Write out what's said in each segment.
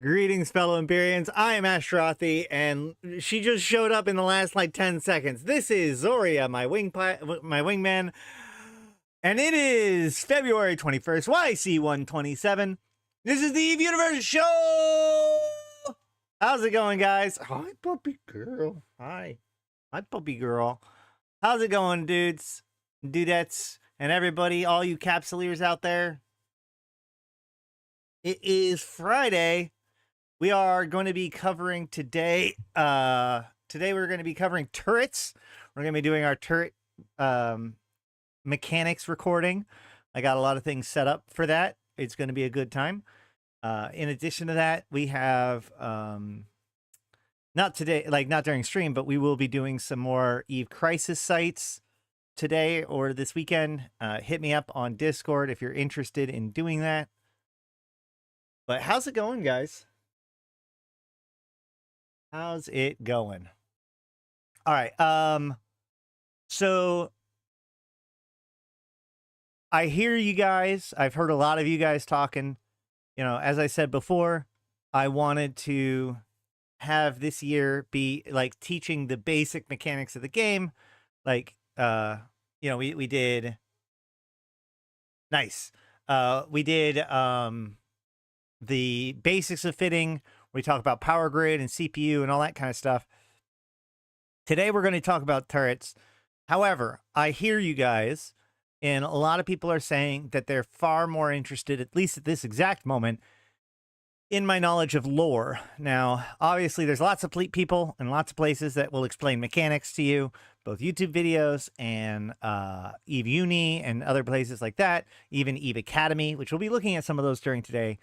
Greetings, fellow Empyreans. I am Ashrothi, and she just showed up in the last like 10 seconds. This is Zoria, my wingman, and it is February 21st, YC127. This is the Eve Universe Show. How's it going, guys? Hi, puppy girl. Hi, puppy girl. How's it going, dudes, dudettes, and everybody, all you capsuleers out there? It is Friday. We are going to be covering today. Today we're going to be covering turrets. We're going to be doing our turret mechanics recording. I got a lot of things set up for that. It's going to be a good time. In addition to that, we have not today, like not during stream, but we will be doing some more Eve Crisis sites today or this weekend. Hit me up on Discord if you're interested in doing that. But how's it going, guys? How's it going? All right. So I hear you guys. I've heard a lot of you guys talking. You know, as I said before, I wanted to have this year be like teaching the basic mechanics of the game. Like, you know, we did nice. We did the basics of fitting. We talk about power grid and CPU and all that kind of stuff. Today, we're going to talk about turrets. However, I hear you guys, and a lot of people are saying that they're far more interested, at least at this exact moment, in my knowledge of lore. Now, obviously, there's lots of people and lots of places that will explain mechanics to you, both YouTube videos and Eve Uni and other places like that, even Eve Academy, which we'll be looking at some of those during today.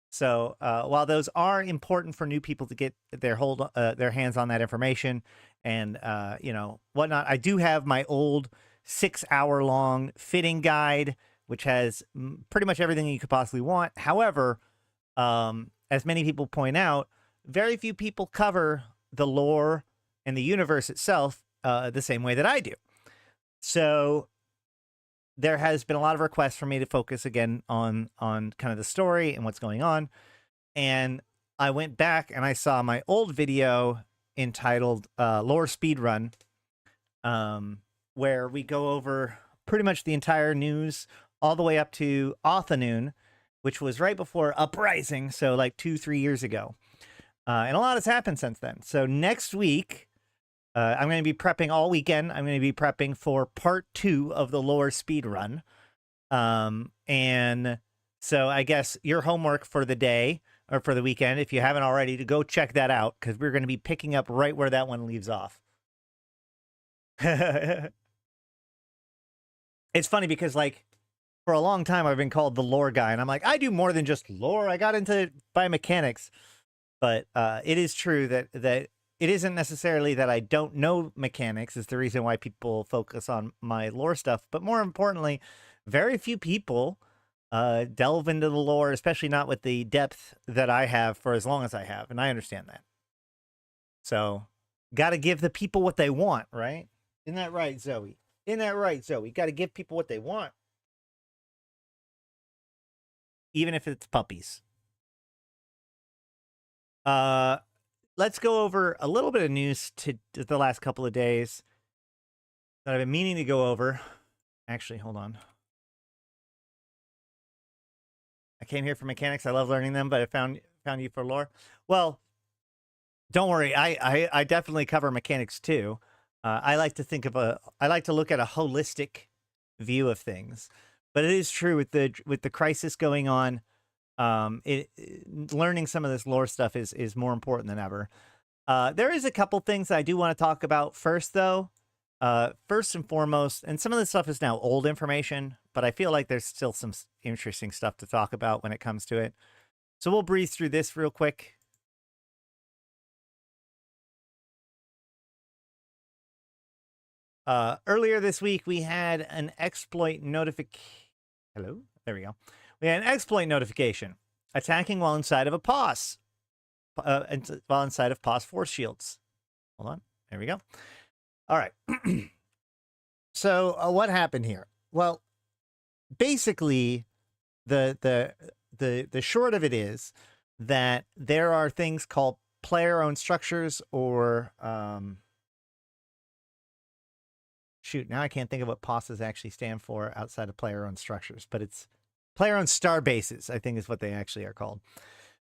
So while those are important for new people to get their hands on that information and, you know, whatnot, I do have my old 6-hour-long fitting guide, which has pretty much everything you could possibly want. However, as many people point out, very few people cover the lore and the universe itself the same way that I do. So there has been a lot of requests for me to focus again on kind of the story and what's going on. And I went back and I saw my old video entitled Lore Speedrun, where we go over pretty much the entire news all the way up to Authanoon, which was right before Uprising, so like 2-3 years ago. And a lot has happened since then. So next week, I'm going to be prepping all weekend. I'm going to be prepping for part 2 of the lore speed run. And so I guess your homework for the day or for the weekend, if you haven't already, to go check that out, because we're going to be picking up right where that one leaves off. It's funny because, like, for a long time I've been called the lore guy, and I'm like, I do more than just lore. I got into biomechanics. But it is true that it isn't necessarily that I don't know mechanics is the reason why people focus on my lore stuff. But more importantly, very few people delve into the lore, especially not with the depth that I have for as long as I have. And I understand that. So got to give the people what they want, right? Isn't that right, Zoe? Isn't that right, Zoe? Got to give people what they want. Even if it's puppies. Let's go over a little bit of news to the last couple of days that I've been meaning to go over. Actually, hold on. I came here for mechanics. I love learning them, but I found you for lore. Well, don't worry. I definitely cover mechanics too. I like to look at a holistic view of things. But it is true with the crisis going on. Learning some of this lore stuff is more important than ever. There is a couple things I do want to talk about first, though. First and foremost, and some of this stuff is now old information, but I feel like there's still some interesting stuff to talk about when it comes to it. So we'll breeze through this real quick. Earlier this week, we had an exploit notification. Hello? There we go. We had an exploit notification. Attacking while inside of a POS. While inside of POS force shields. Hold on. There we go. All right. So what happened here? Well, basically, the short of it is that there are things called player-owned structures, or shoot, now I can't think of what POSs actually stand for outside of player-owned structures, but it's player-owned star bases, I think is what they actually are called.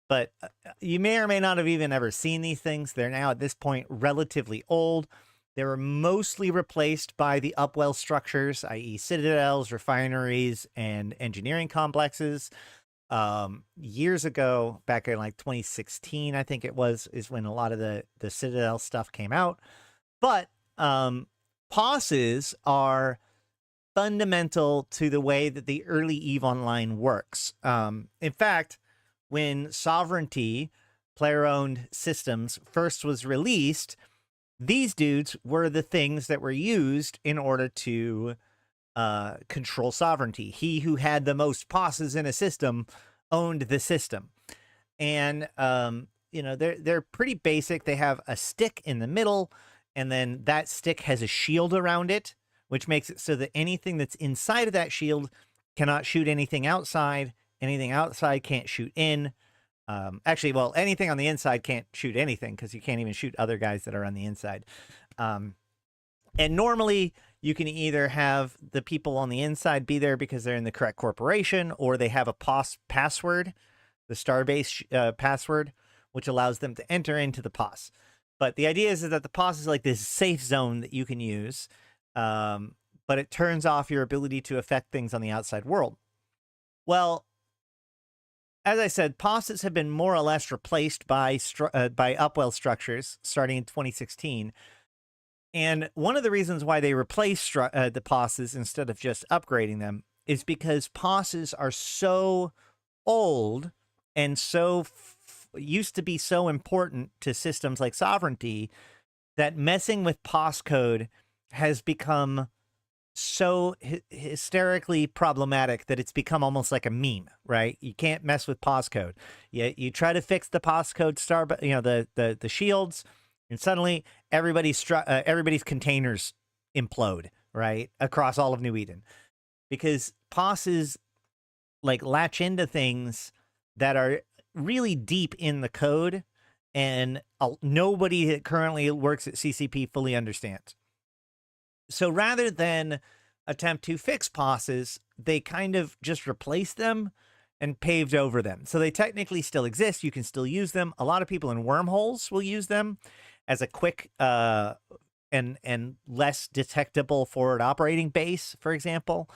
But you may or may not have even ever seen these things. They're now at this point relatively old. They were mostly replaced by the upwell structures, i.e. citadels, refineries, and engineering complexes. Years ago, back in like 2016, I think it was, is when a lot of the citadel stuff came out. But POSs are fundamental to the way that the early EVE Online works. In fact, when Sovereignty, player-owned systems, first was released, these dudes were the things that were used in order to control Sovereignty. He who had the most POSs in a system owned the system. And, you know, they're pretty basic. They have a stick in the middle, and then that stick has a shield around it, which makes it so that anything that's inside of that shield cannot shoot anything outside. Anything outside can't shoot in. Actually, well, anything on the inside can't shoot anything, because you can't even shoot other guys that are on the inside. And normally you can either have the people on the inside be there because they're in the correct corporation, or they have a POS password, the Starbase password, which allows them to enter into the POS. But the idea is that the POS is like this safe zone that you can use, but it turns off your ability to affect things on the outside world. Well, as I said, POSs have been more or less replaced by upwell structures starting in 2016. And one of the reasons why they replaced the POSs instead of just upgrading them is because POSs are so old and so used to be so important to systems like Sovereignty that messing with POS code has become so hysterically problematic that it's become almost like a meme, right? You can't mess with POS code. You try to fix the POS code the shields, and suddenly everybody's containers implode, right, across all of New Eden, because POSs like latch into things that are really deep in the code, and nobody that currently works at CCP fully understands. So rather than attempt to fix POSs, they kind of just replaced them and paved over them. So they technically still exist. You can still use them. A lot of people in wormholes will use them as a quick and less detectable forward operating base, for example.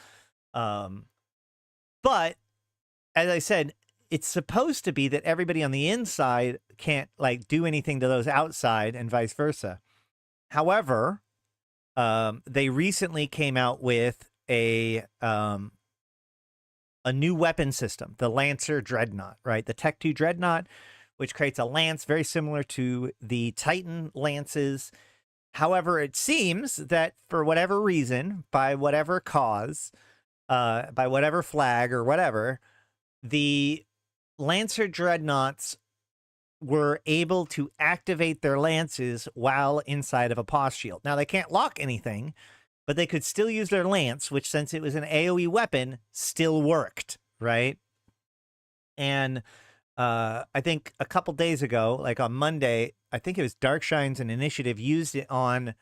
But as I said, it's supposed to be that everybody on the inside can't like do anything to those outside, and vice versa. However, they recently came out with a new weapon system, the Lancer Dreadnought, right? The Tech 2 Dreadnought, which creates a lance very similar to the Titan lances. However, it seems that for whatever reason, by whatever cause, by whatever flag or whatever, the Lancer Dreadnoughts were able to activate their lances while inside of a POS shield. Now, they can't lock anything, but they could still use their lance, which, since it was an AoE weapon, still worked, right? And I think a couple days ago, like on Monday, I think it was Darkshines and Initiative used it on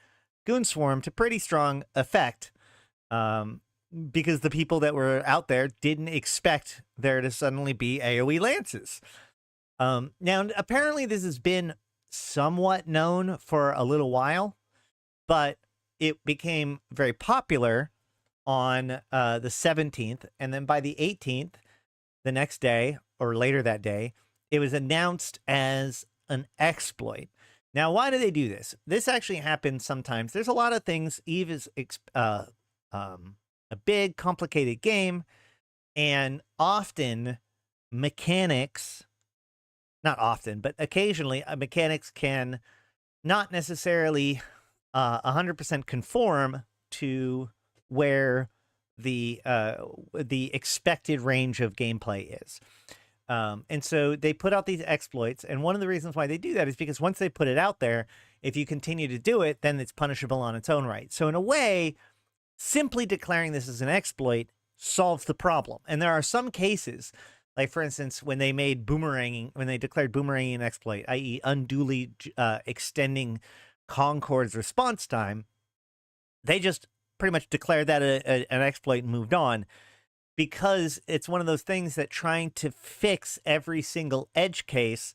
Goonswarm to pretty strong effect, because the people that were out there didn't expect there to suddenly be AoE lances. Now, apparently this has been somewhat known for a little while, but it became very popular on the 17th. And then by the 18th, the next day or later that day, it was announced as an exploit. Now, why do they do this? This actually happens sometimes. There's a lot of things. EVE is a big, complicated game, and often mechanics... Not often, but occasionally, mechanics can not necessarily 100% conform to where the expected range of gameplay is. And so they put out these exploits, and one of the reasons why they do that is because once they put it out there, if you continue to do it, then it's punishable on its own right. So in a way, simply declaring this as an exploit solves the problem. And there are some cases Like, for instance, when they made boomeranging, when they declared boomeranging an exploit, i.e. unduly extending Concord's response time, they just pretty much declared that an exploit and moved on, because it's one of those things that trying to fix every single edge case,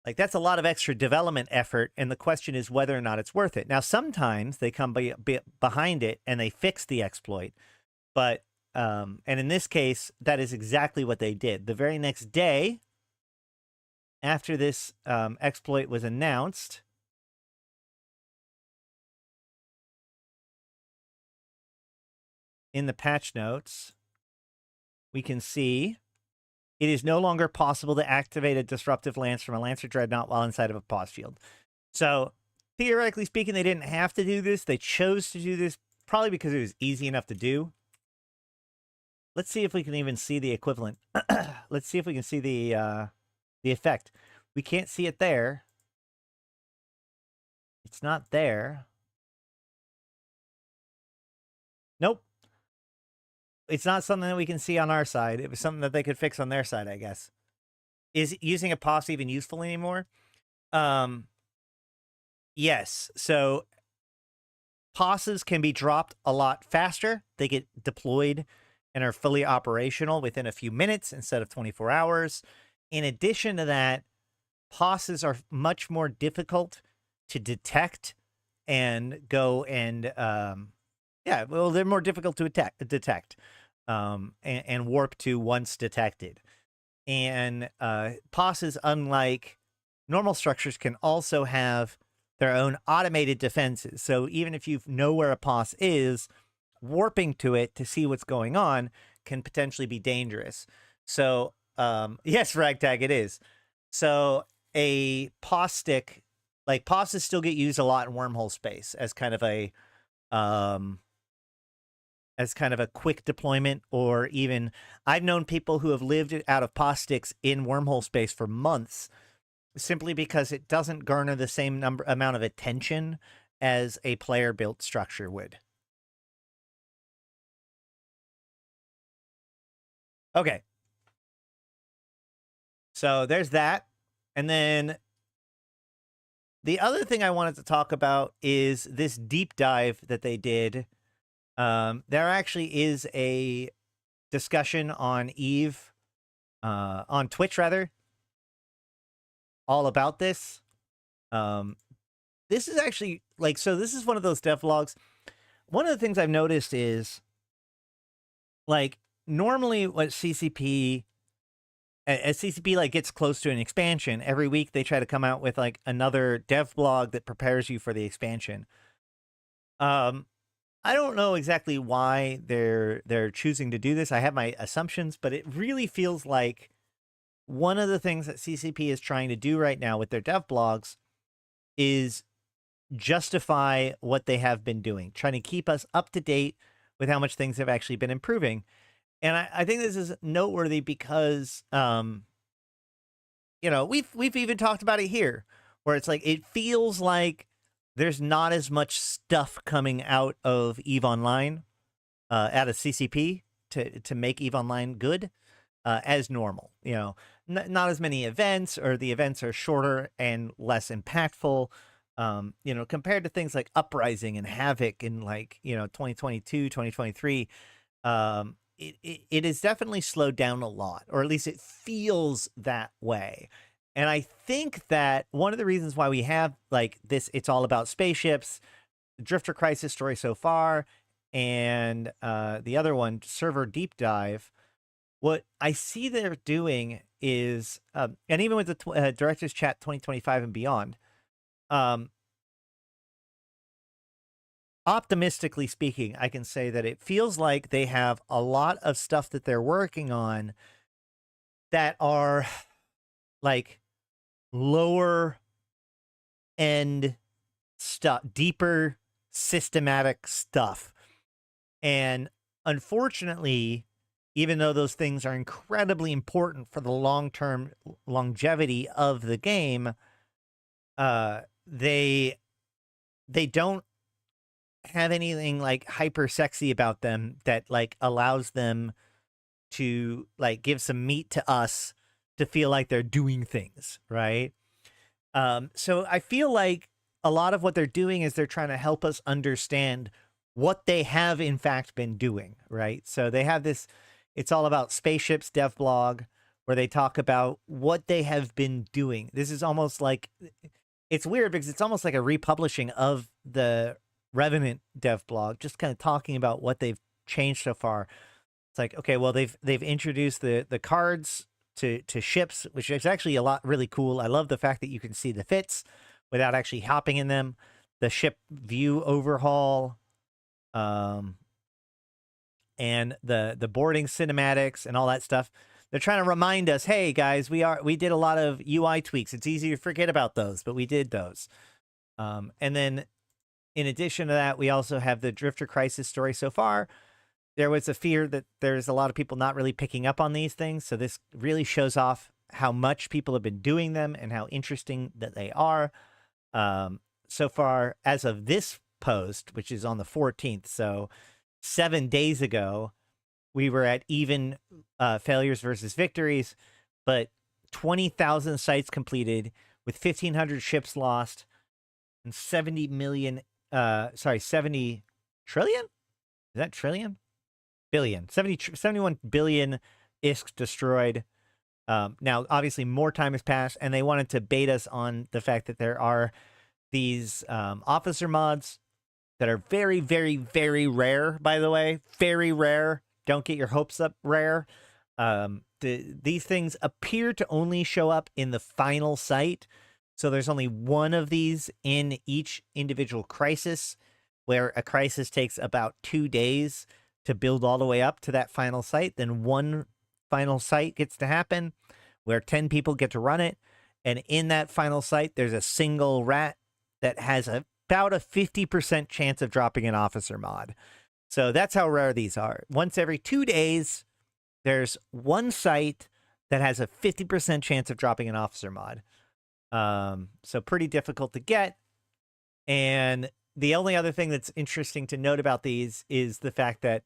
like, that's a lot of extra development effort, and the question is whether or not it's worth it. Now, sometimes they come behind it and they fix the exploit, but and in this case, that is exactly what they did. The very next day, after this exploit was announced, in the patch notes, we can see it is no longer possible to activate a disruptive lance from a Lancer Dreadnought while inside of a pause field. So, theoretically speaking, they didn't have to do this. They chose to do this probably because it was easy enough to do. Let's see if we can even see the equivalent. Let's see if we can see the effect. We can't see it there. It's not there. Nope. It's not something that we can see on our side. It was something that they could fix on their side, I guess. Is using a pause even useful anymore? Yes. So pauses can be dropped a lot faster. They get deployed and are fully operational within a few minutes instead of 24 hours. In addition to that, pauses are much more difficult to detect and go and, yeah, well, they're more difficult to detect and warp to once detected. And pauses, unlike normal structures, can also have their own automated defenses. So even if you know where a pause is, warping to it to see what's going on can potentially be dangerous. So, yes, Ragtag, it is. So a pause stick, like, pauses still get used a lot in wormhole space as kind of a quick deployment, or even I've known people who have lived out of pause sticks in wormhole space for months, simply because it doesn't garner the same amount of attention as a player built structure would. Okay. So there's that. And then the other thing I wanted to talk about is this deep dive that they did. There actually is a discussion on Eve, on Twitch rather, all about this. This is actually, like, so this is one of those devlogs. One of the things I've noticed is, like, normally what CCP, as CCP like gets close to an expansion, every week they try to come out with like another dev blog that prepares you for the expansion. I don't know exactly why they're choosing to do this. I have my assumptions, but it really feels like one of the things that CCP is trying to do right now with their dev blogs is justify what they have been doing, trying to keep us up to date with how much things have actually been improving. And I think this is noteworthy because, you know, we've even talked about it here, where it's like, it feels like there's not as much stuff coming out of EVE Online, out of CCP to make EVE Online good, as normal. You know, not as many events, or the events are shorter and less impactful. You know, compared to things like Uprising and Havoc in, like, you know, 2022, 2023, it is definitely slowed down a lot, or at least it feels that way. And I think that one of the reasons why we have like this, it's all about spaceships, Drifter Crisis story so far, and the other one, Server Deep Dive, what I see they're doing is, and even with the Director's Chat 2025 and beyond, optimistically speaking, I can say that it feels like they have a lot of stuff that they're working on that are like lower end stuff, deeper systematic stuff. And unfortunately, even though those things are incredibly important for the long-term longevity of the game, they don't have anything like hyper sexy about them that like allows them to like give some meat to us to feel like they're doing things, right? So I feel like a lot of what they're doing is they're trying to help us understand what they have in fact been doing, right? So they have this, it's all about spaceships dev blog, where they talk about what they have been doing. This is almost like, it's weird because it's almost like a republishing of the Revenant dev blog, just kind of talking about what they've changed so far. It's like, okay, well, they've introduced the cards to ships, which is actually a lot really cool. I love the fact that you can see the fits without actually hopping in them. The ship view overhaul, and the boarding cinematics and all that stuff. They're trying to remind us, hey guys, we did a lot of UI tweaks. It's easy to forget about those, but we did those. And then in addition to that, we also have the Drifter Crisis story so far. There was a fear that there's a lot of people not really picking up on these things. So this really shows off how much people have been doing them and how interesting that they are. So far, as of this post, which is on the 14th, so 7 days ago, we were at even failures versus victories, but 20,000 sites completed with 1,500 ships lost and 70 trillion? Is that trillion? Billion. 71 billion ISK destroyed. Now, obviously, more time has passed, and they wanted to bait us on the fact that there are these officer mods that are very, very, very rare, by the way. Very rare. Don't get your hopes up rare. These things appear to only show up in the final site. So there's only one of these in each individual crisis, where a crisis takes about 2 days to build all the way up to that final site. Then one final site gets to happen where 10 people get to run it. And in that final site, there's a single rat that has about a 50% chance of dropping an officer mod. So that's how rare these are. Once every 2 days, there's one site that has a 50% chance of dropping an officer mod. So pretty difficult to get. And the only other thing that's interesting to note about these is the fact that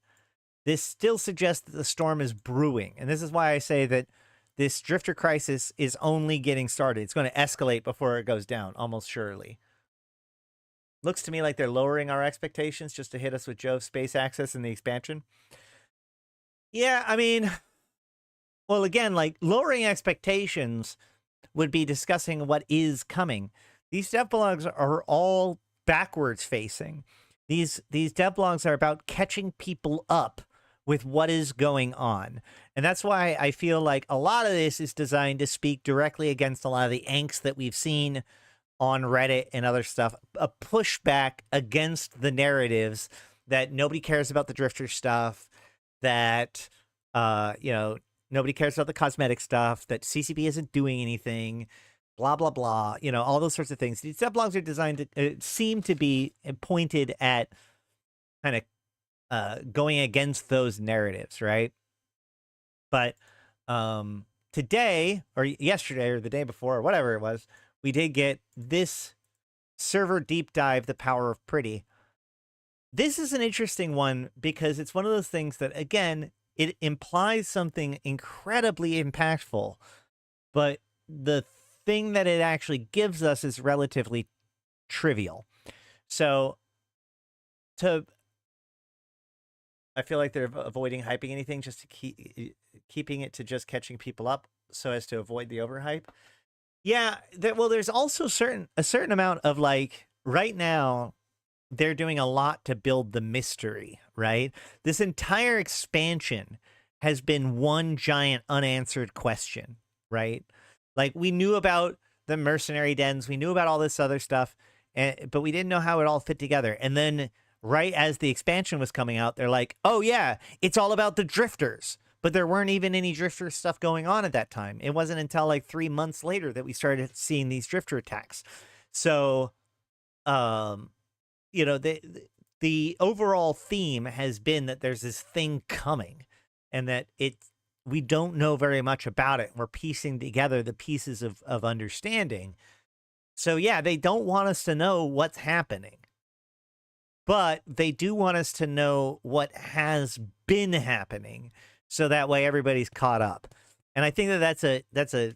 this still suggests that the storm is brewing. And this is why I say that this Drifter Crisis is only getting started. It's going to escalate before it goes down, almost surely. Looks to me like they're lowering our expectations just to hit us with Jove space access and the expansion. Yeah, I mean, well, again, like lowering expectations would be discussing what is coming. These devlogs are all backwards facing. These devlogs are about catching people up with what is going on. And that's why I feel like a lot of this is designed to speak directly against a lot of the angst that we've seen on Reddit and other stuff, a pushback against the narratives that nobody cares about the Drifter stuff, that, nobody cares about the cosmetic stuff, that CCP isn't doing anything, blah, blah, blah, all those sorts of things. These devlogs are designed to seem to be pointed at kind of going against those narratives, right? But today, or yesterday, or the day before, or whatever it was, we did get this server deep dive, The Power of Pretty. This is an interesting one because it's one of those things that, again, it implies something incredibly impactful, but the thing that it actually gives us is relatively trivial. So I feel like they're avoiding hyping anything, just to keeping it to just catching people up so as to avoid the overhype. Yeah, there's also a certain amount of, like, right now, they're doing a lot to build the mystery, right? This entire expansion has been one giant unanswered question, right? Like, we knew about the mercenary dens, we knew about all this other stuff, but we didn't know how it all fit together. And then right as the expansion was coming out, they're like, oh yeah, it's all about the drifters. But there weren't even any drifter stuff going on at that time. It wasn't until like 3 months later that we started seeing these drifter attacks. So, the overall theme has been that there's this thing coming and that we don't know very much about it. We're piecing together the pieces of understanding. So yeah, they don't want us to know what's happening, but they do want us to know what has been happening. so that way everybody's caught up. And I think that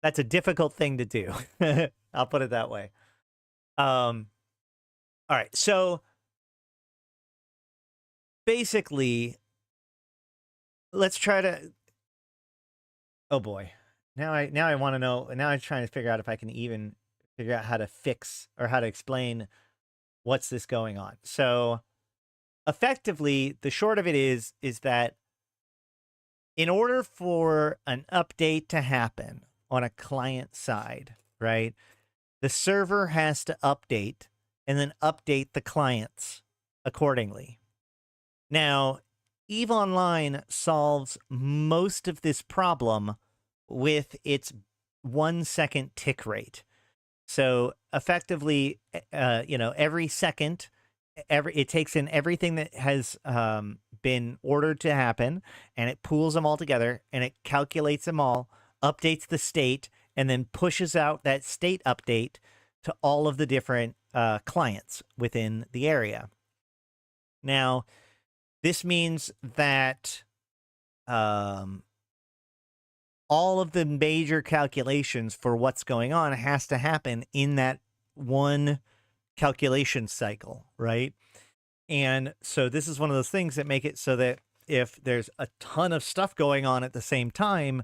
that's a difficult thing to do. I'll put it that way. All right, so basically, let's try to. Oh boy, now I want to know. Now I'm trying to figure out if I can even figure out how to fix or how to explain what's this going on. So effectively, the short of it is that in order for an update to happen on a client side, right, the server has to update and then update the clients accordingly. Now, EVE Online solves most of this problem with its 1 second tick rate. So effectively, every second, it takes in everything that has been ordered to happen, and it pools them all together, and it calculates them all, updates the state, and then pushes out that state update to all of the different clients within the area. Now, this means that all of the major calculations for what's going on has to happen in that one calculation cycle, right? And so this is one of those things that make it so that if there's a ton of stuff going on at the same time,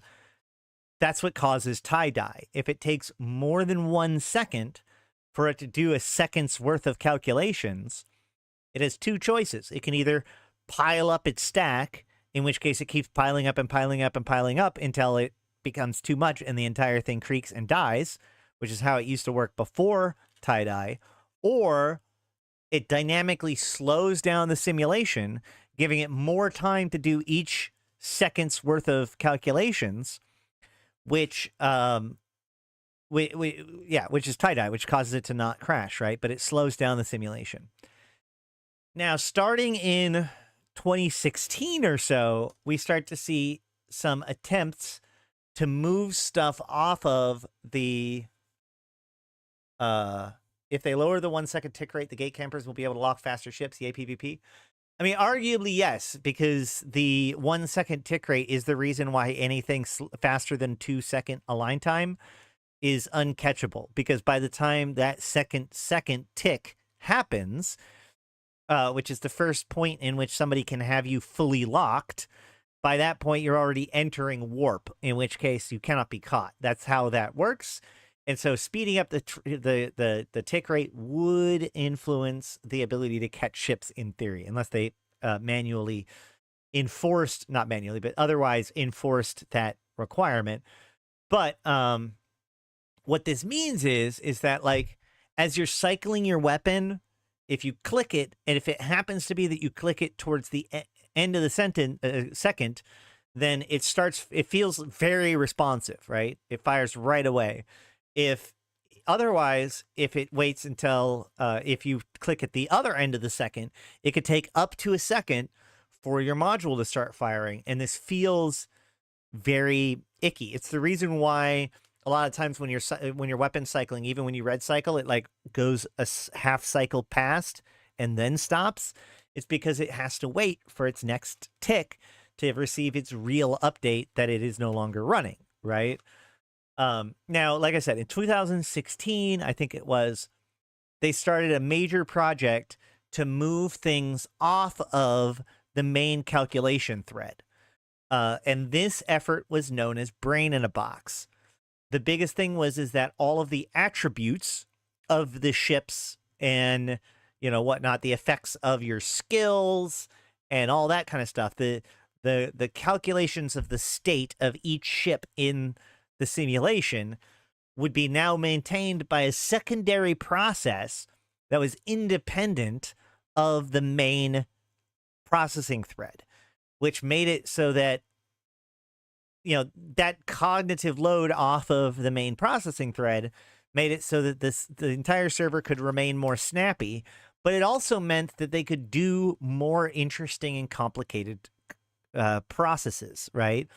that's what causes tie-dye. If it takes more than 1 second for it to do a second's worth of calculations, it has two choices. It can either pile up its stack, in which case it keeps piling up and piling up and piling up until it becomes too much and the entire thing creaks and dies, which is how it used to work before tie-dye, or it dynamically slows down the simulation, giving it more time to do each second's worth of calculations, which which is tie-dye, which causes it to not crash, right? But it slows down the simulation. Now, starting in 2016 or so, we start to see some attempts to move stuff off of the if they lower the 1 second tick rate, the gate campers will be able to lock faster ships, yay PvP. I mean, arguably, yes, because the 1 second tick rate is the reason why anything faster than 2 second align time is uncatchable. Because by the time that second tick happens, which is the first point in which somebody can have you fully locked, by that point you're already entering warp, in which case you cannot be caught. That's how that works. And so speeding up the tick rate would influence the ability to catch ships in theory, unless they manually enforced, not manually, but otherwise enforced that requirement. But what this means is that, like, as you're cycling your weapon, if you click it, and if it happens to be that you click it towards the end of the second, then it feels very responsive, right? It fires right away. If otherwise, if it waits until, if you click at the other end of the second, it could take up to a second for your module to start firing. And this feels very icky. It's the reason why a lot of times when you're weapon cycling, even when you red cycle, it like goes a half cycle past and then stops. It's because it has to wait for its next tick to receive its real update that it is no longer running, right? Now, like I said, in 2016, I think it was, they started a major project to move things off of the main calculation thread. And this effort was known as Brain in a Box. The biggest thing is that all of the attributes of the ships and, whatnot, the effects of your skills and all that kind of stuff, the calculations of the state of each ship in the simulation would be now maintained by a secondary process that was independent of the main processing thread, which made it so that, that cognitive load off of the main processing thread made it so that the entire server could remain more snappy, but it also meant that they could do more interesting and complicated processes, right?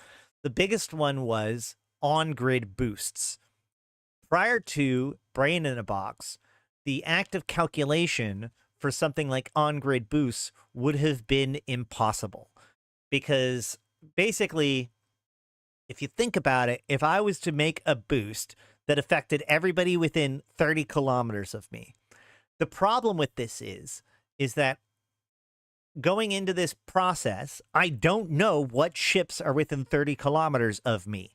The biggest one was on-grid boosts. Prior to Brain in a Box, the act of calculation for something like on-grid boosts would have been impossible, because basically, if you think about it, if I was to make a boost that affected everybody within 30 kilometers of me, the problem with this is that going into this process, I don't know what ships are within 30 kilometers of me.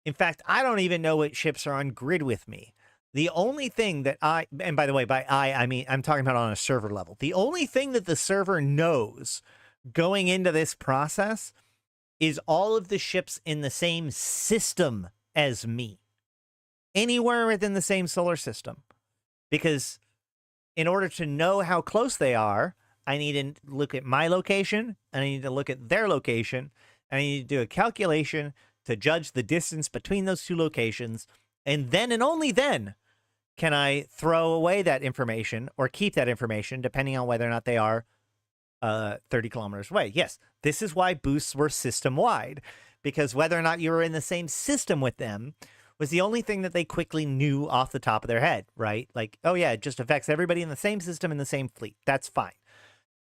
In fact, I don't even know what ships are on grid with me. The only thing that and by the way, by I mean, I'm talking about on a server level. The only thing that the server knows going into this process is all of the ships in the same system as me, anywhere within the same solar system. Because in order to know how close they are, I need to look at my location, and I need to look at their location, and I need to do a calculation to judge the distance between those two locations, and then and only then can I throw away that information or keep that information, depending on whether or not they are 30 kilometers away. Yes, this is why boosts were system-wide, because whether or not you were in the same system with them was the only thing that they quickly knew off the top of their head, right? Like, oh yeah, it just affects everybody in the same system in the same fleet. That's fine.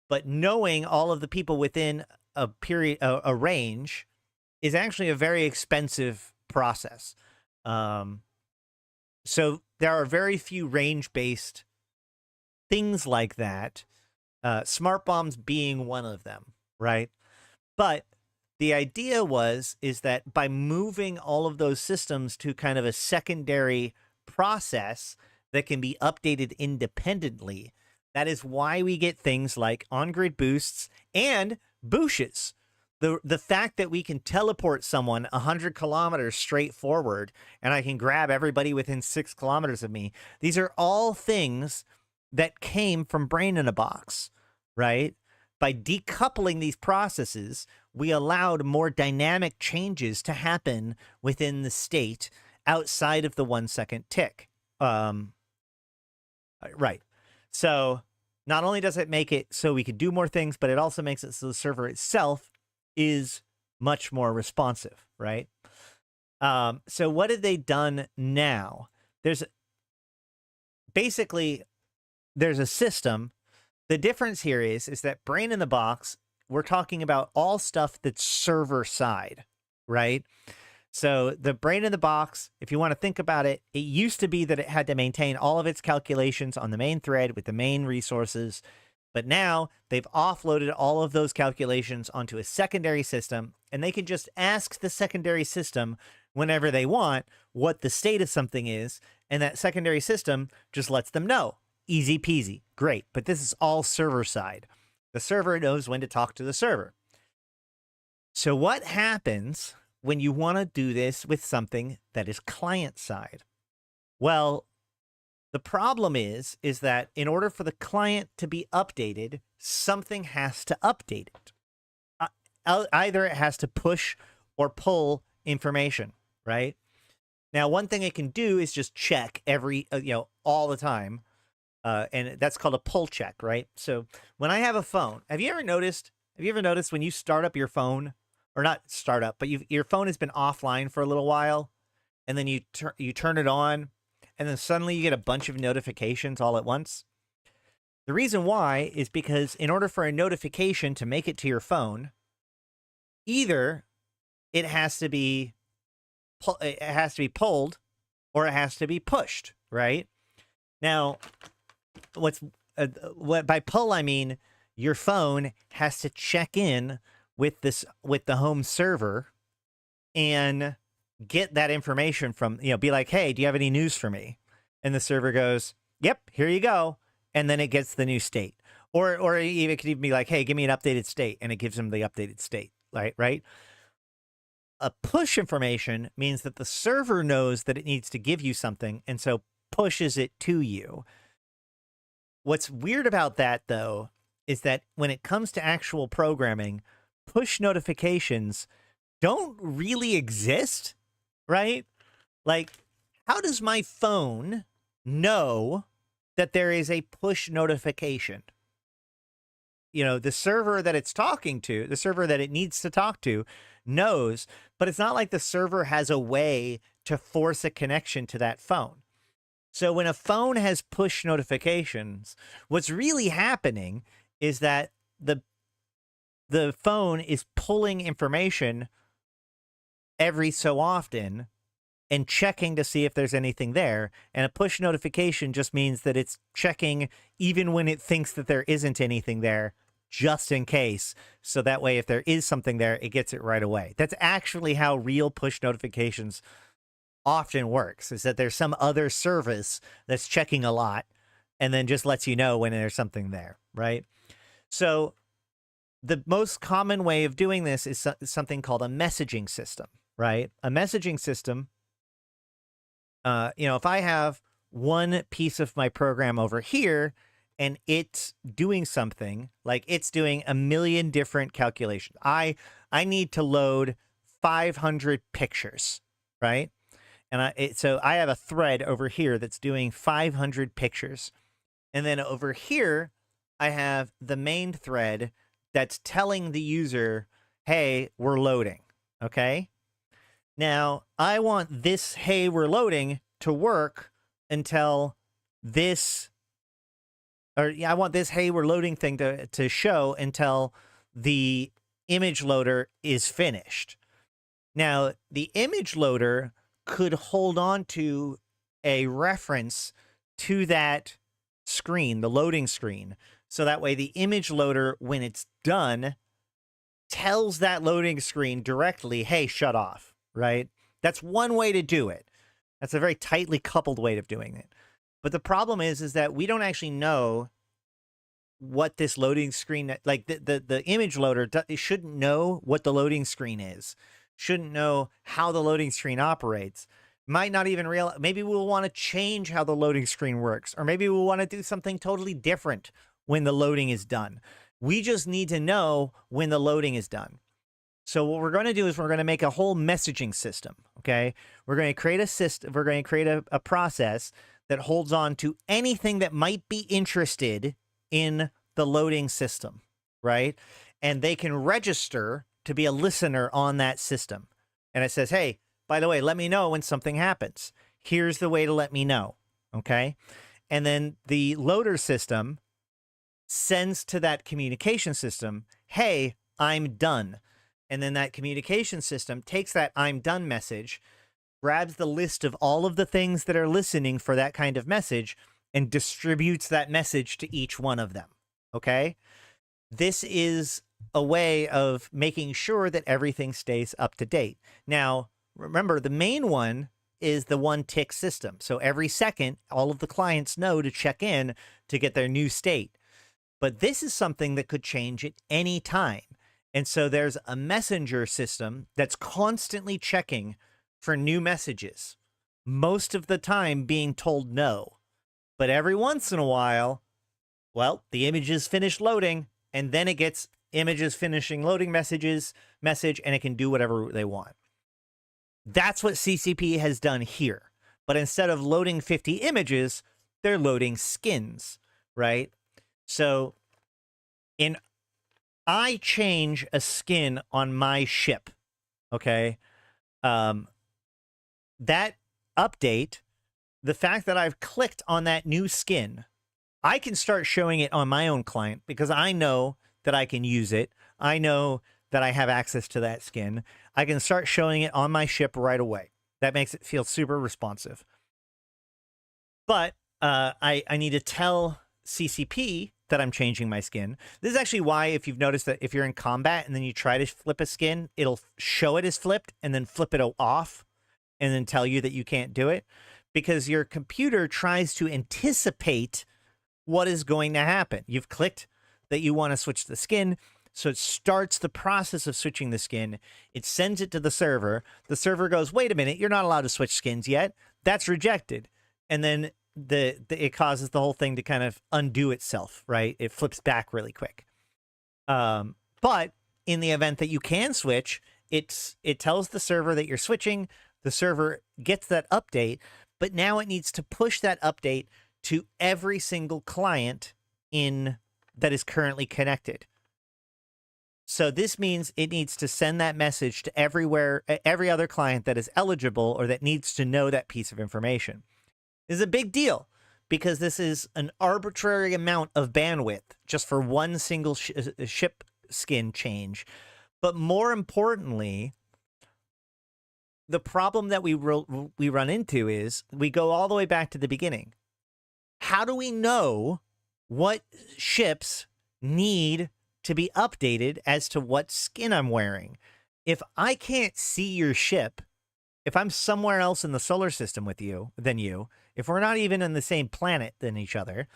But knowing all of the people within a period, a range, is actually a very expensive process. So there are very few range-based things like that. Smart bombs being one of them, right? But the idea is that by moving all of those systems to kind of a secondary process that can be updated independently, that is why we get things like on-grid boosts and booshes. The fact that we can teleport someone 100 kilometers straight forward and I can grab everybody within 6 kilometers of me, these are all things that came from Brain in a Box, right? By decoupling these processes, we allowed more dynamic changes to happen within the state outside of the 1 second tick. Right. So not only does it make it so we could do more things, but it also makes it so the server itself is much more responsive, right? So what have they done now? There's a system. The difference here is that Brain in the Box, we're talking about all stuff that's server side, right? So the Brain in the Box, if you want to think about it, it used to be that it had to maintain all of its calculations on the main thread with the main resources. But now they've offloaded all of those calculations onto a secondary system, and they can just ask the secondary system whenever they want what the state of something is, and that secondary system just lets them know. Easy peasy. Great. But this is all server side. The server knows when to talk to the server. So what happens when you want to do this with something that is client side? Well, the problem is that in order for the client to be updated, something has to update it. Either it has to push or pull information, right? Now, one thing it can do is just check every, all the time. And that's called a pull check, right? So when I have a phone, have you ever noticed when you start up your phone, or not start up, but your phone has been offline for a little while, and then you turn it on, and then suddenly you get a bunch of notifications all at once? The reason why is because in order for a notification to make it to your phone, either it has to be pulled or it has to be pushed, right? Now, what by pull I mean your phone has to check in with the home server and get that information from, be like, hey, do you have any news for me? And the server goes, yep, here you go. And then it gets the new state. Or it could even be like, hey, give me an updated state. And it gives them the updated state, right? A push information means that the server knows that it needs to give you something, and so pushes it to you. What's weird about that, though, is that when it comes to actual programming, push notifications don't really exist, right? Like, how does my phone know that there is a push notification? The server that it's talking to, the server that it needs to talk to, knows, but it's not like the server has a way to force a connection to that phone. So when a phone has push notifications, what's really happening is that the phone is pulling information every so often and checking to see if there's anything there. And a push notification just means that it's checking even when it thinks that there isn't anything there, just in case. So that way, if there is something there, it gets it right away. That's actually how real push notifications often works, is that there's some other service that's checking a lot and then just lets you know when there's something there, right? So the most common way of doing this is something called a messaging system, right? A messaging system, if I have one piece of my program over here and it's doing something, like it's doing a million different calculations. I need to load 500 pictures, right? And so I have a thread over here that's doing 500 pictures. And then over here, I have the main thread that's telling the user, hey, we're loading, okay? Now, I want this, hey, we're loading to work until this, I want this, hey, we're loading thing to show until the image loader is finished. Now, the image loader could hold on to a reference to that screen, the loading screen. So that way the image loader, when it's done, tells that loading screen directly, hey, shut off, right? That's one way to do it. That's a very tightly coupled way of doing it. But the problem is that we don't actually know what this loading screen, like the image loader shouldn't know what the loading screen is, shouldn't know how the loading screen operates. Might not even realize, maybe we'll want to change how the loading screen works, or maybe we'll want to do something totally different when the loading is done. We just need to know when the loading is done. So what we're going to do is we're going to make a whole messaging system, okay? We're going to create a system, we're going to create a process that holds on to anything that might be interested in the loading system, right? And they can register to be a listener on that system. And it says, hey, by the way, let me know when something happens. Here's the way to let me know, okay? And then the loader system sends to that communication system, hey, I'm done. And then that communication system takes that I'm done message, grabs the list of all of the things that are listening for that kind of message, and distributes that message to each one of them, okay? This is a way of making sure that everything stays up to date. Now, remember, the main one is the one tick system. So every second, all of the clients know to check in to get their new state. But this is something that could change at any time. And so there's a messenger system that's constantly checking for new messages, most of the time being told no. But every once in a while, well, the image is finished loading, and then it gets images finishing loading message, and it can do whatever they want. That's what CCP has done here. But instead of loading 50 images, they're loading skins, right? So I change a skin on my ship, okay? That update, the fact that I've clicked on that new skin, I can start showing it on my own client because I know that I can use it. I know that I have access to that skin. I can start showing it on my ship right away. That makes it feel super responsive. But I need to tell CCP that I'm changing my skin. This is actually why, if you've noticed that if you're in combat and then you try to flip a skin, it'll show it as flipped and then flip it off and then tell you that you can't do it, because your computer tries to anticipate what is going to happen. You've clicked that you want to switch the skin, so it starts the process of switching the skin. It sends it to the server. The server goes, wait a minute, you're not allowed to switch skins yet. That's rejected. And then it causes the whole thing to kind of undo itself, right? It flips back really quick. But in the event that you can switch, it tells the server that you're switching. The server gets that update, but now it needs to push that update to every single client that is currently connected. So this means it needs to send that message to every other client that is eligible or that needs to know that piece of information. This is a big deal because this is an arbitrary amount of bandwidth just for one single ship skin change. But more importantly, the problem that we run into is we go all the way back to the beginning. How do we know what ships need to be updated as to what skin I'm wearing? If I can't see your ship, if I'm somewhere else in the solar system with you than you, if we're not even on the same planet than each other,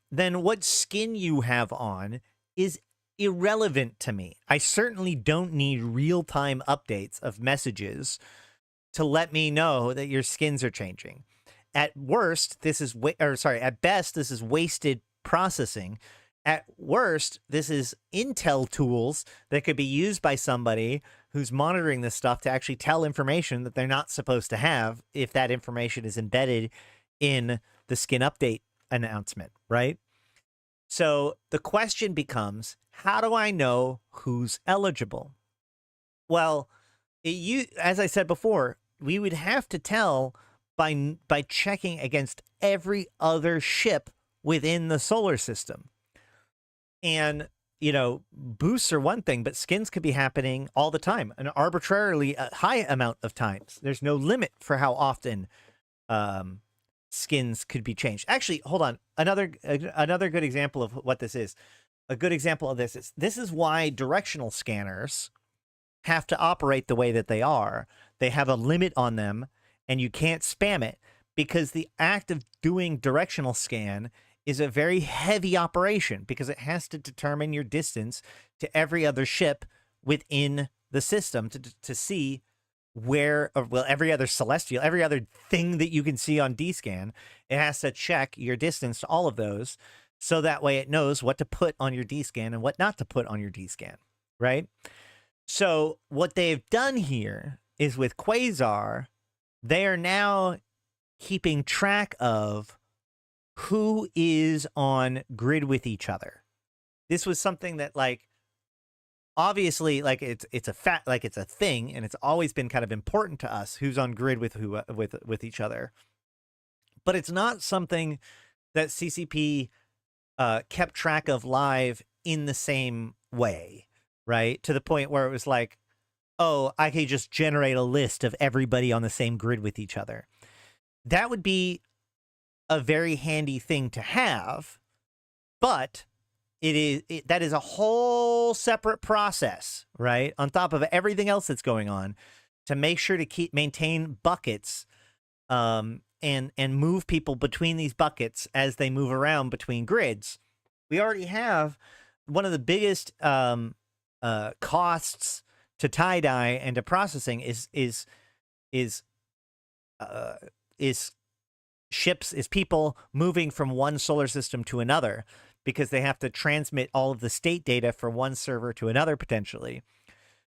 then what skin you have on is irrelevant to me. I certainly don't need real-time updates of messages to let me know that your skins are changing. At worst, this is at best, this is wasted processing. At worst, this is intel tools that could be used by somebody who's monitoring this stuff to actually tell information that they're not supposed to have if that information is embedded in the skin update announcement, right? So the question becomes, how do I know who's eligible? Well, as I said before, we would have to tell by checking against every other ship within the solar system. And, you know, boosts are one thing, but skins could be happening all the time, and arbitrarily a high amount of times. There's no limit for how often skins could be changed. Actually, hold on. Another good example of what this is. A good example of this is why directional scanners have to operate the way that they are. They have a limit on them, and you can't spam it, because the act of doing directional scan is a very heavy operation, because it has to determine your distance to every other ship within the system to see where, or well, every other celestial, every other thing that you can see on D-scan. It has to check your distance to all of those, so that way it knows what to put on your D-scan and what not to put on your D-scan, right? So what they've done here is with Quasar, they are now keeping track of who is on grid with each other. This was something that, like, obviously, like, it's a thing, and it's always been kind of important to us who's on grid with who with each other. But it's not something that CCP kept track of live in the same way, right? To the point where it was like, oh, I could just generate a list of everybody on the same grid with each other. That would be a very handy thing to have, but that is a whole separate process, right? On top of everything else that's going on, to make sure to maintain buckets, and move people between these buckets as they move around between grids. We already have one of the biggest costs to tie-dye and to processing is people moving from one solar system to another, because they have to transmit all of the state data from one server to another potentially.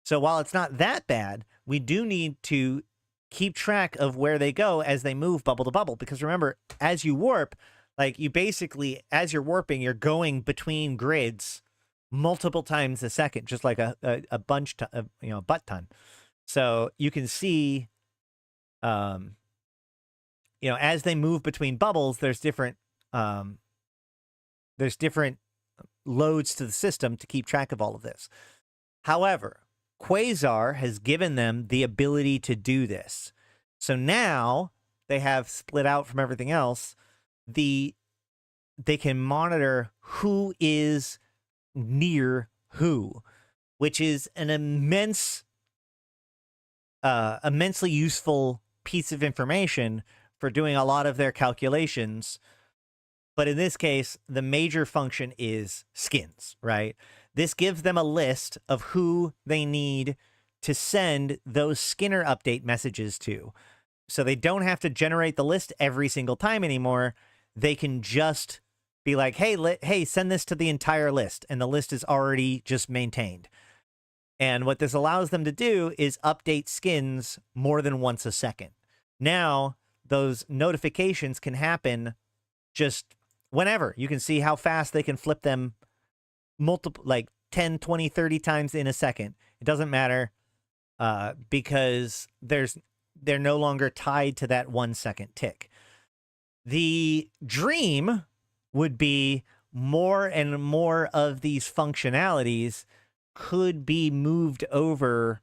So while it's not that bad, we do need to keep track of where they go as they move bubble to bubble, because remember, as you warp, like, you basically, as you're warping, you're going between grids multiple times a second, just like a butt ton. So you can see, as they move between bubbles, there's different loads to the system to keep track of all of this. However, Quasar has given them the ability to do this. So now they have split out from everything else. They can monitor who is near who, which is an immensely useful piece of information for doing a lot of their calculations. But in this case, the major function is skins, right? This gives them a list of who they need to send those Skinner update messages to. So they don't have to generate the list every single time anymore. They can just be like, hey, send this to the entire list. And the list is already just maintained. And what this allows them to do is update skins more than once a second. Now, those notifications can happen just whenever. You can see how fast they can flip them multiple, like 10, 20, 30 times in a second. It doesn't matter, because they're no longer tied to that 1 second tick. The dream would be more and more of these functionalities could be moved over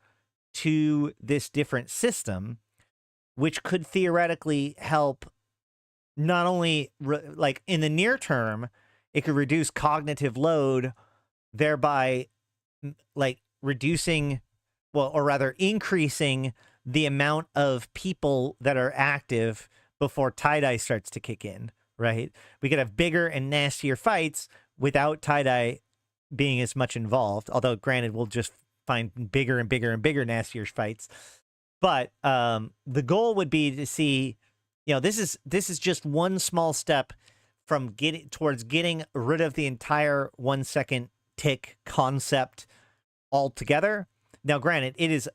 to this different system, which could theoretically help not only like in the near term, it could reduce cognitive load, thereby like reducing, well, or rather increasing the amount of people that are active before tie-dye starts to kick in, right? We could have bigger and nastier fights without tie-dye being as much involved, although granted, we'll just find bigger and bigger and bigger nastier fights. But the goal would be to see, this is just one small step from getting rid of the entire 1 second tick concept altogether. Now, granted, it is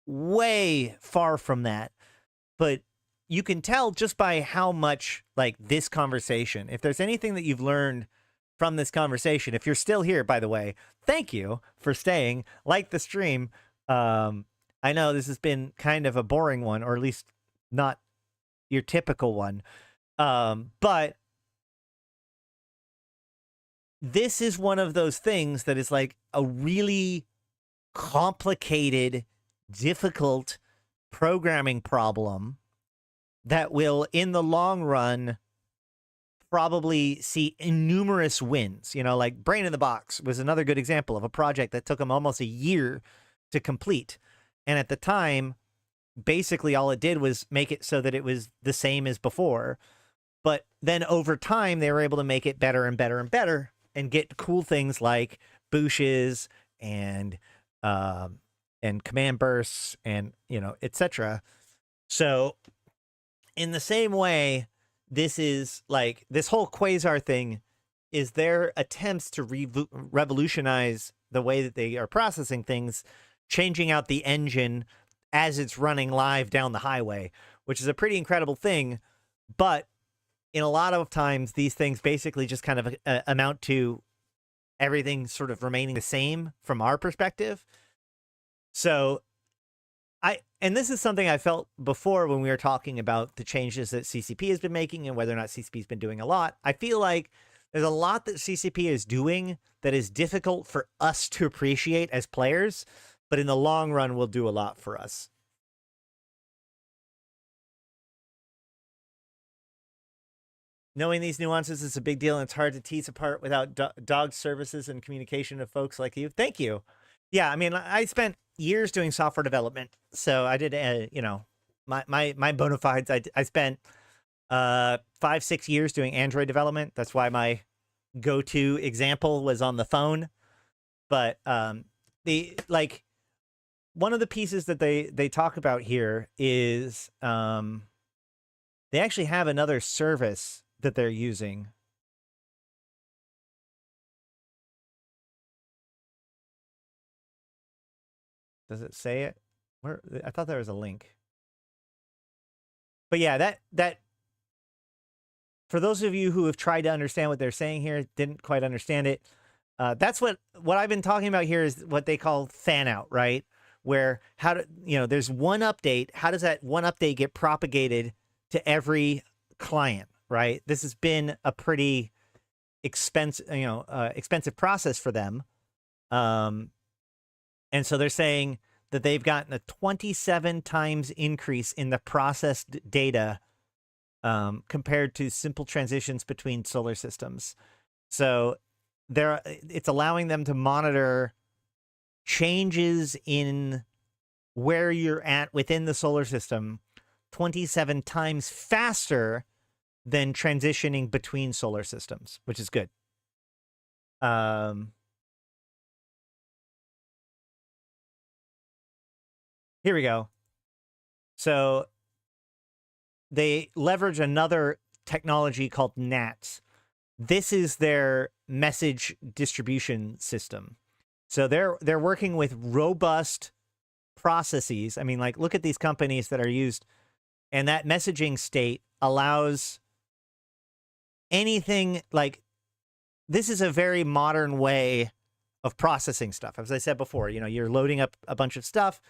way far from that, but you can tell just by how much like this conversation, if there's anything that you've learned from this conversation, if you're still here, by the way, thank you for staying, like the stream. I know this has been kind of a boring one, or at least not your typical one. But this is one of those things that is like a really complicated, difficult programming problem that will, in the long run, probably see numerous wins. Like Brain in the Box was another good example of a project that took them almost a year to complete. And at the time, basically all it did was make it so that it was the same as before. But then over time, they were able to make it better and better and better and get cool things like booshes and command bursts and, etc. So in the same way, this is like this whole quasar thing is their attempts to revolutionize the way that they are processing things, changing out the engine as it's running live down the highway, which is a pretty incredible thing. But in a lot of times, these things basically just kind of amount to everything sort of remaining the same from our perspective. So and this is something I felt before when we were talking about the changes that CCP has been making and whether or not CCP has been doing a lot. I feel like there's a lot that CCP is doing that is difficult for us to appreciate as players, but in the long run will do a lot for us. Knowing these nuances is a big deal, and it's hard to tease apart without dog services and communication of folks like you. Thank you. Yeah, I mean, I spent years doing software development, so I did, my bona fides. I spent 5-6 years doing Android development. That's why my go-to example was on the phone. But one of the pieces that they talk about here is they actually have another service that they're using. Does it say it? Where? I thought there was a link. But yeah, that for those of you who have tried to understand what they're saying here, didn't quite understand it. That's what I've been talking about here is what they call fan out, right? Where there's one update. How does that one update get propagated to every client, right? This has been a pretty expensive process for them. And so they're saying that they've gotten a 27 times increase in the processed data compared to simple transitions between solar systems. So it's allowing them to monitor changes in where you're at within the solar system 27 times faster than transitioning between solar systems, which is good. Here we go. So they leverage another technology called NATS. This is their message distribution system. So they're working with robust processes. I mean, like, look at these companies that are used, and that messaging state allows anything like this is a very modern way of processing stuff. As I said before, you're loading up a bunch of stuff,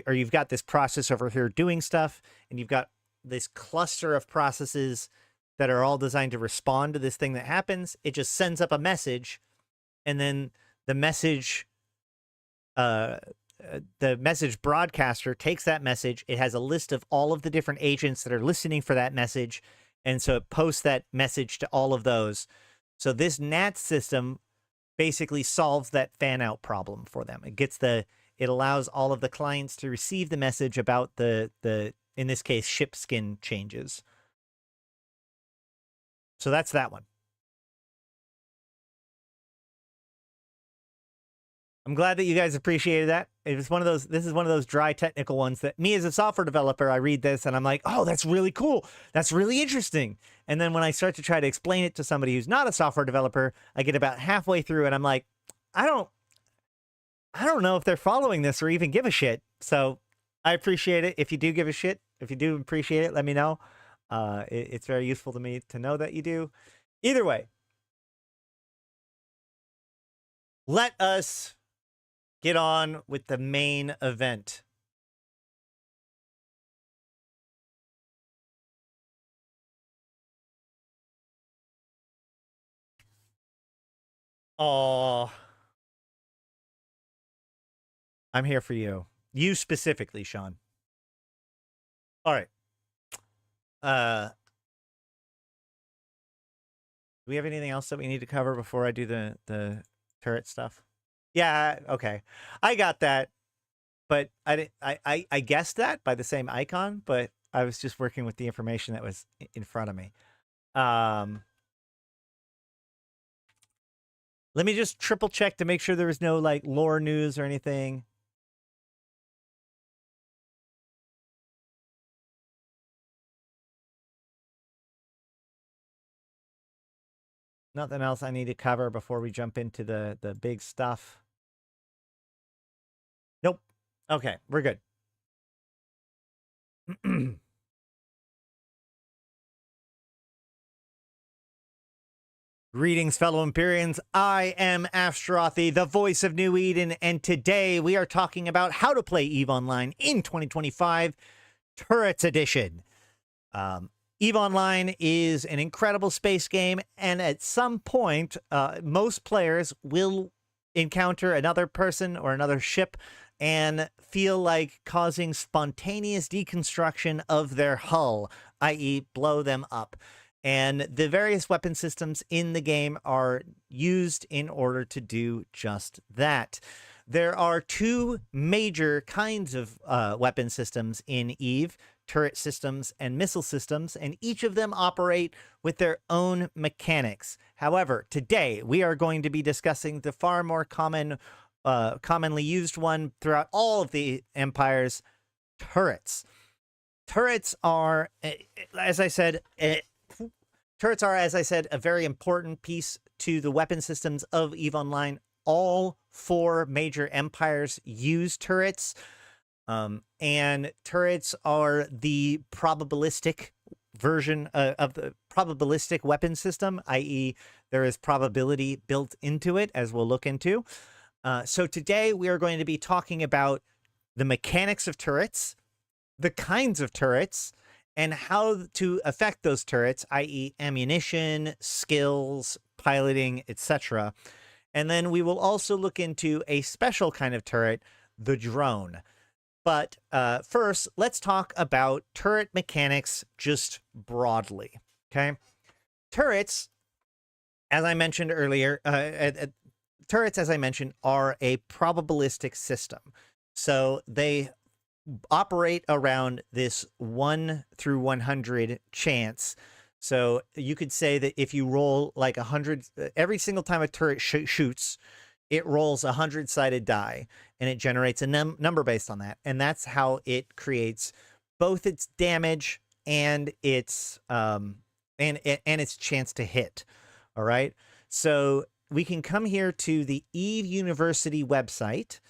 or you've got this process over here doing stuff, and you've got this cluster of processes that are all designed to respond to this thing that happens. It just sends up a message, and then the message the message broadcaster takes that message. It has a list of all of the different agents that are listening for that message. And so it posts that message to all of those. So this NAT system basically solves that fan out problem for them. It allows all of the clients to receive the message about the in this case, ship skin changes. So that's that one. I'm glad that you guys appreciated that. It was one of those, this is one of those dry technical ones that me as a software developer, I read this and I'm like, oh, that's really cool. That's really interesting. And then when I start to try to explain it to somebody who's not a software developer, I get about halfway through and I'm like, I don't know if they're following this or even give a shit. So I appreciate it. If you do give a shit, if you do appreciate it, let me know. It's very useful to me to know that you do. Either way, let us get on with the main event. Oh, I'm here for you. You specifically, Sean. All right. Do we have anything else that we need to cover before I do the turret stuff? Yeah, okay. I got that. But I guessed that by the same icon, but I was just working with the information that was in front of me. Let me just triple check to make sure there was no like lore news or anything. Nothing else I need to cover before we jump into the big stuff. Nope. Okay, we're good. Greetings, fellow Empyreans. I am Ashtarothi, the voice of New Eden, and today we are talking about how to play EVE Online in 2025, Turrets Edition. EVE Online is an incredible space game, and at some point, most players will encounter another person or another ship and feel like causing spontaneous deconstruction of their hull, i.e. blow them up. And the various weapon systems in the game are used in order to do just that. There are two major kinds of weapon systems in EVE: turret systems and missile systems, and each of them operate with their own mechanics. However, today we are going to be discussing the far more commonly used one throughout all of the empires: turrets. Turrets are, as I said, a very important piece to the weapon systems of EVE Online. All four major empires use turrets. And turrets are the probabilistic version of the probabilistic weapon system, i.e. there is probability built into it, as we'll look into. So today we are going to be talking about the mechanics of turrets, the kinds of turrets, and how to affect those turrets, i.e. ammunition, skills, piloting, etc. And then we will also look into a special kind of turret, the drone. But first, let's talk about turret mechanics just broadly, okay? Turrets, as I mentioned earlier, turrets, as I mentioned, are a probabilistic system. So they operate around this 1 through 100 chance. So you could say that if you roll like 100, every single time a turret shoots, it rolls a 100-sided die, and it generates a number based on that. And that's how it creates both its damage and its its chance to hit. All right. So we can come here to the EVE University website,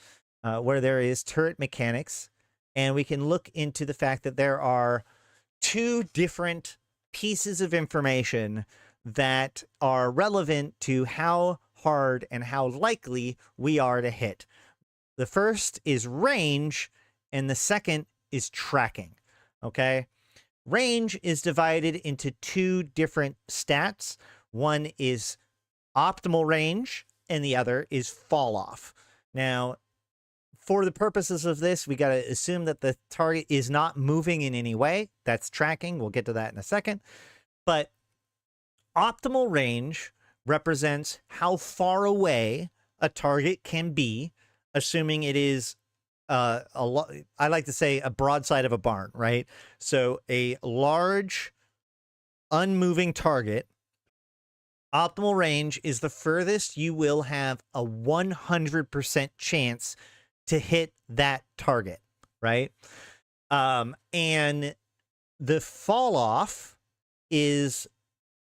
where there is turret mechanics, and we can look into the fact that there are two different pieces of information that are relevant to how hard and how likely we are to hit. The first is range, and the second is tracking. Okay. Range is divided into two different stats. One is optimal range, and the other is fall off. Now, for the purposes of this, we got to assume that the target is not moving in any way. That's tracking. We'll get to that in a second. But optimal range represents how far away a target can be, assuming it is I like to say a broadside of a barn, right? So a large, unmoving target. Optimal range is the furthest you will have a 100% chance to hit that target, right? And the fall off is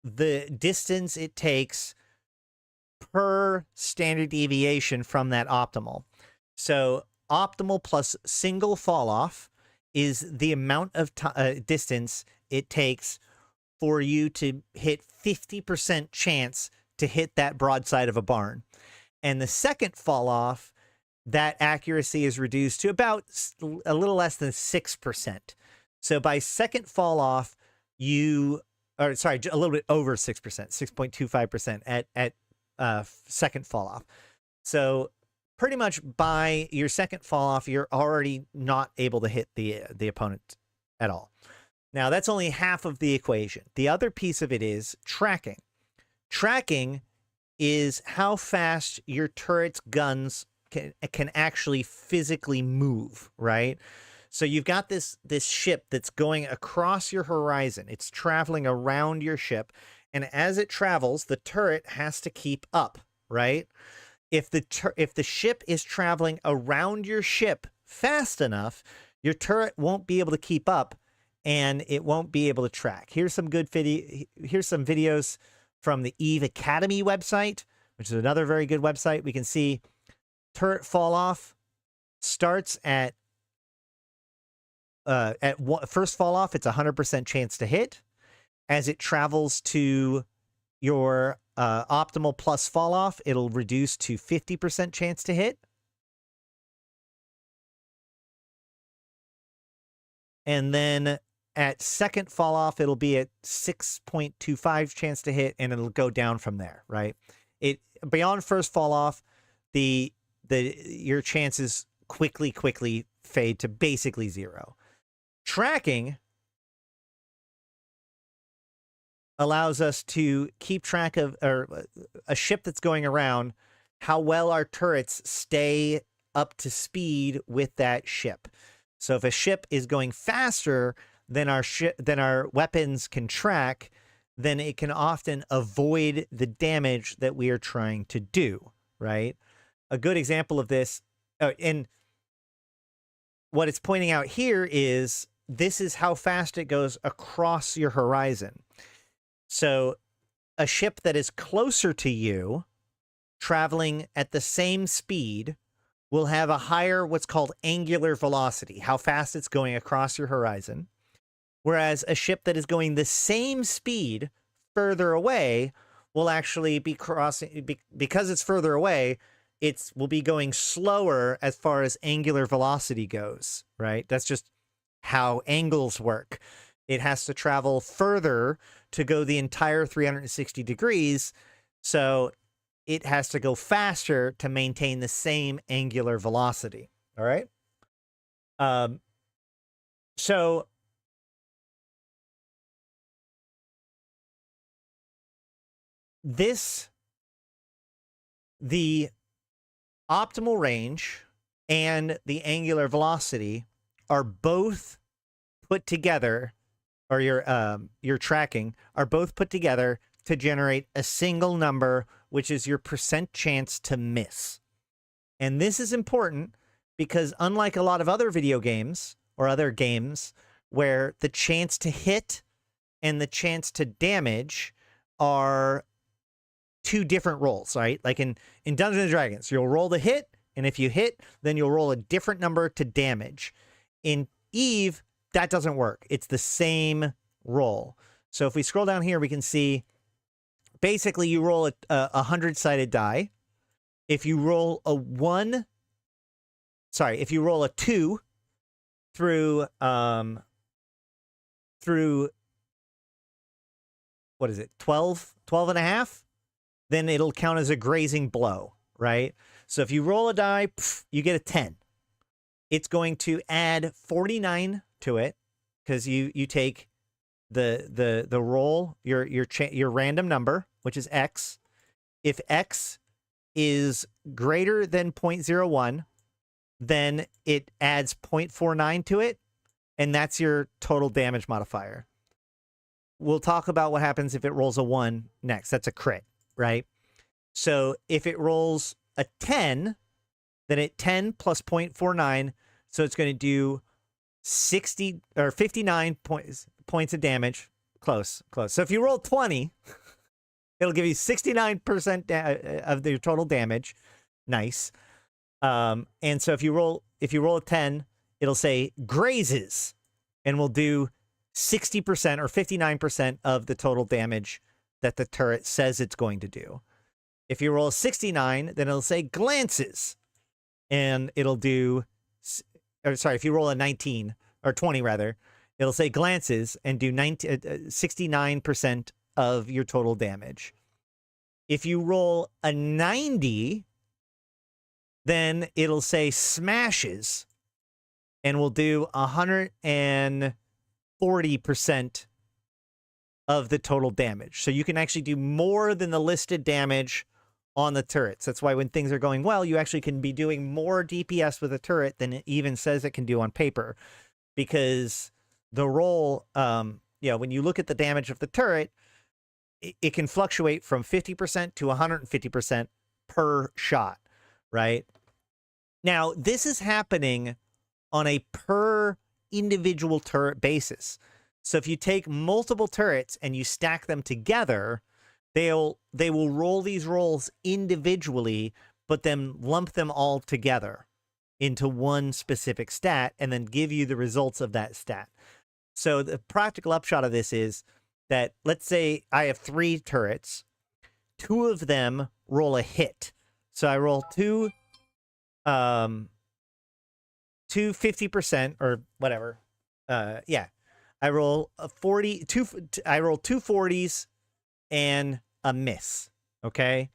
the distance it takes per standard deviation from that optimal. So optimal plus single fall off is the amount of distance it takes for you to hit 50% chance to hit that broadside of a barn. And the second fall off, that accuracy is reduced to about a little less than 6%. So by second fall off, a little bit over 6%, 6.25% at second fall off. So pretty much by your second fall off, you're already not able to hit the opponent at all. Now, that's only half of the equation. The other piece of it is tracking. Tracking is how fast your turret's guns can actually physically move, right? So you've got this ship that's going across your horizon. It's traveling around your ship, and as it travels, the turret has to keep up, right? If the ship is traveling around your ship fast enough, your turret won't be able to keep up, and it won't be able to track. Here's some good here's some videos from the EVE Academy website, which is another very good website. We can see turret fall off starts at first fall off. It's 100% chance to hit. As it travels to your optimal plus fall off, it'll reduce to 50% chance to hit. And then at second fall off, it'll be at 6.25 chance to hit, and it'll go down from there, right? Beyond first fall off, your chances quickly fade to basically zero. Tracking allows us to keep track of a ship that's going around, how well our turrets stay up to speed with that ship. So if a ship is going faster than our weapons can track, then it can often avoid the damage that we are trying to do, right? A good example of this, and what it's pointing out here is this is how fast it goes across your horizon. So a ship that is closer to you, traveling at the same speed, will have a higher what's called angular velocity, how fast it's going across your horizon. Whereas a ship that is going the same speed further away will actually be crossing, because it's further away, will be going slower as far as angular velocity goes, right? That's just how angles work. It has to travel further to go the entire 360 degrees, so it has to go faster to maintain the same angular velocity, all right? So the optimal range and the angular velocity are both put together, or your tracking are both put together to generate a single number, which is your percent chance to miss. And this is important because unlike a lot of other video games or other games where the chance to hit and the chance to damage are two different rolls, right? Like in Dungeons and Dragons, you'll roll the hit, and if you hit, then you'll roll a different number to damage. In EVE, that doesn't work. It's the same roll. So if we scroll down here, we can see basically you roll a 100-sided die. If you roll a 2 through what is it, 12 and a half, then it'll count as a grazing blow, right? So if you roll a die, you get a 10, it's going to add 49 to it, because you take the roll, your random number, which is X. If X is greater than 0.01, then it adds 0.49 to it, and that's your total damage modifier. We'll talk about what happens if it rolls a 1 next. That's a crit, right? So if it rolls a 10, then it 10 plus 0.49, so it's going to do 60 or 59 points of damage. Close. So if you roll 20, it'll give you 69% of your total damage. Nice. And so if you roll a 10, it'll say grazes, and we'll do 60% or 59% of the total damage that the turret says it's going to do. If you roll a 69, then it'll say glances, and it'll do, or sorry, if you roll a 19 or 20 rather, it'll say glances and do 69% of your total damage. If you roll a 90, then it'll say smashes, and we'll do 140% of the total damage. So you can actually do more than the listed damage on the turrets. That's why when things are going well, you actually can be doing more DPS with a turret than it even says it can do on paper, because the roll, when you look at the damage of the turret, it can fluctuate from 50% to 150% per shot, right? Now, this is happening on a per individual turret basis. So if you take multiple turrets and you stack them together, they will roll these rolls individually, but then lump them all together into one specific stat and then give you the results of that stat. So the practical upshot of this is that, let's say I have 3 turrets, 2 of them roll a hit. So I roll two 50% or whatever. I roll a 40, I roll 2 40s and a miss. Okay.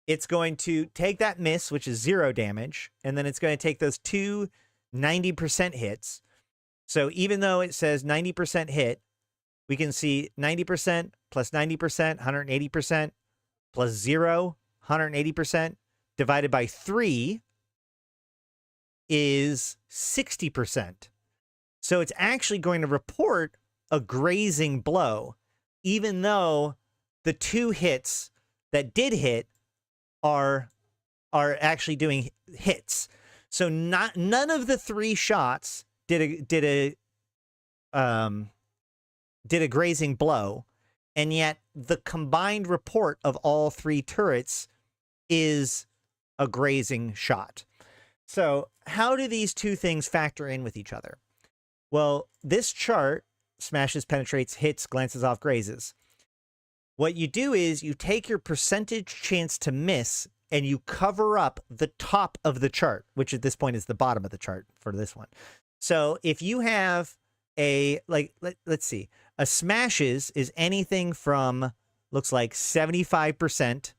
It's going to take that miss, which is 0 damage, and then it's going to take those 2 90% hits. So even though it says 90% hit, we can see 90% plus 90%, 180%, plus 0, 180%, divided by 3 is 60%. So it's actually going to report a grazing blow, even though the 2 hits that did hit are actually doing hits. So none of the 3 shots did a grazing blow, and yet the combined report of all 3 turrets is a grazing shot. So how do these 2 things factor in with each other? Well, this chart, smashes, penetrates, hits, glances off, grazes. What you do is you take your percentage chance to miss and you cover up the top of the chart, which at this point is the bottom of the chart for this one. So if you have a, let's see, a smashes is anything from, looks like 75%.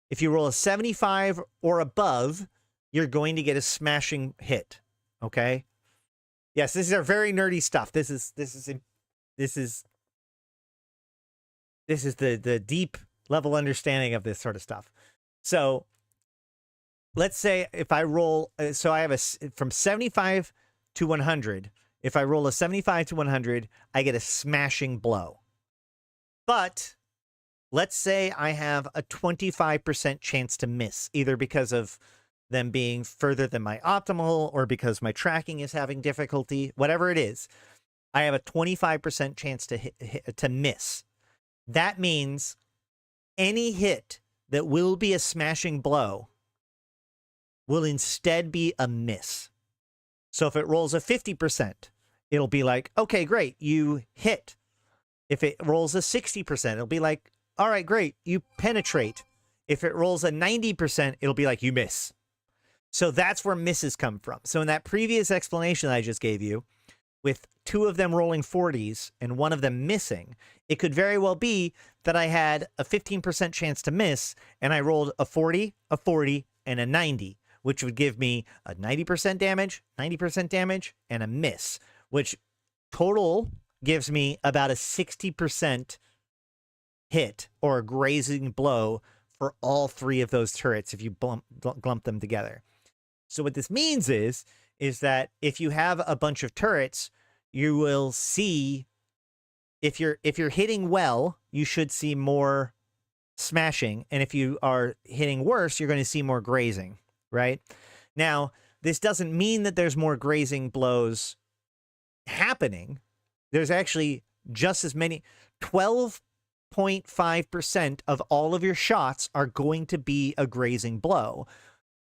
If you roll a 75 or above, you're going to get a smashing hit. Okay. Yes, this is our very nerdy stuff. This is the deep level understanding of this sort of stuff. So let's say if I roll, so I have from 75 to 100. If I roll a 75 to 100, I get a smashing blow. But let's say I have a 25% chance to miss, either because of them being further than my optimal or because my tracking is having difficulty, whatever it is. I have a 25% chance to miss. That means any hit that will be a smashing blow will instead be a miss. So if it rolls a 50%, it'll be like, okay, great, you hit. If it rolls a 60%, it'll be like, all right, great, you penetrate. If it rolls a 90%, it'll be like, you miss. So that's where misses come from. So in that previous explanation I just gave you, with 2 of them rolling 40s and 1 of them missing, it could very well be that I had a 15% chance to miss, and I rolled a 40, a 40, and a 90. which would give me a 90% damage, 90% damage, and a miss, which total gives me about a 60% hit or a grazing blow for all three of those turrets if you glump them together. So what this means is that if you have a bunch of turrets, you will see, if you're hitting well, you should see more smashing, and if you are hitting worse, you're going to see more grazing, right? Now, this doesn't mean that there's more grazing blows happening. There's actually just as many. 12.5% of all of your shots are going to be a grazing blow.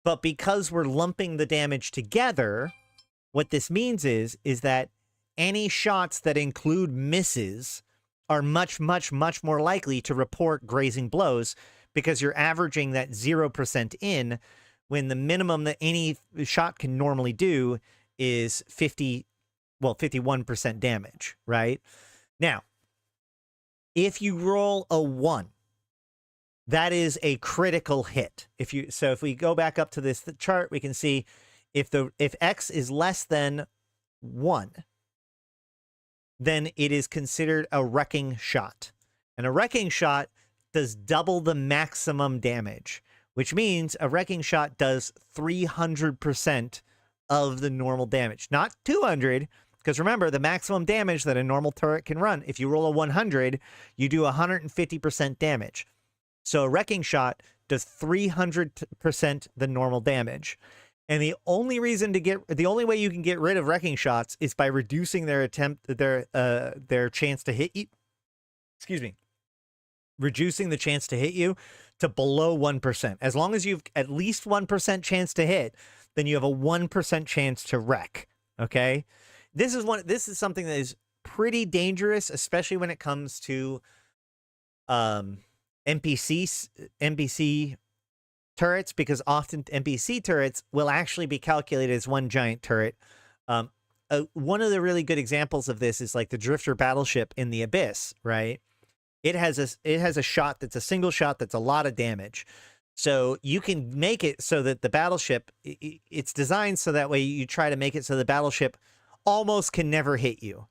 But because we're lumping the damage together, what this means is that any shots that include misses are much, much, much more likely to report grazing blows, because you're averaging that 0% in, when the minimum that any shot can normally do is 51% damage, right? Now, if you roll a 1, that is a critical hit. If we go back up to this chart, we can see if X is less than 1, then it is considered a wrecking shot. And a wrecking shot does double the maximum damage, which means a wrecking shot does 300% of the normal damage. Not 200, because remember, the maximum damage that a normal turret can run, if you roll a 100, you do 150% damage. So a wrecking shot does 300% the normal damage. And the only way you can get rid of wrecking shots is by reducing their chance to hit you. Excuse me. Reducing the chance to hit you to below 1%. As long as you've at least 1% chance to hit, then you have a 1% chance to wreck. Okay? This is something that is pretty dangerous, especially when it comes to NPC turrets, because often NPC turrets will actually be calculated as one giant turret. One of the really good examples of this is like the Drifter battleship in the Abyss, right? It has a shot that's a single shot that's a lot of damage. So you can make it so that the battleship, it's designed so that way you try to make it so the battleship almost can never hit you.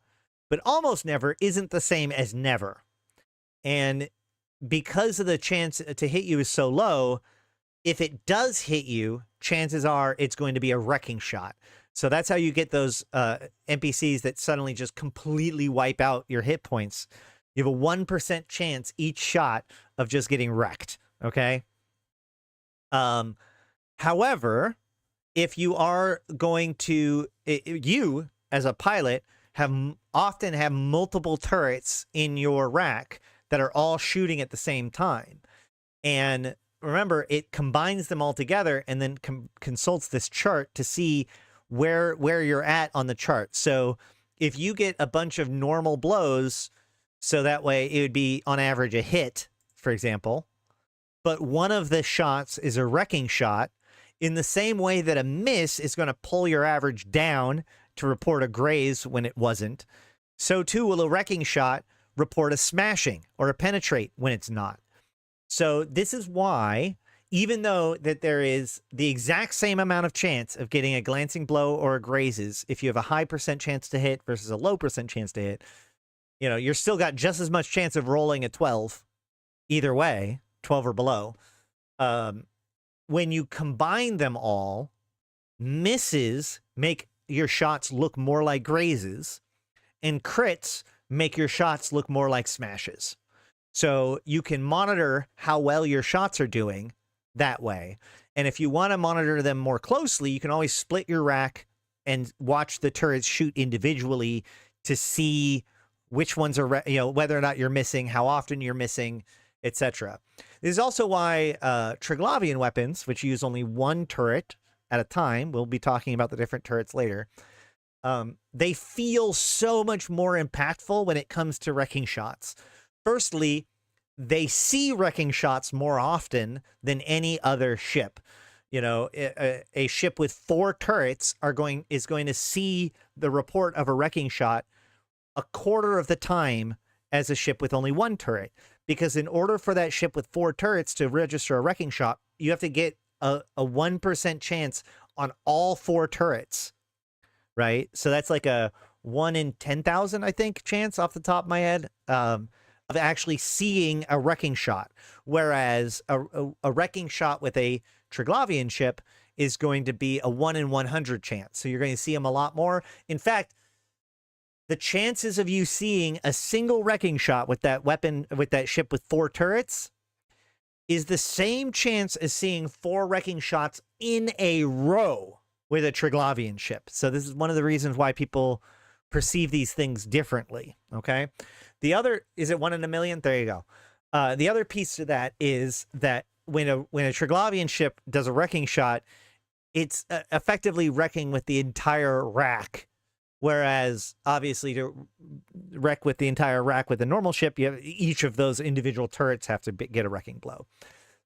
But almost never isn't the same as never. And because of the chance to hit you is so low, if it does hit you, chances are it's going to be a wrecking shot. So that's how you get those NPCs that suddenly just completely wipe out your hit points. You have a 1% chance each shot of just getting wrecked, okay? However, if you are going to, you as a pilot often have multiple turrets in your rack that are all shooting at the same time. And remember, it combines them all together and then consults this chart to see where you're at on the chart. So if you get a bunch of normal blows, so that way it would be on average a hit, for example, but one of the shots is a wrecking shot, in the same way that a miss is going to pull your average down to report a graze when it wasn't, so too will a wrecking shot report a smashing or a penetrate when it's not. So this is why, even though that there is the exact same amount of chance of getting a glancing blow or a grazes, if you have a high % chance to hit versus a low % chance to hit, you know, you're still got just as much chance of rolling a 12 either way, 12 or below. When you combine them all, misses make your shots look more like grazes, and crits make your shots look more like smashes. So you can monitor how well your shots are doing that way. And if you want to monitor them more closely, you can always split your rack and watch the turrets shoot individually to see which ones are, whether or not you're missing, how often you're missing, etc. This is also why Triglavian weapons, which use only one turret at a time, we'll be talking about the different turrets later, they feel so much more impactful when it comes to wrecking shots. Firstly, they see wrecking shots more often than any other ship. You know, a ship with 4 turrets is going to see the report of a wrecking shot a quarter of the time as a ship with only 1 turret. Because in order for that ship with 4 turrets to register a wrecking shot, you have to get a 1% chance on all 4 turrets, right? So that's like a 1 in 10,000, I think, chance off the top of my head, of actually seeing a wrecking shot. Whereas a wrecking shot with a Triglavian ship is going to be a 1 in 100 chance. So you're going to see them a lot more. In fact, the chances of you seeing a single wrecking shot with that weapon, with that ship with 4 turrets, is the same chance as seeing 4 wrecking shots in a row with a Triglavian ship. So this is one of the reasons why people perceive these things differently, okay? The other, is it 1 in a million? There you go. The other piece to that is that when a Triglavian ship does a wrecking shot, it's effectively wrecking with the entire rack. Whereas, obviously, to wreck with the entire rack with a normal ship, you have, each of those individual turrets have to get a wrecking blow.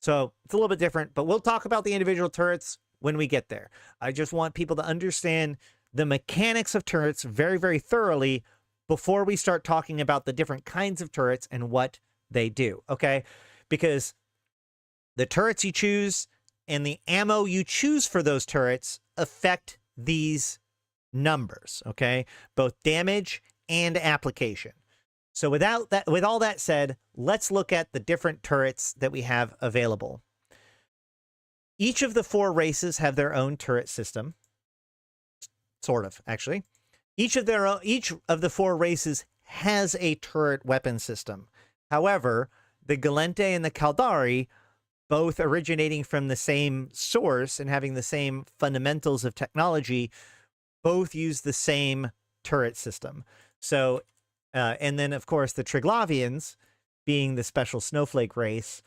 So it's a little bit different, but we'll talk about the individual turrets when we get there. I just want people to understand the mechanics of turrets very, very thoroughly before we start talking about the different kinds of turrets and what they do, okay? Because the turrets you choose and the ammo you choose for those turrets affect these numbers, okay? Both damage and application. So with all that said, let's look at the different turrets that we have available. Each of the 4 races have their own turret system. Sort of, actually. Each of the 4 races has a turret weapon system. However, the Gallente and the Caldari, both originating from the same source and having the same fundamentals of technology, both use the same turret system. So, and then, of course, the Triglavians, being the special snowflake race,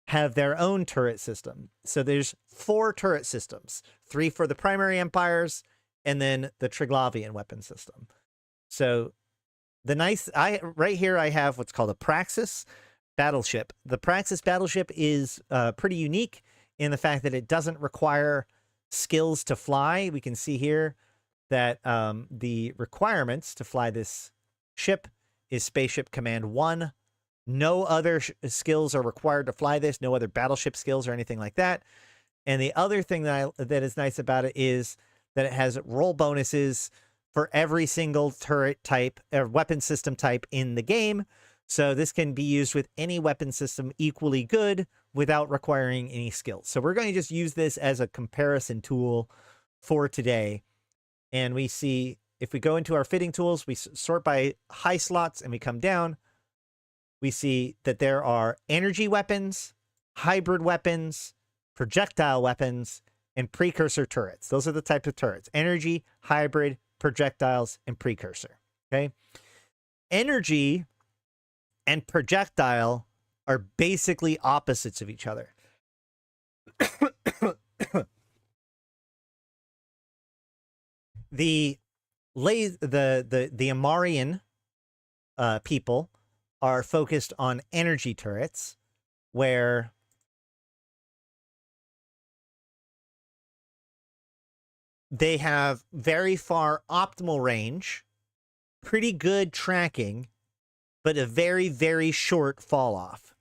have their own turret system. So there's 4 turret systems, 3 for the primary empires, and then the Triglavian weapon system. So right here I have what's called a Praxis battleship. The Praxis battleship is pretty unique in the fact that it doesn't require skills to fly. We can see here that the requirements to fly this ship is Spaceship Command 1. No other skills are required to fly this, no other battleship skills or anything like that. And the other thing that is nice about it is that it has roll bonuses for every single turret type or weapon system type in the game. So this can be used with any weapon system equally good without requiring any skills. So we're going to just use this as a comparison tool for today. And we see, if we go into our fitting tools, we sort by high slots and we come down, we see that there are energy weapons, hybrid weapons, projectile weapons, and precursor turrets. Those are the types of turrets: energy, hybrid, projectiles, and precursor. Okay. Energy and projectile are basically opposites of each other. The Amarian people are focused on energy turrets, where they have very far optimal range, pretty good tracking, but a very, very short fall off.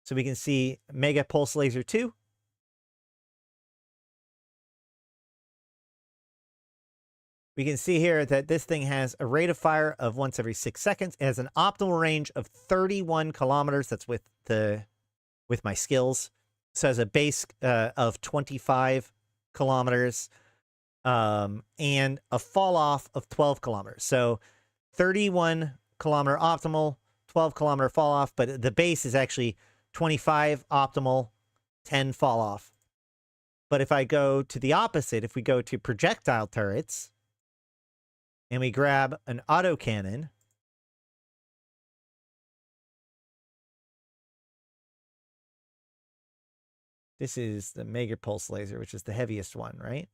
So we can see Mega Pulse Laser 2. We can see here that this thing has a rate of fire of once every 6 seconds. It has an optimal range of 31 kilometers. That's with my skills. So it has a base of 25 kilometers and a fall off of 12 kilometers. So 31 kilometer optimal, 12 kilometer fall off, but the base is actually 25 optimal, 10 fall off. But if I go to the opposite, if we go to projectile turrets, and we grab an autocannon, this is the Mega Pulse Laser, which is the heaviest one, right?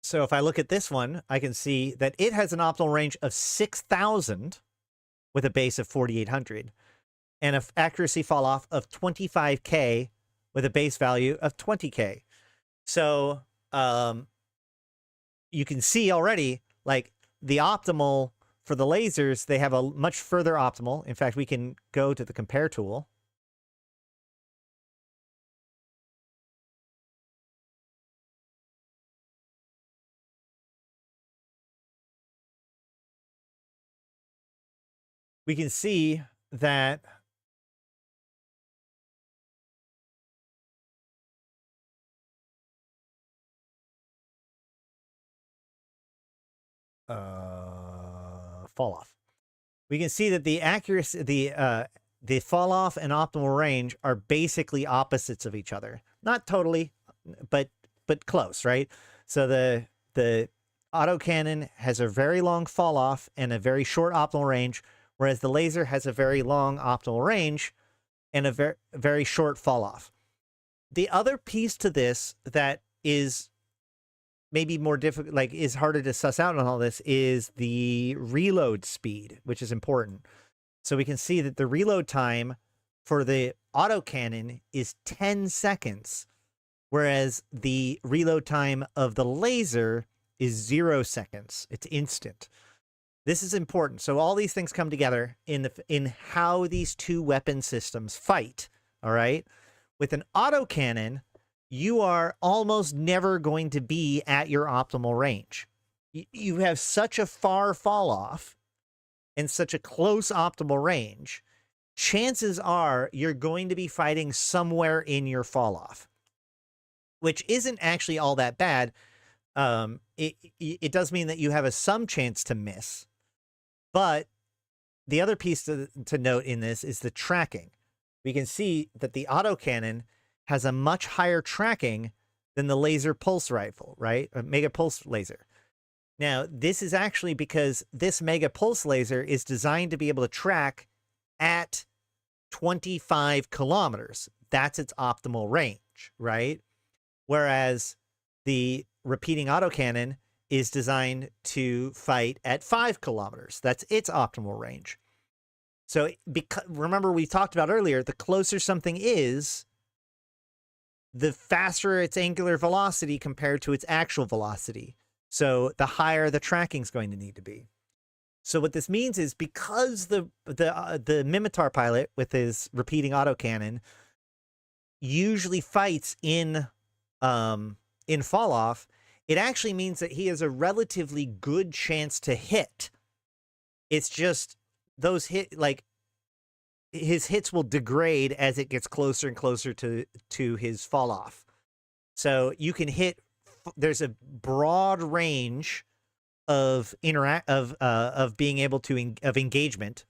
So if I look at this one, I can see that it has an optimal range of 6,000 with a base of 4,800 and an accuracy fall off of 25K with a base value of 20K. So you can see already, like, the optimal for the lasers, they have a much further optimal. In fact, we can go to the compare tool. we can see that fall off. We can see that the accuracy, the fall off and optimal range are basically opposites of each other. Not totally, but close, right? So the autocannon has a very long fall off and a very short optimal range, whereas the laser has a very long optimal range and a very short fall off. The other piece to this that is maybe more difficult, like is harder to suss out on all this, is the reload speed, which is important. So we can see that the reload time for the autocannon is 10 seconds, whereas the reload time of the laser is 0 seconds. It's instant. This is important. So all these things come together in how these two weapon systems fight, all right? With an autocannon, you are almost never going to be at your optimal range. You have such a far fall off and such a close optimal range, chances are you're going to be fighting somewhere in your fall off, which isn't actually all that bad. It does mean that you have some chance to miss, but the other piece to note in this is the tracking. We can see that the autocannon has a much higher tracking than the laser pulse rifle, right? A mega pulse laser. Now, this is actually because this mega pulse laser is designed to be able to track at 25 kilometers. That's its optimal range, right? Whereas the repeating autocannon is designed to fight at 5 kilometers. That's its optimal range. So remember we talked about earlier, the closer something is, the faster its angular velocity compared to its actual velocity. So the higher the tracking is going to need to be. So what this means is because the Mimitar pilot with his repeating autocannon usually fights in fall off, it actually means that he has a relatively good chance to hit. It's just those his hits will degrade as it gets closer and closer to his fall off. So you can hit. There's a broad range of being able to of engagement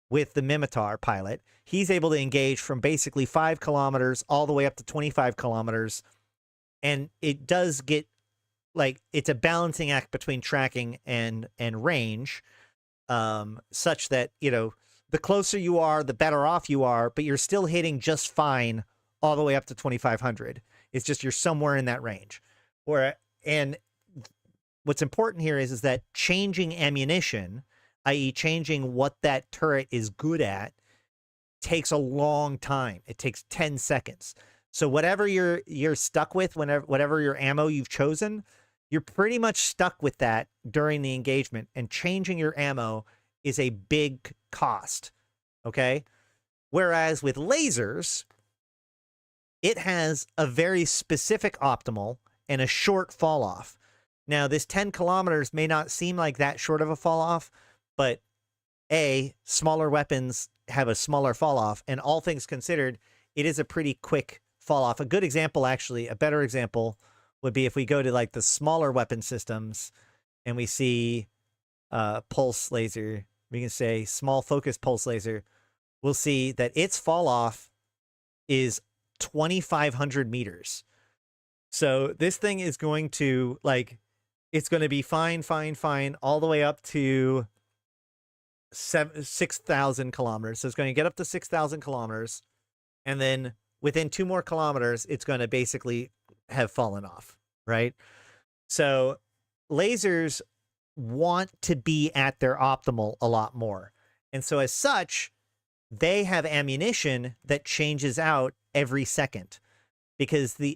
with the Mimitar pilot. He's able to engage from basically 5 kilometers all the way up to 25 kilometers, and it does get it's a balancing act between tracking and range, such that the closer you are, the better off you are, but you're still hitting just fine all the way up to 2,500. It's just you're somewhere in that range. And what's important here is that changing ammunition, i.e. changing what that turret is good at, takes a long time. It takes 10 seconds. So whatever you're stuck with, whatever your ammo you've chosen, you're pretty much stuck with that during the engagement, and changing your ammo is a big cost, okay? Whereas with lasers, it has a very specific optimal and a short fall off. Now, this 10 kilometers may not seem like that short of a fall off, but smaller weapons have a smaller fall off, and all things considered, it is a pretty quick fall off. A good example, actually, a better example would be if we go to the smaller weapon systems and we see pulse laser, we can say small focus pulse laser, we'll see that its fall off is 2,500 meters. So this thing is going to it's going to be fine all the way up to 6,000 kilometers. So it's going to get up to 6,000 kilometers, and then within 2 more kilometers, it's going to basically have fallen off, right? So lasers want to be at their optimal a lot more. And so as such, they have ammunition that changes out every second,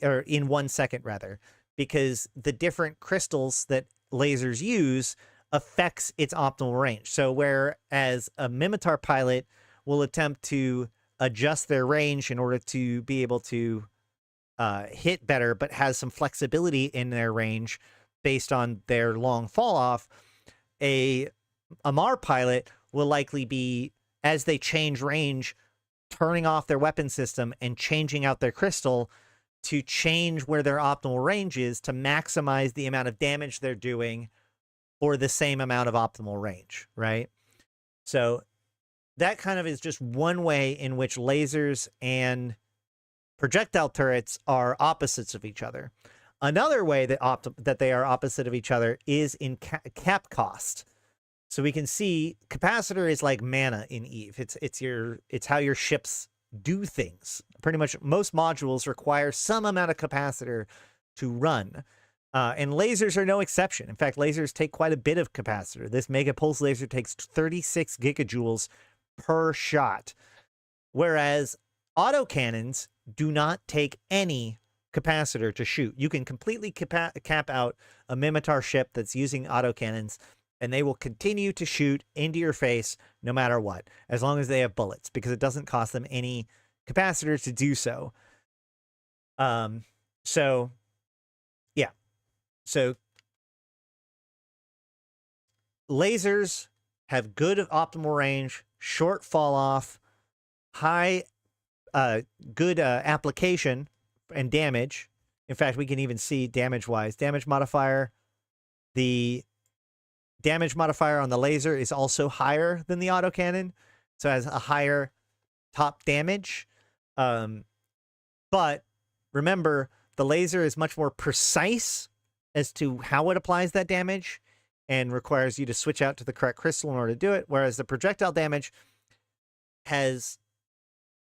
or in 1 second rather, because the different crystals that lasers use affects its optimal range. So whereas a Mimitar pilot will attempt to adjust their range in order to be able to hit better, but has some flexibility in their range based on their long fall off, a Mar pilot will likely be, as they change range, turning off their weapon system and changing out their crystal to change where their optimal range is to maximize the amount of damage they're doing for the same amount of optimal range, right? So that kind of is just one way in which lasers and projectile turrets are opposites of each other. Another way that they are opposite of each other is in cap cost. So we can see capacitor is like mana in EVE. It's how your ships do things. Pretty much most modules require some amount of capacitor to run. And lasers are no exception. In fact, lasers take quite a bit of capacitor. This mega pulse laser takes 36 gigajoules per shot, whereas autocannons do not take any capacitor to shoot. You can completely cap out a Mimitar ship that's using autocannons, and they will continue to shoot into your face no matter what, as long as they have bullets, because it doesn't cost them any capacitor to do so. So, yeah. So, lasers have good optimal range, short fall off, high, good application and damage. In fact, we can even see damage-wise. Damage modifier, the damage modifier on the laser is also higher than the autocannon, so it has a higher top damage. But remember, the laser is much more precise as to how it applies that damage and requires you to switch out to the correct crystal in order to do it, whereas the projectile damage has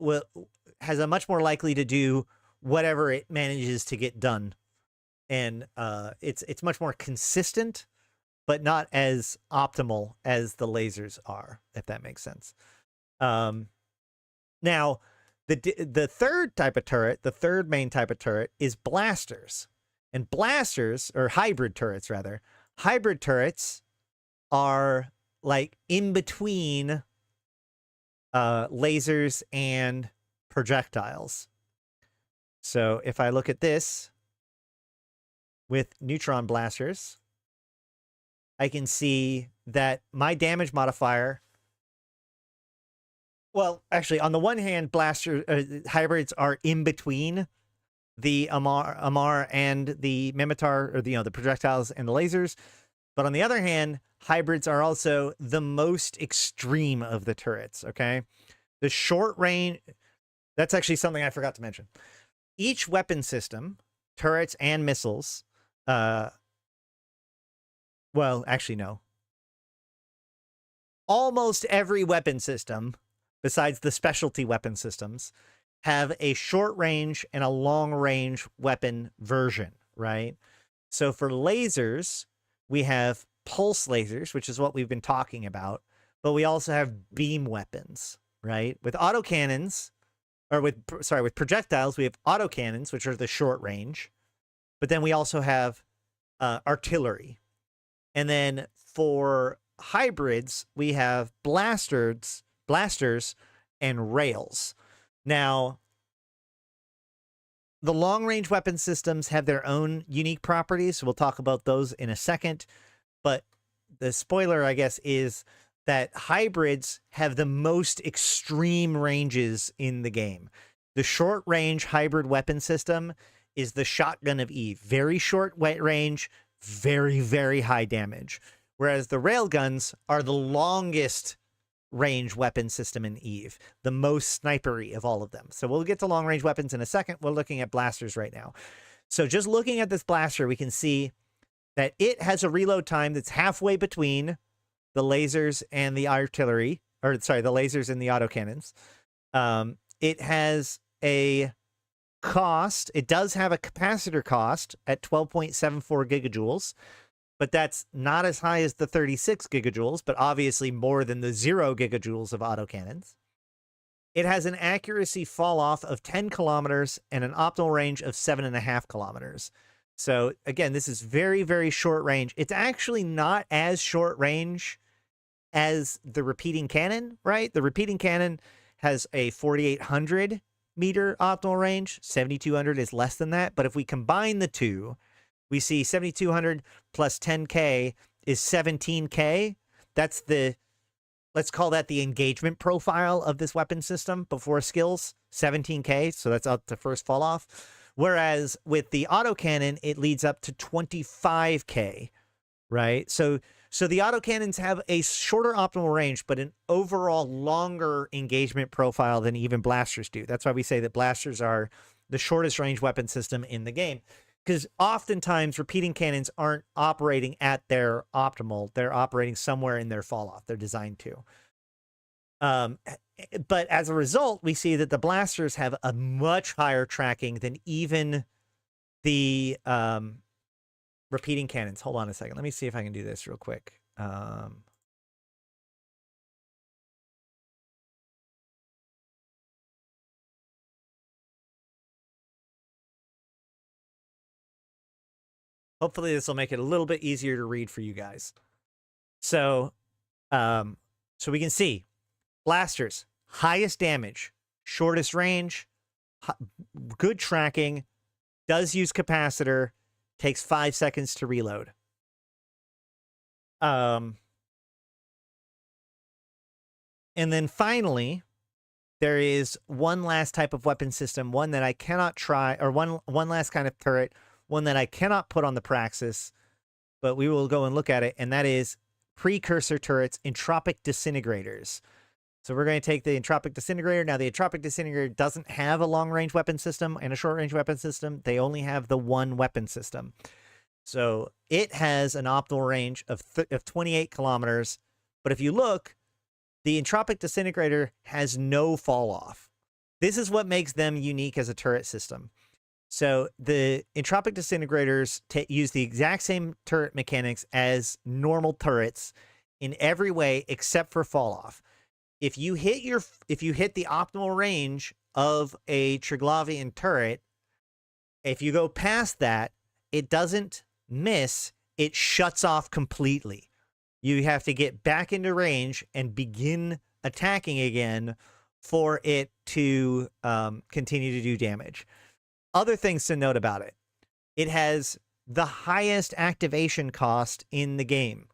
a much more likely to do whatever it manages to get done. And it's much more consistent, but not as optimal as the lasers are, if that makes sense. Now, the third type of turret, the third main type of turret, is blasters. And blasters, or hybrid turrets rather, hybrid turrets are like in between lasers and projectiles. So if I look at this with neutron blasters, I can see that my damage modifier, well, actually, on the one hand, hybrids are in between the Amar and the Mimitar, or the projectiles and the lasers. But on the other hand, hybrids are also the most extreme of the turrets, okay? The short range, that's actually something I forgot to mention. Each weapon system, turrets and missiles, well, actually, no. Almost every weapon system, besides the specialty weapon systems, have a short range and a long range weapon version, right? So for lasers, we have pulse lasers, which is what we've been talking about, but we also have beam weapons, right? With autocannons, or with projectiles, we have autocannons, which are the short range, but then we also have artillery. And then for hybrids, we have blasters and rails. Now, the long-range weapon systems have their own unique properties, so we'll talk about those in a second. But the spoiler, I guess, is that hybrids have the most extreme ranges in the game. The short-range hybrid weapon system is the shotgun of EVE. Very short range, very, very high damage. Whereas the railguns are the longest range weapon system in EVE, the most snipery of all of them. So we'll get to long range weapons in a second. We're looking at blasters right now. So just looking at this blaster, we can see that it has a reload time that's halfway between the lasers and the artillery, or sorry, the lasers and the autocannons. It has a cost. It does have a capacitor cost at 12.74 gigajoules, but that's not as high as the 36 gigajoules, but obviously more than the 0 gigajoules of autocannons. It has an accuracy fall off of 10 kilometers and an optimal range of 7.5 kilometers. So again, this is very, very short range. It's actually not as short range as the repeating cannon, right? The repeating cannon has a 4,800 meter optimal range. 7,200 is less than that. But if we combine the two, we see 7,200 plus 10K is 17K. That's the let's call that the engagement profile of this weapon system before skills, 17K. So that's up to first fall off. Whereas with the autocannon, it leads up to 25K, right? So the autocannons have a shorter optimal range, but an overall longer engagement profile than even blasters do. That's why we say that blasters are the shortest range weapon system in the game. Because oftentimes repeating cannons aren't operating at their optimal. They're operating somewhere in their fall off. They're designed to. But as a result, we see that the blasters have a much higher tracking than even the repeating cannons. Hold on a second. Let me see if I can do this real quick. Hopefully this will make it a little bit easier to read for you guys. So we can see blasters, highest damage, shortest range, good tracking, does use capacitor, takes 5 seconds to reload. And then finally, there is one last type of weapon system, one that I cannot try, or one last kind of turret, one that I cannot put on the Praxis, but we will go and look at it, and that is precursor turrets, entropic disintegrators. So we're going to take the entropic disintegrator. Now, the entropic disintegrator doesn't have a long-range weapon system and a short-range weapon system. They only have the one weapon system. So it has an optimal range of 28 kilometers. But if you look, the entropic disintegrator has no fall-off. This is what makes them unique as a turret system. So the entropic disintegrators use the exact same turret mechanics as normal turrets in every way except for fall-off. If you hit the optimal range of a Triglavian turret, if you go past that, it doesn't miss, it shuts off completely. You have to get back into range and begin attacking again for it to continue to do damage. Other things to note about it. It has the highest activation cost in the game.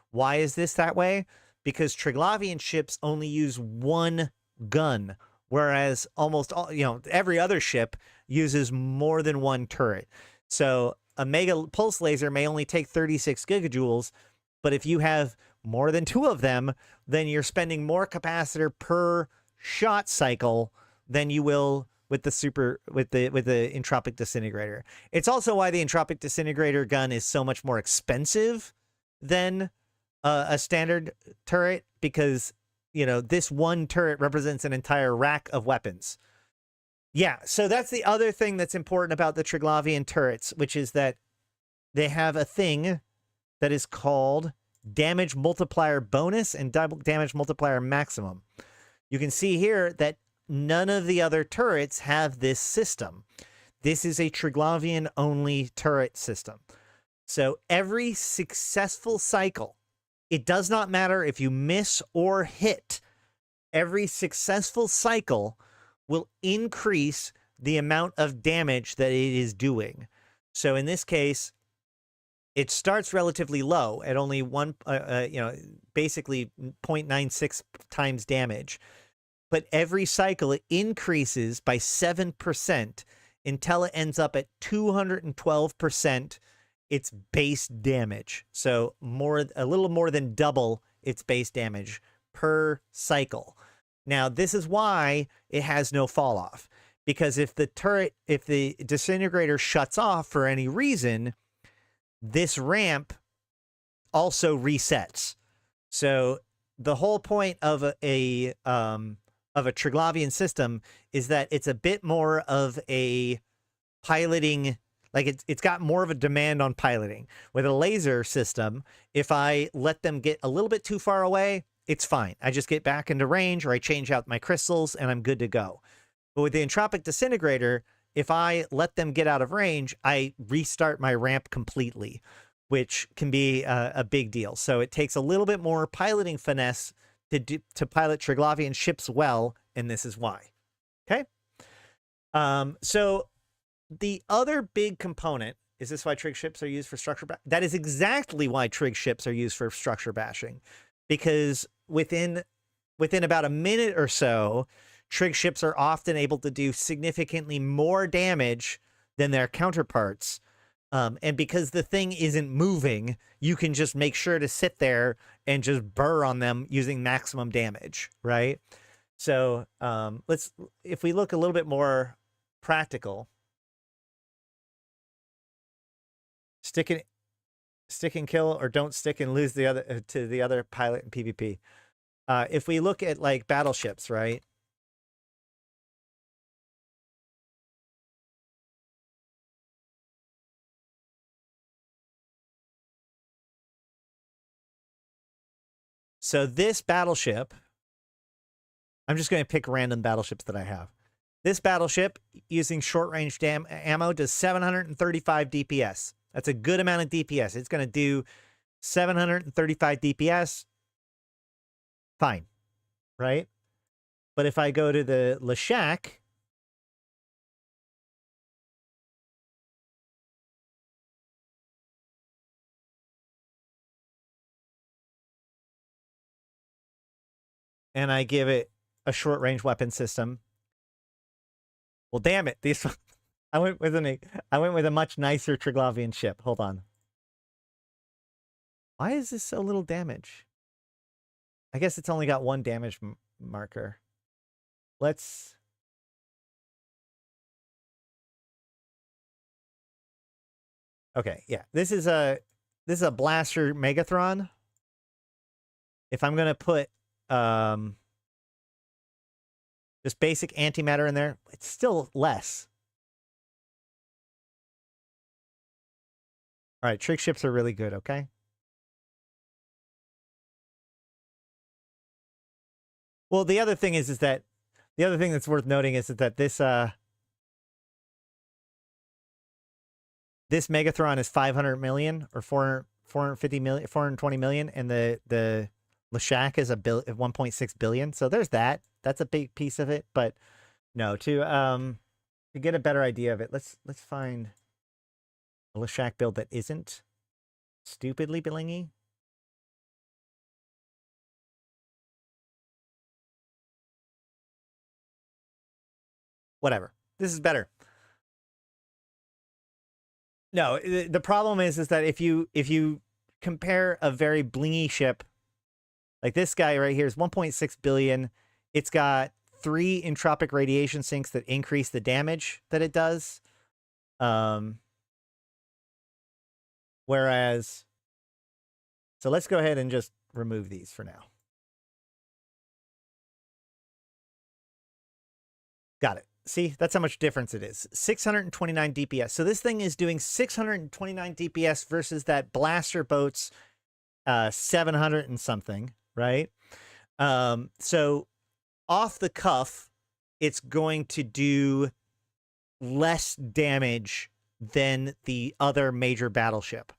Why is this that way? Because Triglavian ships only use one gun, whereas almost all, every other ship uses more than one turret. So a mega pulse laser may only take 36 gigajoules, but if you have more than two of them, then you're spending more capacitor per shot cycle than you will with the entropic disintegrator. It's also why the entropic disintegrator gun is so much more expensive than a standard turret, because this one turret represents an entire rack of weapons. Yeah, so that's the other thing that's important about the Triglavian turrets, which is that they have a thing that is called damage multiplier bonus and damage multiplier maximum. You can see here that none of the other turrets have this system. This is a Triglavian only turret system. So every successful cycle, it does not matter if you miss or hit, every successful cycle will increase the amount of damage that it is doing. So in this case, it starts relatively low at only basically 0.96 times damage. But every cycle, it increases by 7% until it ends up at 212% its base damage. So a little more than double its base damage per cycle. Now, this is why it has no fall off, because if the disintegrator shuts off for any reason, this ramp also resets. So the whole point of a Triglavian system is that it's a bit more of a piloting, like it's got more of a demand on piloting. With a laser system, if I let them get a little bit too far away, it's fine. I just get back into range, or I change out my crystals and I'm good to go. But with the entropic disintegrator, if I let them get out of range, I restart my ramp completely, which can be a big deal. So it takes a little bit more piloting finesse to pilot Triglavian ships well, and this is why. Okay? So the other big component, is this why trig ships are used for structure bashing? That is exactly why trig ships are used for structure bashing, because within within about a minute or so, trig ships are often able to do significantly more damage than their counterparts. And because the thing isn't moving, you can just make sure to sit there and just burr on them using maximum damage, right? So if we look a little bit more practical, stick and kill, or don't stick and lose the other to the other pilot in PvP. If we look at like battleships, right? So this battleship, I'm just going to pick random battleships that I have. This battleship, using short-range ammo, does 735 DPS. That's a good amount of DPS. It's going to do 735 DPS. Fine, right? But if I go to the Leshak, and I give it a short-range weapon system, well, damn it! I went with a much nicer Triglavian ship. Hold on. Why is this so little damage? I guess it's only got one damage marker. Let's. Okay, yeah. This is a blaster Megathron. If I'm gonna put just basic antimatter in there, it's still less. All right, trig ships are really good, okay? Well, the other thing is that the other thing that's worth noting is that this this Megathron is 500 million or 450 million, 420 million, and the Leshak is 1.6 billion. So there's that. That's a big piece of it. But no, to get a better idea of it, let's find a Leshak build that isn't stupidly blingy. Whatever. This is better. No, the problem is that if you compare a very blingy ship, like this guy right here is 1.6 billion. It's got 3 entropic radiation sinks that increase the damage that it does. Whereas, so let's go ahead and just remove these for now. Got it. See, that's how much difference it is. 629 DPS. So this thing is doing 629 DPS versus that blaster boat's 700 and something, right? So off the cuff, it's going to do less damage than the other major battleship.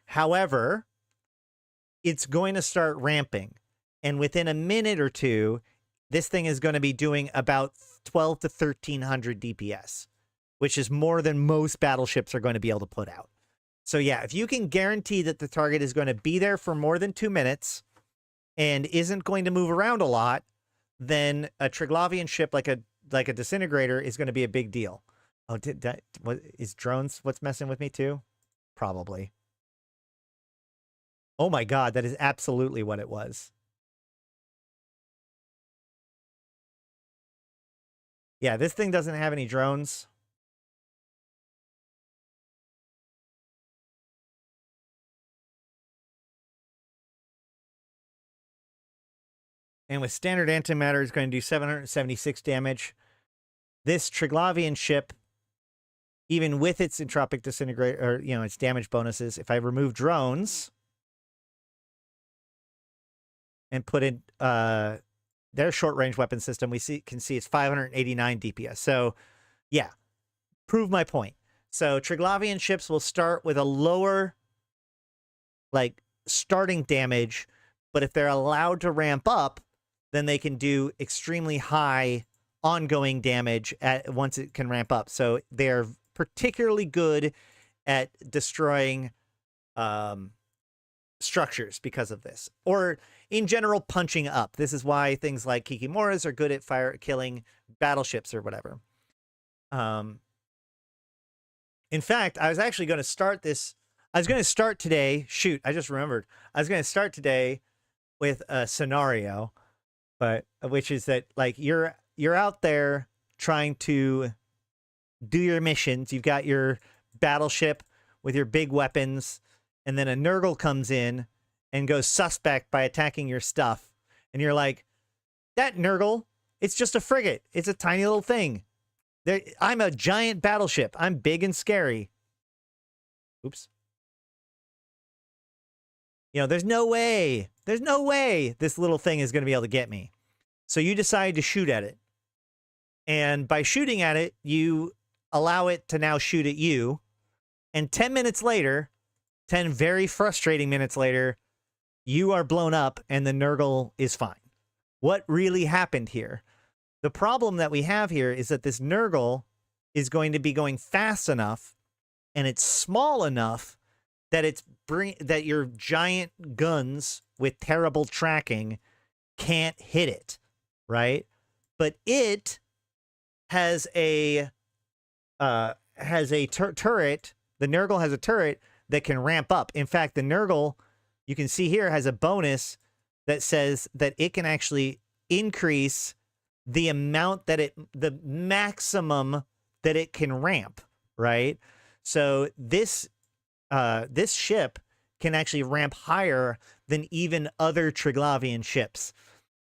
However, it's going to start ramping. And within a minute or two, this thing is going to be doing about 12 to 1300 DPS, which is more than most battleships are going to be able to put out. So yeah, if you can guarantee that the target is going to be there for more than 2 minutes and isn't going to move around a lot, then a Triglavian ship like a disintegrator is going to be a big deal. Oh, what is drones? What's messing with me too? Probably. Oh my God, that is absolutely what it was. Yeah, this thing doesn't have any drones. And with standard antimatter, it's going to do 776 damage. This Triglavian ship, even with its entropic disintegrator, or its damage bonuses, if I remove drones and put in their short-range weapon system, we can see it's 589 DPS. So, yeah, prove my point. So Triglavian ships will start with a lower, starting damage, but if they're allowed to ramp up, then they can do extremely high ongoing damage once it can ramp up. So they're particularly good at destroying structures because of this, or in general, punching up. This is why things like Kikimoras are good at killing battleships or whatever. In fact, I was actually going to start this. I was going to start today. Shoot, I just remembered. I was going to start today with a scenario, but which is that like you're out there trying to do your missions. You've got your battleship with your big weapons, and then a Nurgle comes in and goes suspect by attacking your stuff. And you're like, that Nurgle, it's just a frigate. It's a tiny little thing. I'm a giant battleship. I'm big and scary. Oops. You know, there's no way this little thing is going to be able to get me. So you decide to shoot at it. And by shooting at it, you allow it to now shoot at you. And 10 minutes later, 10 very frustrating minutes later, you are blown up and the Nurgle is fine. What really happened here? The problem that we have here is that this Nurgle is going to be going fast enough and it's small enough that that your giant guns with terrible tracking can't hit it, right? But it has a turret. The Nurgle has a turret that can ramp up. In fact, the Nurgle, you can see here, has a bonus that says that it can actually increase the amount that the maximum that it can ramp, right? So this ship can actually ramp higher than even other Triglavian ships.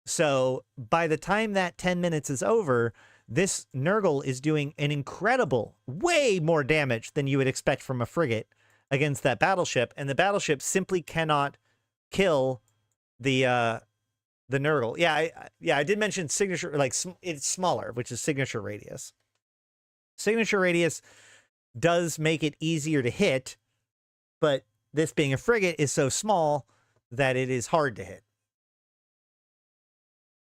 So by the time that 10 minutes is over, this Nurgle is doing an incredible, way more damage than you would expect from a frigate against that battleship, and the battleship simply cannot kill the Nurgle. Yeah, I did mention signature, like it's smaller, which is signature radius. Signature radius does make it easier to hit, but this being a frigate is so small that it is hard to hit.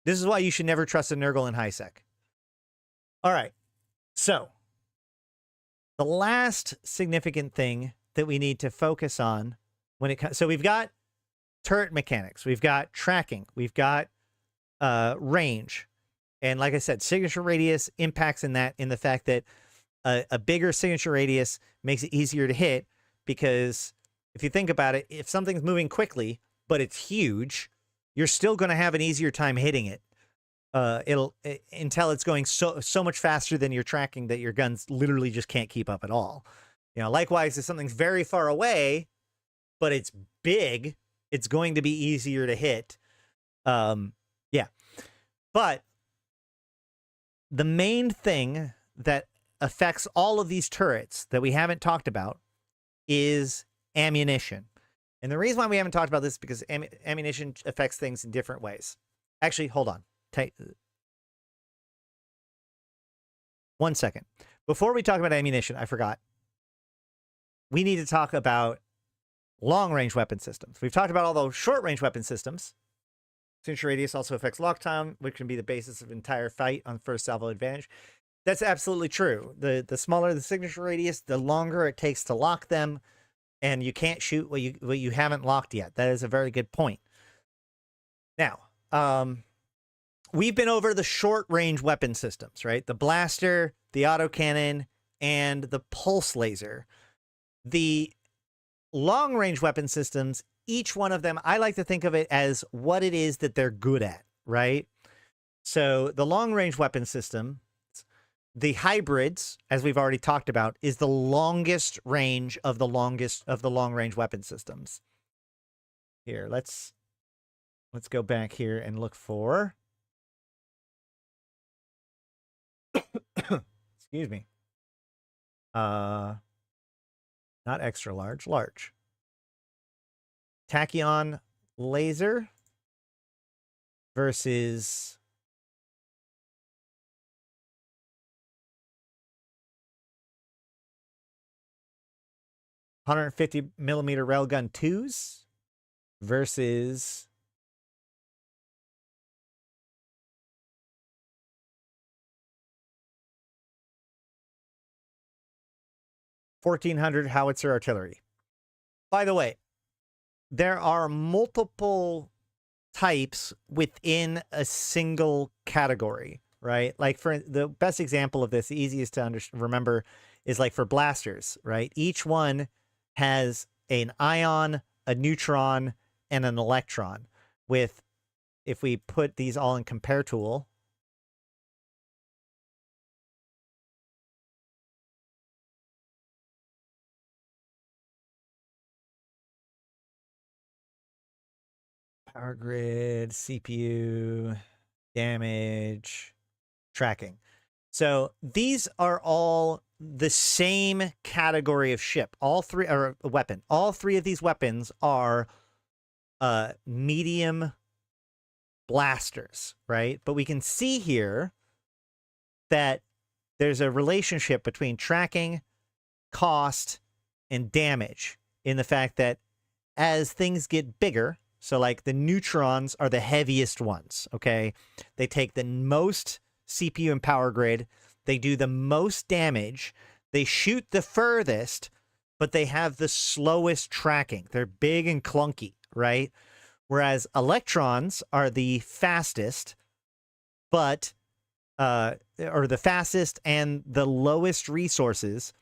This is why you should never trust a Nurgle in high sec. All right, so the last significant thing that we need to focus on when it comes, so we've got turret mechanics, we've got tracking, we've got range, and like I said, signature radius impacts in the fact that a bigger signature radius makes it easier to hit, because if you think about it, if something's moving quickly but it's huge, you're still going to have an easier time hitting it. Until it's going so much faster than your tracking that your guns literally just can't keep up at all. You know, likewise, if something's very far away, but it's big, it's going to be easier to hit. Yeah. But the main thing that affects all of these turrets that we haven't talked about is ammunition. And the reason why we haven't talked about this is because ammunition affects things in different ways. Actually, hold on. Take 1 second. Before we talk about ammunition, I forgot. We need to talk about long-range weapon systems. We've talked about all those short-range weapon systems. Signature radius also affects lock time, which can be the basis of an entire fight on first salvo advantage. That's absolutely true. The smaller the signature radius, the longer it takes to lock them, and you can't shoot what you haven't locked yet. That is a very good point. Now, we've been over the short-range weapon systems, right? The blaster, the autocannon, and the pulse laser. The long-range weapon systems, each one of them, I like to think of it as what it is that they're good at, right? So the long-range weapon system, the hybrids, as we've already talked about, is the longest range of the long-range weapon systems. Here, let's go back here and look for... Excuse me. Not extra large, large. Tachyon laser versus .150 millimeter railgun 2s versus 1400 howitzer artillery. By the way, there are multiple types within a single category, right? Like for the best example of this, the easiest to remember is like for blasters, right? Each one has an ion, a neutron, and an electron. With, if we put these all in compare tool, power grid, CPU, damage, tracking. So these are all the same category of ship. All three are a weapon. All three of these weapons are medium blasters, right? But we can see here that there's a relationship between tracking, cost, and damage in the fact that as things get bigger, so like the neutrons are the heaviest ones, okay? They take the most CPU and power grid. They do the most damage. They shoot the furthest, but they have the slowest tracking. They're big and clunky, right? Whereas electrons are the fastest, but or the fastest and the lowest resources,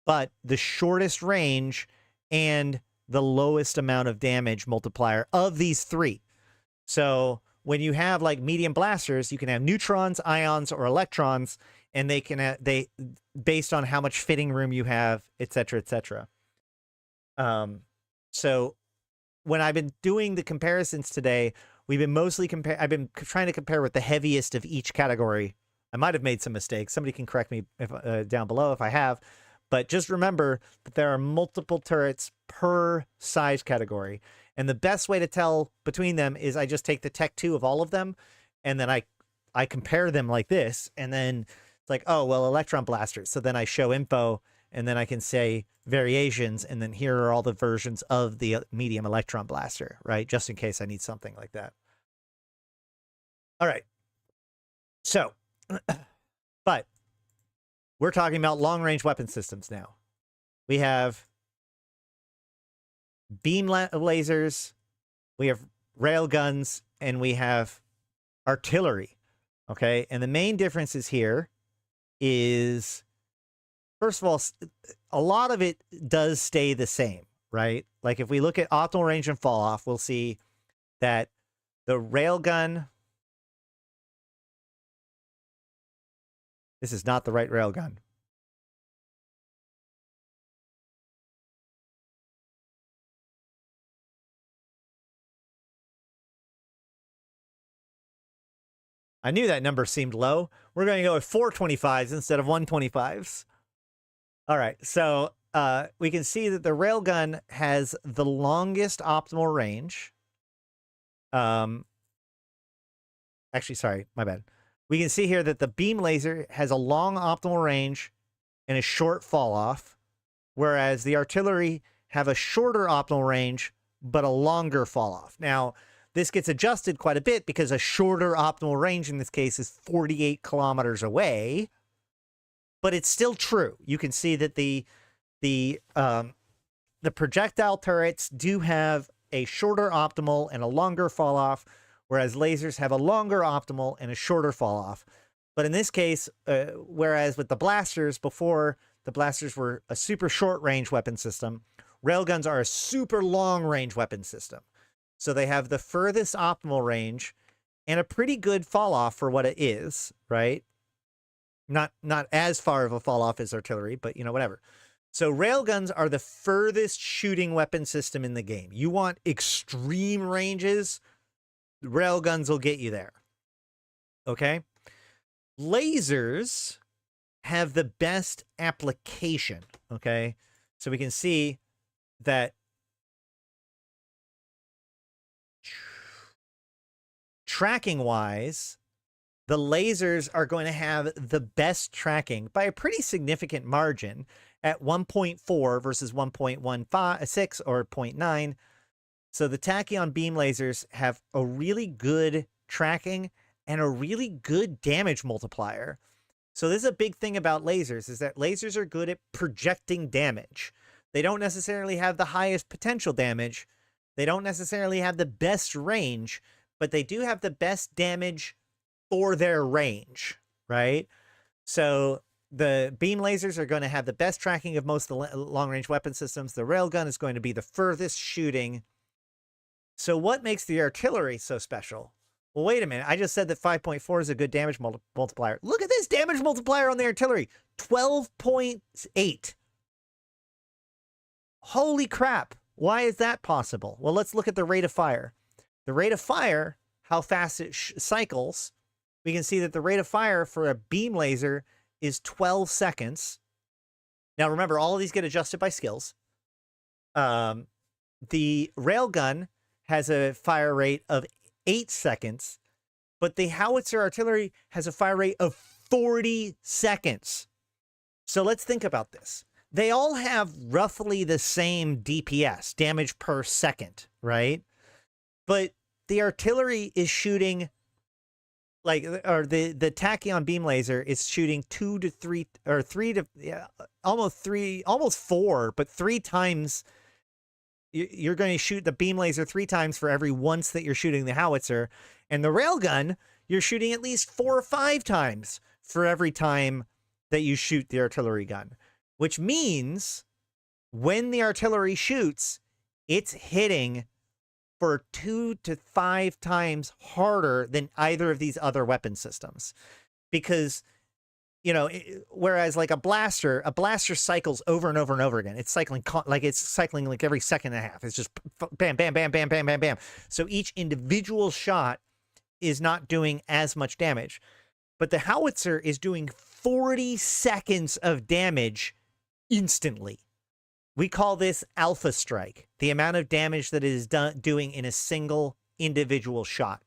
but the shortest range and the lowest amount of damage multiplier of these three. So when you have like medium blasters, you can have neutrons, ions, or electrons, and they can based on how much fitting room you have, et cetera, et cetera. So when I've been doing the comparisons today, we've been mostly I've been trying to compare with the heaviest of each category. I might have made some mistakes. Somebody can correct me if, down below if I have. But just remember that there are multiple turrets per size category. And the best way to tell between them is I just take the Tech 2 of all of them, and then I compare them like this. And then it's like, oh, well, electron blasters. So then I show info, and then I can say variations, and then here are all the versions of the medium electron blaster, right? Just in case I need something like that. All right. So, but we're talking about long-range weapon systems now. We have beam lasers, we have rail guns, and we have artillery, okay? And the main differences here is, first of all, a lot of it does stay the same, right? Like if we look at optimal range and fall off, we'll see that the railgun, this is not the right railgun. I knew that number seemed low. We're going to go with 425s instead of 125s. All right, so we can see that the railgun has the longest optimal range. Actually, sorry, my bad. We can see here that the beam laser has a long optimal range and a short fall off, whereas the artillery have a shorter optimal range but a longer fall off. Now, this gets adjusted quite a bit because a shorter optimal range in this case is 48 kilometers away, but it's still true. You can see that the projectile turrets do have a shorter optimal and a longer fall off, whereas lasers have a longer optimal and a shorter fall off. But in this case, whereas with the blasters, before the blasters were a super short range weapon system, railguns are a super long range weapon system. So they have the furthest optimal range and a pretty good fall off for what it is, right? Not as far of a fall off as artillery, but you know, whatever. So railguns are the furthest shooting weapon system in the game. You want extreme ranges, railguns will get you there. Okay? Lasers have the best application, okay? So we can see that tracking-wise, the lasers are going to have the best tracking by a pretty significant margin at 1.4 versus 1.16 or 0.9. So the tachyon beam lasers have a really good tracking and a really good damage multiplier. So this is a big thing about lasers, is that lasers are good at projecting damage. They don't necessarily have the highest potential damage, They don't necessarily have the best range, but they do have the best damage for their range, right? So the beam lasers are going to have the best tracking of most of the long-range weapon systems. The railgun is going to be the furthest shooting. So what makes the artillery so special? Well, wait a minute. I just said that 5.4 is a good damage multiplier. Look at this damage multiplier on the artillery. 12.8. Holy crap. Why is that possible? Well, let's look at the rate of fire. The rate of fire, how fast it cycles, we can see that the rate of fire for a beam laser is 12 seconds. Now, remember, all of these get adjusted by skills. The railgun has a fire rate of 8 seconds, but the howitzer artillery has a fire rate of 40 seconds. So let's think about this. They all have roughly the same DPS, damage per second, right? But the artillery is shooting like, or the tachyon beam laser is shooting 2 to 3 or 3 to almost 4, but 3 times. You're going to shoot the beam laser 3 times for every once that you're shooting the howitzer, and the railgun you're shooting at least 4 or 5 times for every time that you shoot the artillery gun, which means when the artillery shoots, it's hitting for 2 to 5 times harder than either of these other weapon systems. Because, you know, whereas like a blaster cycles over and over and over again. It's cycling like every second and a half. It's just bam, bam, bam, bam, bam, bam, bam. So each individual shot is not doing as much damage. But the howitzer is doing 40 seconds of damage instantly. We call this alpha strike, the amount of damage that it is doing in a single individual shot.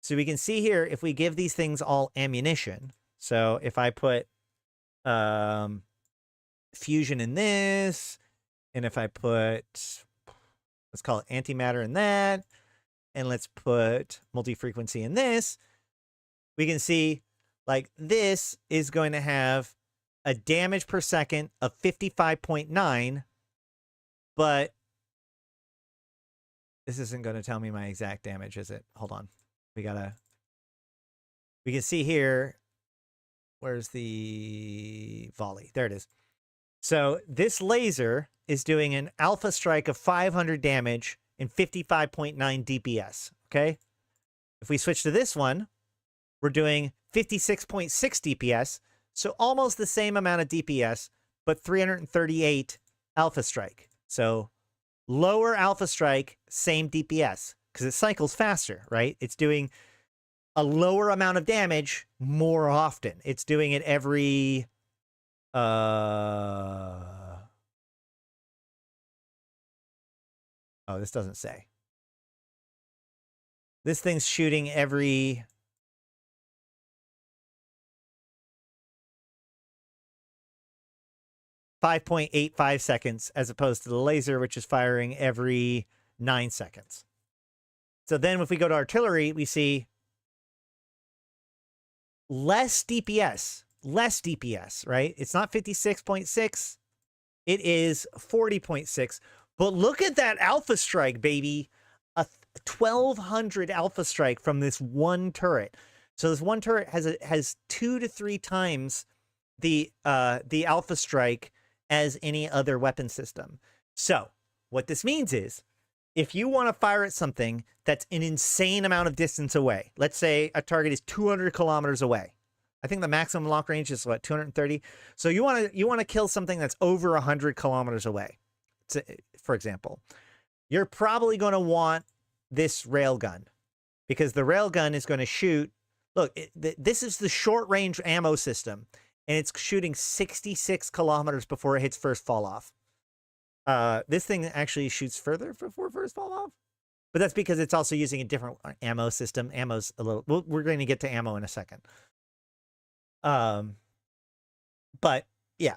So we can see here, if we give these things all ammunition. So if I put fusion in this, and if I put, let's call it antimatter in that, and let's put multi-frequency in this, we can see like this is going to have a damage per second of 55.9, but this isn't going to tell me my exact damage, is it? Hold on. We can see here, where's the volley? There it is. So this laser is doing an alpha strike of 500 damage and 55.9 DPS, okay? If we switch to this one, we're doing 56.6 DPS, so almost the same amount of DPS, but 338 alpha strike. So lower alpha strike, same DPS, because it cycles faster, right? It's doing a lower amount of damage more often. It's doing it every oh, this doesn't say. This thing's shooting every 5.85 seconds, as opposed to the laser, which is firing every 9 seconds. So then if we go to artillery, we see less DPS, right? It's not 56.6. It is 40.6. But look at that alpha strike, baby. A 1200 alpha strike from this one turret. So this one turret has 2 to 3 times the alpha strike as any other weapon system. So what this means is, if you want to fire at something that's an insane amount of distance away, let's say a target is 200 kilometers away. I think the maximum lock range is what, 230? So you want to kill something that's over 100 kilometers away, for example. You're probably going to want this railgun, because the railgun is going to shoot. Look, this is the short range ammo system, and it's shooting 66 kilometers before it hits first fall off. This thing actually shoots further before first fall off, but that's because it's also using a different ammo system. Ammo's a little, we're going to get to ammo in a second. But yeah,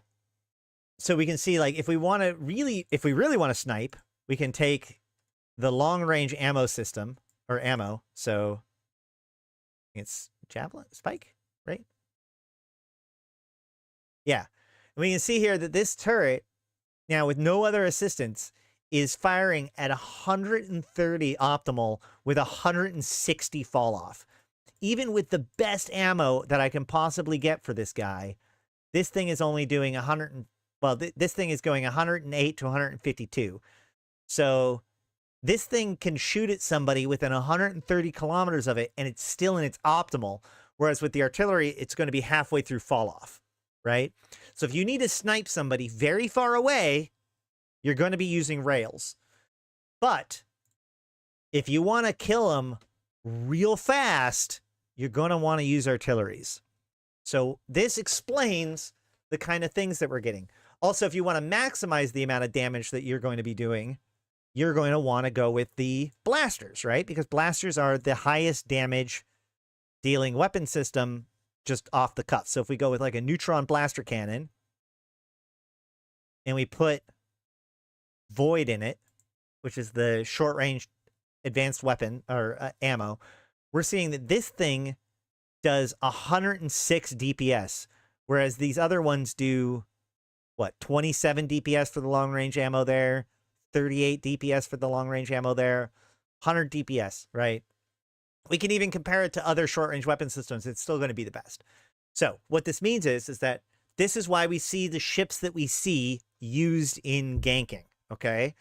so we can see, like, if we really want to snipe, we can take the long range ammo system, or ammo. So it's javelin spike, right? Yeah. And we can see here that this turret, now with no other assistance, is firing at 130 optimal with 160 fall off. Even with the best ammo that I can possibly get for this guy, this thing is only doing 100. Well, this thing is going 108 to 152. So this thing can shoot at somebody within 130 kilometers of it, and it's still in its optimal. Whereas with the artillery, it's going to be halfway through fall off, right? So if you need to snipe somebody very far away, you're going to be using rails. But if you want to kill them real fast, you're going to want to use artilleries. So this explains the kind of things that we're getting. Also, if you want to maximize the amount of damage that you're going to be doing, you're going to want to go with the blasters, right? Because blasters are the highest damage dealing weapon system just off the cuff. So if we go with like a neutron blaster cannon and we put Void in it, which is the short range advanced weapon or ammo, we're seeing that this thing does 106 DPS, whereas these other ones do what, 27 DPS for the long range ammo there, 38 DPS for the long range ammo there, 100 DPS, right? We can even compare it to other short range weapon systems. It's still going to be the best. So what this means is that this is why we see the ships that we see used in ganking. Okay.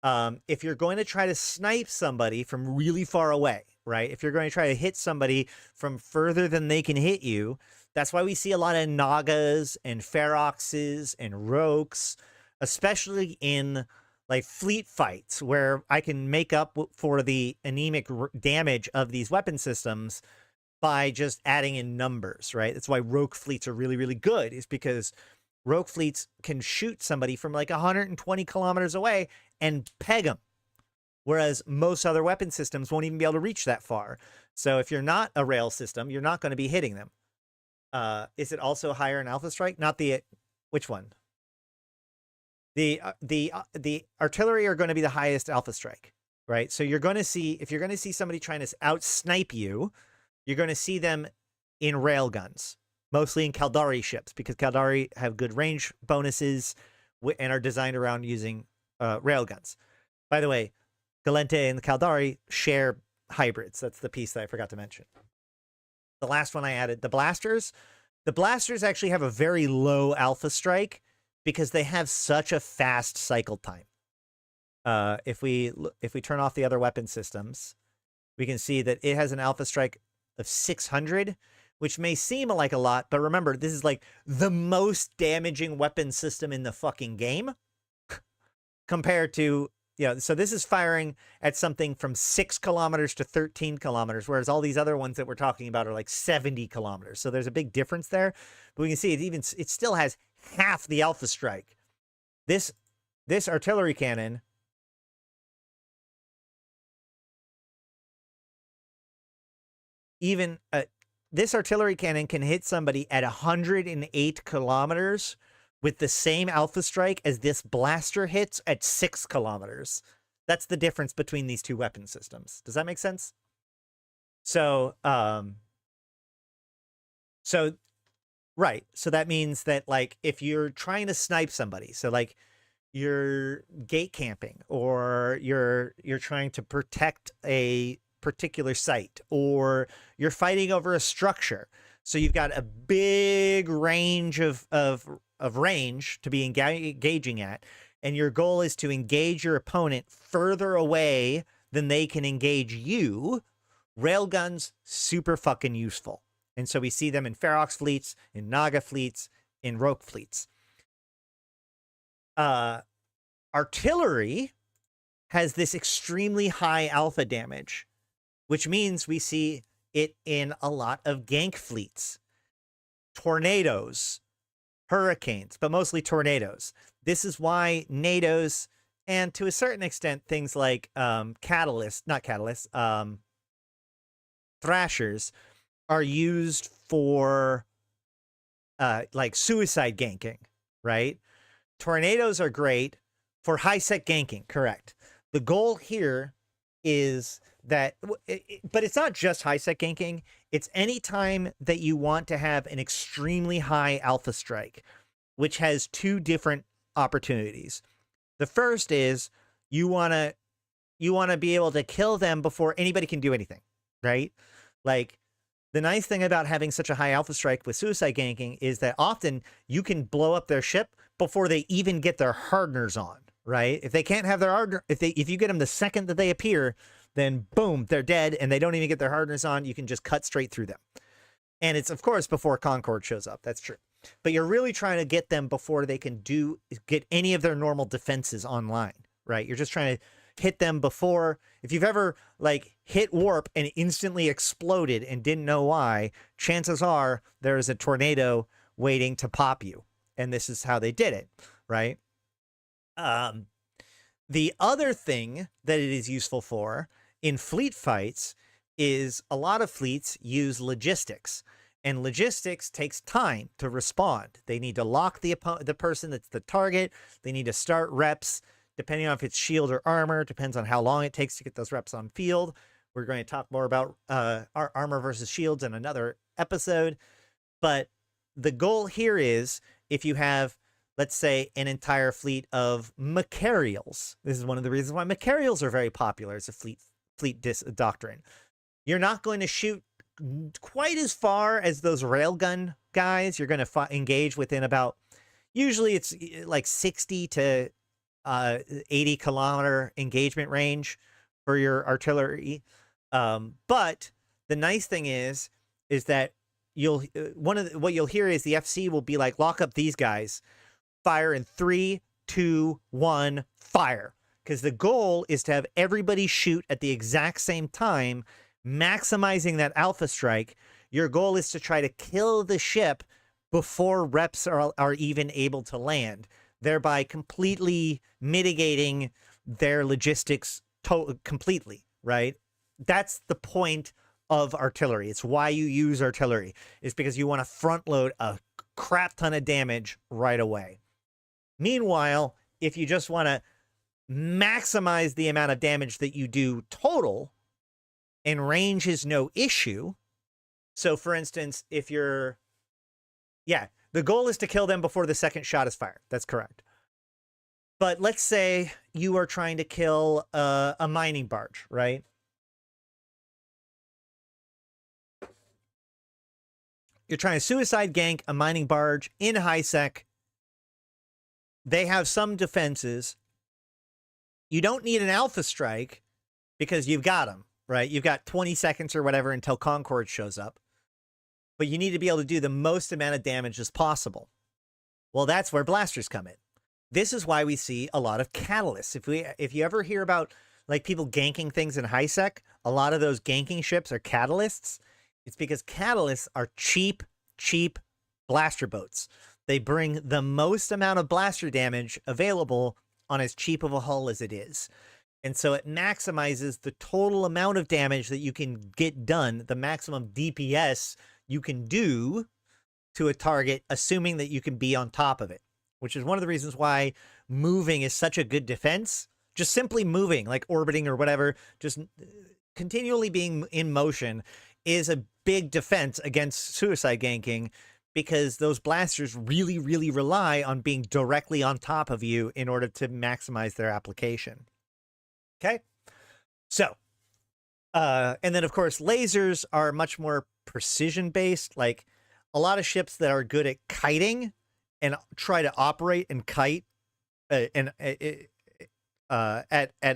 If you're going to try to snipe somebody from really far away, right? If you're going to try to hit somebody from further than they can hit you, that's why we see a lot of Nagas and Feroxes and Roks, especially in like fleet fights where I can make up for the anemic damage of these weapon systems by just adding in numbers, right? That's why rogue fleets are really, really good, is because rogue fleets can shoot somebody from like 120 kilometers away and peg them, whereas most other weapon systems won't even be able to reach that far. So if you're not a rail system, you're not going to be hitting them. Is it also higher in Alpha Strike? Not the, which one? The artillery are going to be the highest Alpha Strike, right? So you're going to see, if you're going to see somebody trying to out snipe you, you're going to see them in rail guns, mostly in Caldari ships, because Caldari have good range bonuses and are designed around using rail guns. By the way, Galente and the Caldari share hybrids. That's the piece that I forgot to mention. The last one I added, the blasters. The blasters actually have a very low Alpha Strike because they have such a fast cycle time. If we turn off the other weapon systems, we can see that it has an Alpha Strike of 600, which may seem like a lot, but remember, this is like the most damaging weapon system in the fucking game compared to, you know, so this is firing at something from 6 kilometers to 13 kilometers, whereas all these other ones that we're talking about are like 70 kilometers. So there's a big difference there, but we can see it still has half the Alpha Strike. This artillery cannon this artillery cannon can hit somebody at 108 kilometers with the same Alpha Strike as this blaster hits at 6 kilometers. That's the difference between these two weapon systems. Does that make sense? So, right. So that means that, like, if you're trying to snipe somebody, so like you're gate camping, or you're trying to protect a particular site, or you're fighting over a structure, so you've got a big range of range to be engaging at, and your goal is to engage your opponent further away than they can engage you. Railguns, super fucking useful. And so we see them in Ferox fleets, in Naga fleets, in Roke fleets. Artillery has this extremely high alpha damage, which means we see it in a lot of gank fleets. Tornadoes, hurricanes, but mostly tornadoes. This is why NATOs, and to a certain extent, things like Thrashers, are used for like suicide ganking, right? Tornadoes are great for high-sec ganking, correct. The goal here is that, but it's not just high-sec ganking. It's any time that you want to have an extremely high Alpha Strike, which has two different opportunities. The first is you want to be able to kill them before anybody can do anything, right? Like, the nice thing about having such a high alpha strike with suicide ganking is that often you can blow up their ship before they even get their hardeners on, right? If they can't have their hardener, if you get them the second that they appear, then boom, they're dead, and they don't even get their hardeners on. You can just cut straight through them. And it's, of course, before Concord shows up. That's true. But you're really trying to get them before they can get any of their normal defenses online, right? You're just trying to hit them before. If you've ever like hit warp and instantly exploded and didn't know why, chances are there is a tornado waiting to pop you. And this is how they did it, right? The other thing that it is useful for in fleet fights is a lot of fleets use logistics, and logistics takes time to respond. They need to lock the person that's the target. They need to start reps, depending on if it's shield or armor, depends on how long it takes to get those reps on field. We're going to talk more about our armor versus shields in another episode. But the goal here is, if you have, let's say, an entire fleet of Macarials. This is one of the reasons why Macarials are very popular as a fleet doctrine. You're not going to shoot quite as far as those railgun guys. You're going to engage within about, usually it's like 60 to 80 kilometer engagement range for your artillery. But the nice thing is that what you'll hear is the FC will be like, lock up these guys, fire in 3, 2, 1, fire. Because the goal is to have everybody shoot at the exact same time, maximizing that alpha strike. Your goal is to try to kill the ship before reps are even able to land, thereby completely mitigating their logistics completely, right? That's the point of artillery. It's why you use artillery, is because you want to front load a crap ton of damage right away. Meanwhile, if you just want to maximize the amount of damage that you do total, and range is no issue. So for instance, if you're, the goal is to kill them before the second shot is fired. That's correct. But let's say you are trying to kill a mining barge, right? You're trying to suicide gank a mining barge in high sec. They have some defenses. You don't need an alpha strike because you've got them, right? You've got 20 seconds or whatever until Concord shows up. But you need to be able to do the most amount of damage as possible. Well, that's where blasters come in. This is why we see a lot of catalysts. If you ever hear about like people ganking things in high sec, a lot of those ganking ships are catalysts. It's because catalysts are cheap blaster boats. They bring the most amount of blaster damage available on as cheap of a hull as it is. And so it maximizes the total amount of damage that you can get done, the maximum DPS you can do to a target, assuming that you can be on top of it, which is one of the reasons why moving is such a good defense. Just simply moving, like orbiting or whatever, just continually being in motion is a big defense against suicide ganking, because those blasters really, really rely on being directly on top of you in order to maximize their application. Okay? So, and then of course, lasers are much more precision based. Like a lot of ships that are good at kiting and try to operate and kite at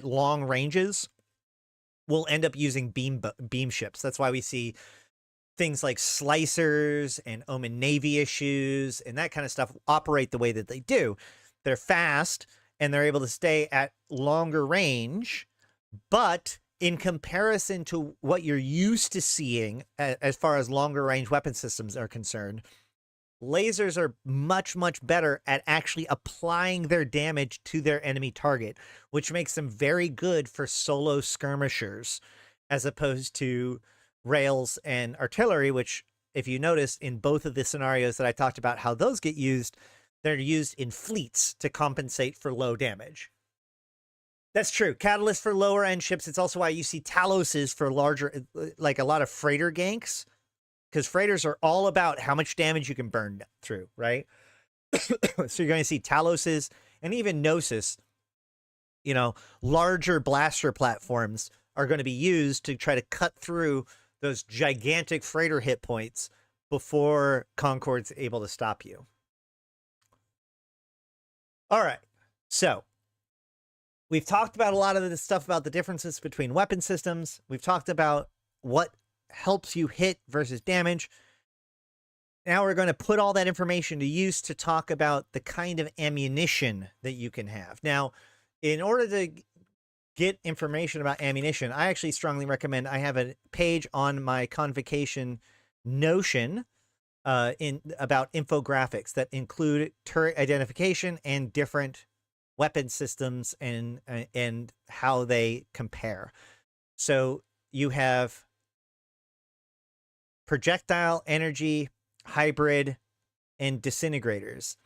long ranges will end up using beam ships. That's why we see things like slicers and Omen Navy issues and that kind of stuff operate the way that they do. They're fast and they're able to stay at longer range, but in comparison to what you're used to seeing as far as longer range weapon systems are concerned, lasers are much, much better at actually applying their damage to their enemy target, which makes them very good for solo skirmishers, as opposed to rails and artillery, which, if you notice in both of the scenarios that I talked about how those get used, they're used in fleets to compensate for low damage. That's true. Catalyst for lower end ships. It's also why you see Taloses for larger, like a lot of freighter ganks, because freighters are all about how much damage you can burn through, right? So you're going to see Taloses and even Gnosis you know, larger blaster platforms are going to be used to try to cut through those gigantic freighter hit points before Concorde's able to stop you. All right. So we've talked about a lot of this stuff about the differences between weapon systems. We've talked about what helps you hit versus damage. Now we're going to put all that information to use to talk about the kind of ammunition that you can have. Now, in order to get information about ammunition, I actually strongly recommend, I have a page on my Convocation Notion about infographics that include turret identification and different weapon systems and how they compare. So you have projectile, energy, hybrid, and disintegrators.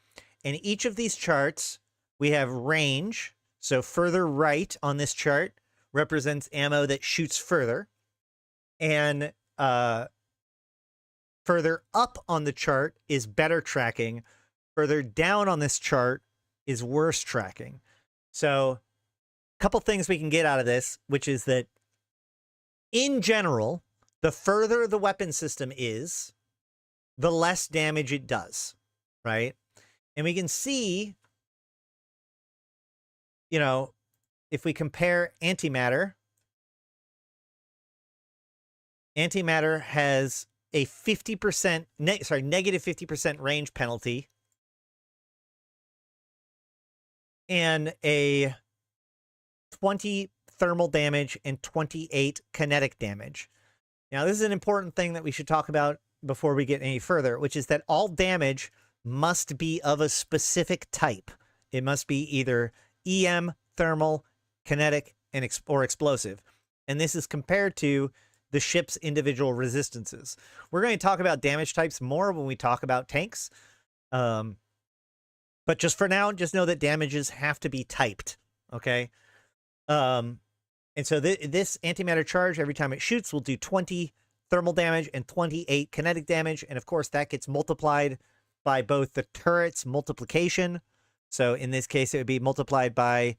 And each of these charts, we have range. So further right on this chart represents ammo that shoots further. And further up on the chart is better tracking. Further down on this chart is worse tracking. So a couple things we can get out of this, which is that in general, the further the weapon system is, the less damage it does, right? And we can see, you know, if we compare antimatter, antimatter has a 50%, negative 50% range penalty and a 20 thermal damage and 28 kinetic damage. Now, this is an important thing that we should talk about before we get any further, which is that all damage must be of a specific type. It must be either EM, thermal, kinetic, or explosive. And this is compared to the ship's individual resistances. We're going to talk about damage types more when we talk about tanks. But just for now, just know that damages have to be typed, okay? And so this antimatter charge, every time it shoots, will do 20 thermal damage and 28 kinetic damage. And of course, that gets multiplied by both the turret's multiplication. So in this case, it would be multiplied by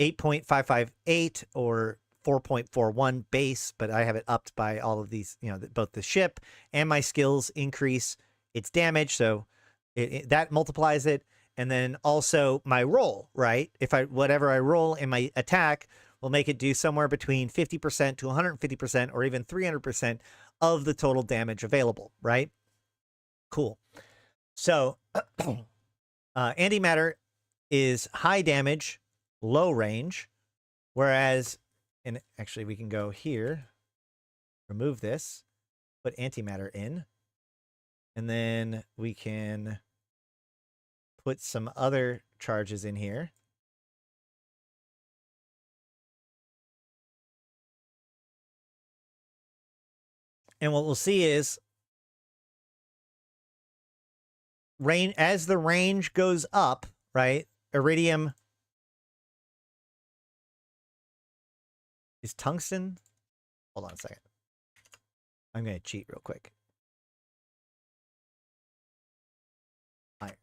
8.558 or 4.41 base, but I have it upped by all of these, you know, both the ship and my skills increase its damage. So that multiplies it. And then also my roll, right? If whatever I roll in my attack will make it do somewhere between 50% to 150% or even 300% of the total damage available, right? Cool. So antimatter is high damage, low range, whereas, and actually we can go here, remove this, put antimatter in, and then we can put some other charges in here. And what we'll see is as the range goes up, right? Iridium is tungsten. Hold on a second. I'm going to cheat real quick. Iron.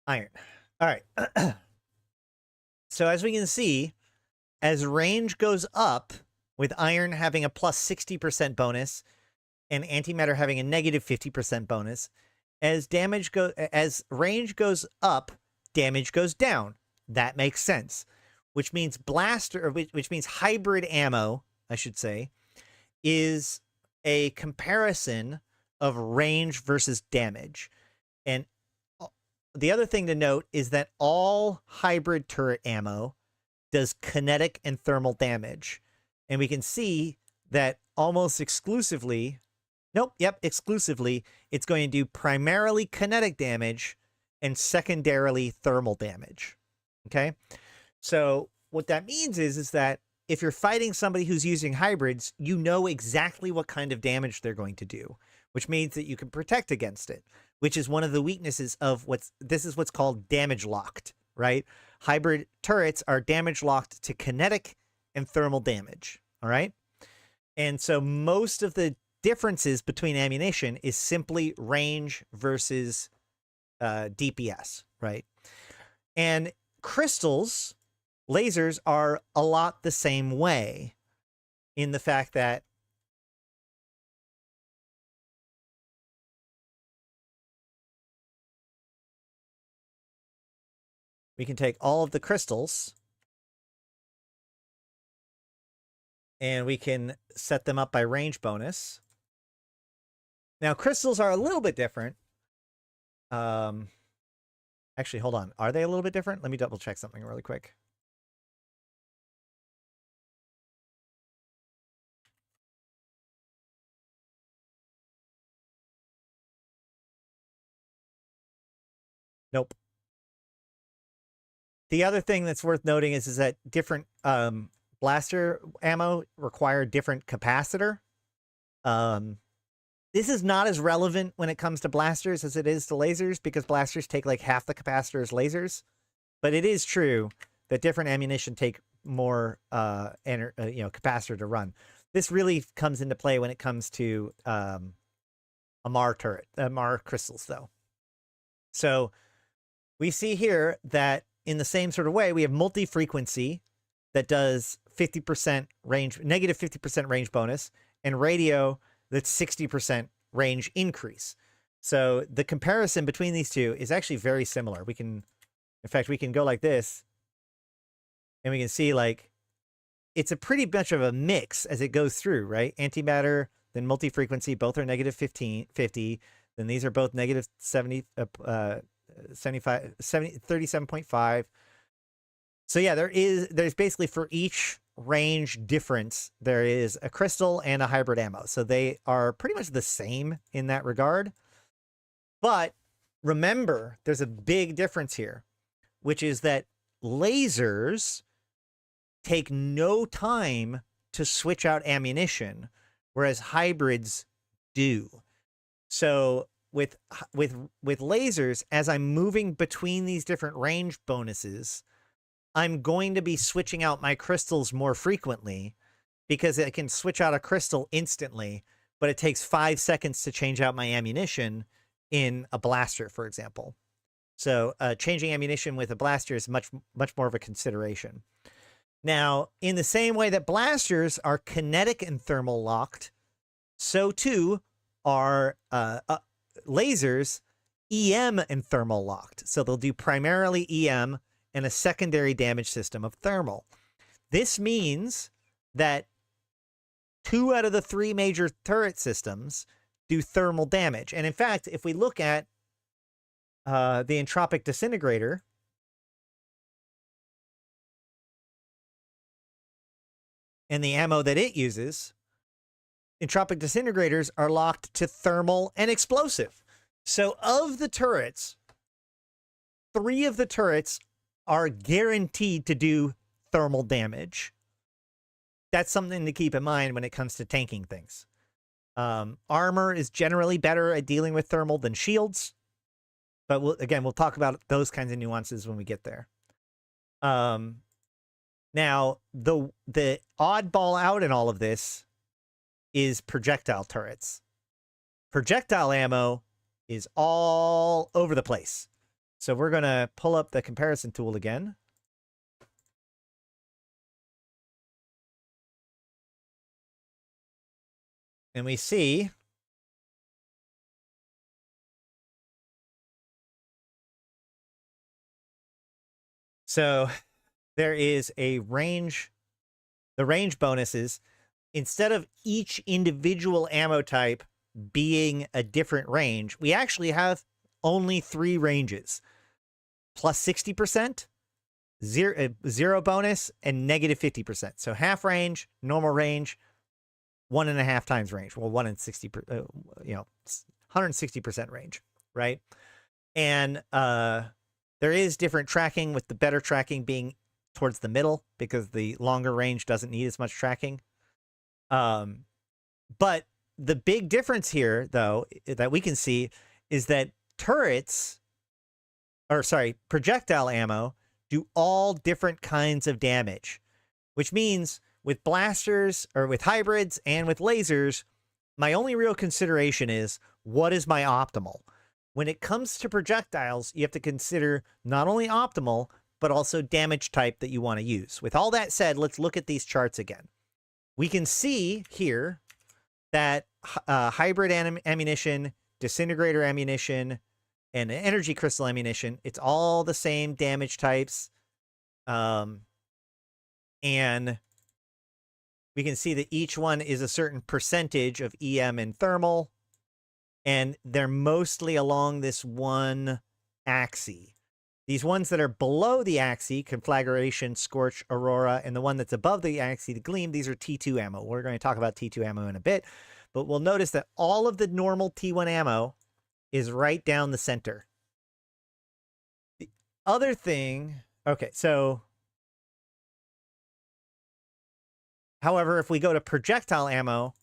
Iron. All right. So as we can see, as range goes up, with iron having a plus 60% bonus and antimatter having a negative 50% bonus, as range goes up, damage goes down. That makes sense. Which means which means hybrid ammo, I should say, is a comparison of range versus damage. And the other thing to note is that all hybrid turret ammo does kinetic and thermal damage. And we can see that almost exclusively, exclusively, it's going to do primarily kinetic damage and secondarily thermal damage. Okay? So what that means is that if you're fighting somebody who's using hybrids, you know exactly what kind of damage they're going to do, which means that you can protect against it, which is one of the weaknesses of this is what's called damage locked, right? Hybrid turrets are damage locked to kinetic and thermal damage, all right? And so most of the differences between ammunition is simply range versus DPS, right? And crystals, lasers, are a lot the same way in the fact that we can take all of the crystals and we can set them up by range bonus. Now, crystals are a little bit different. Actually, hold on. Are they a little bit different? Let me double check something really quick. Nope. The other thing that's worth noting is that different blaster ammo require different capacitor. This is not as relevant when it comes to blasters as it is to lasers, because blasters take like half the capacitor as lasers. But it is true that different ammunition take more capacitor to run. This really comes into play when it comes to MAR crystals, though. So we see here that in the same sort of way, we have multi-frequency that does 50% range, negative 50% range bonus, and radio that's 60% range increase. So the comparison between these two is actually very similar. We can, in fact, we can go like this, and we can see like it's a pretty much of a mix as it goes through, right? Antimatter, then multi-frequency, both are negative 50. Then these are both negative 37.5. So yeah, there's basically for each range difference, there is a crystal and a hybrid ammo. So they are pretty much the same in that regard. But remember, there's a big difference here, which is that lasers take no time to switch out ammunition, whereas hybrids do. So with lasers, as I'm moving between these different range bonuses, I'm going to be switching out my crystals more frequently, because I can switch out a crystal instantly, but it takes 5 seconds to change out my ammunition in a blaster, for example. So changing ammunition with a blaster is much more of a consideration. Now, in the same way that blasters are kinetic and thermal locked, so too are lasers EM and thermal locked. So they'll do primarily EM and a secondary damage system of thermal. This means that 2 out of the 3 major turret systems do thermal damage. And in fact, if we look at the entropic disintegrator, and the ammo that it uses, entropic disintegrators are locked to thermal and explosive. So of the turrets, 3 of the turrets are guaranteed to do thermal damage. That's something to keep in mind when it comes to tanking things. Armor is generally better at dealing with thermal than shields. But we'll talk about those kinds of nuances when we get there. Now, the oddball out in all of this is projectile turrets. Projectile ammo is all over the place. So we're going to pull up the comparison tool again. And we see so there is a range. The range bonuses, instead of each individual ammo type being a different range, we actually have only 3 ranges: plus 60%, zero bonus, and negative 50%. So half range, normal range, 1.5 times range. Well, 160% range, right? And there is different tracking, with the better tracking being towards the middle, because the longer range doesn't need as much tracking. But the big difference here, though, that we can see is that projectile ammo do all different kinds of damage, which means with blasters, or with hybrids and with lasers, my only real consideration is, what is my optimal? When it comes to projectiles, you have to consider not only optimal, but also damage type that you want to use. With all that said, let's look at these charts again. We can see here that hybrid ammunition, disintegrator ammunition, and energy crystal ammunition, it's all the same damage types. And we can see that each one is a certain percentage of EM and thermal, and they're mostly along this one axis. These ones that are below the axis, conflagration, scorch, aurora, and the one that's above the axis, the gleam, these are T2 ammo. We're going to talk about T2 ammo in a bit, but we'll notice that all of the normal T1 ammo is right down the center. The other thing, okay, so, however, if we go to projectile ammo,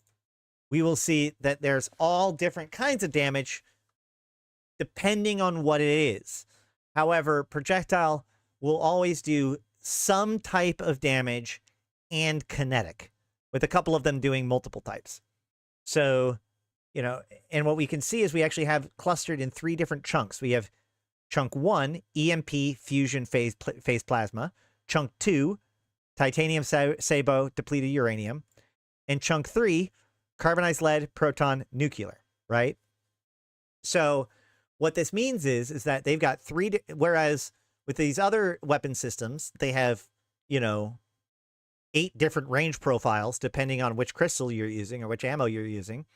we will see that there's all different kinds of damage depending on what it is. However, projectile will always do some type of damage and kinetic, with a couple of them doing multiple types. So, you know, and what we can see is we actually have clustered in 3 different chunks. We have chunk 1, EMP fusion phase plasma, chunk 2, titanium sabot depleted uranium, and chunk 3, carbonized lead, proton, nuclear, right? So what this means is that they've got 3, whereas with these other weapon systems, they have, you know, 8 different range profiles depending on which crystal you're using or which ammo you're using.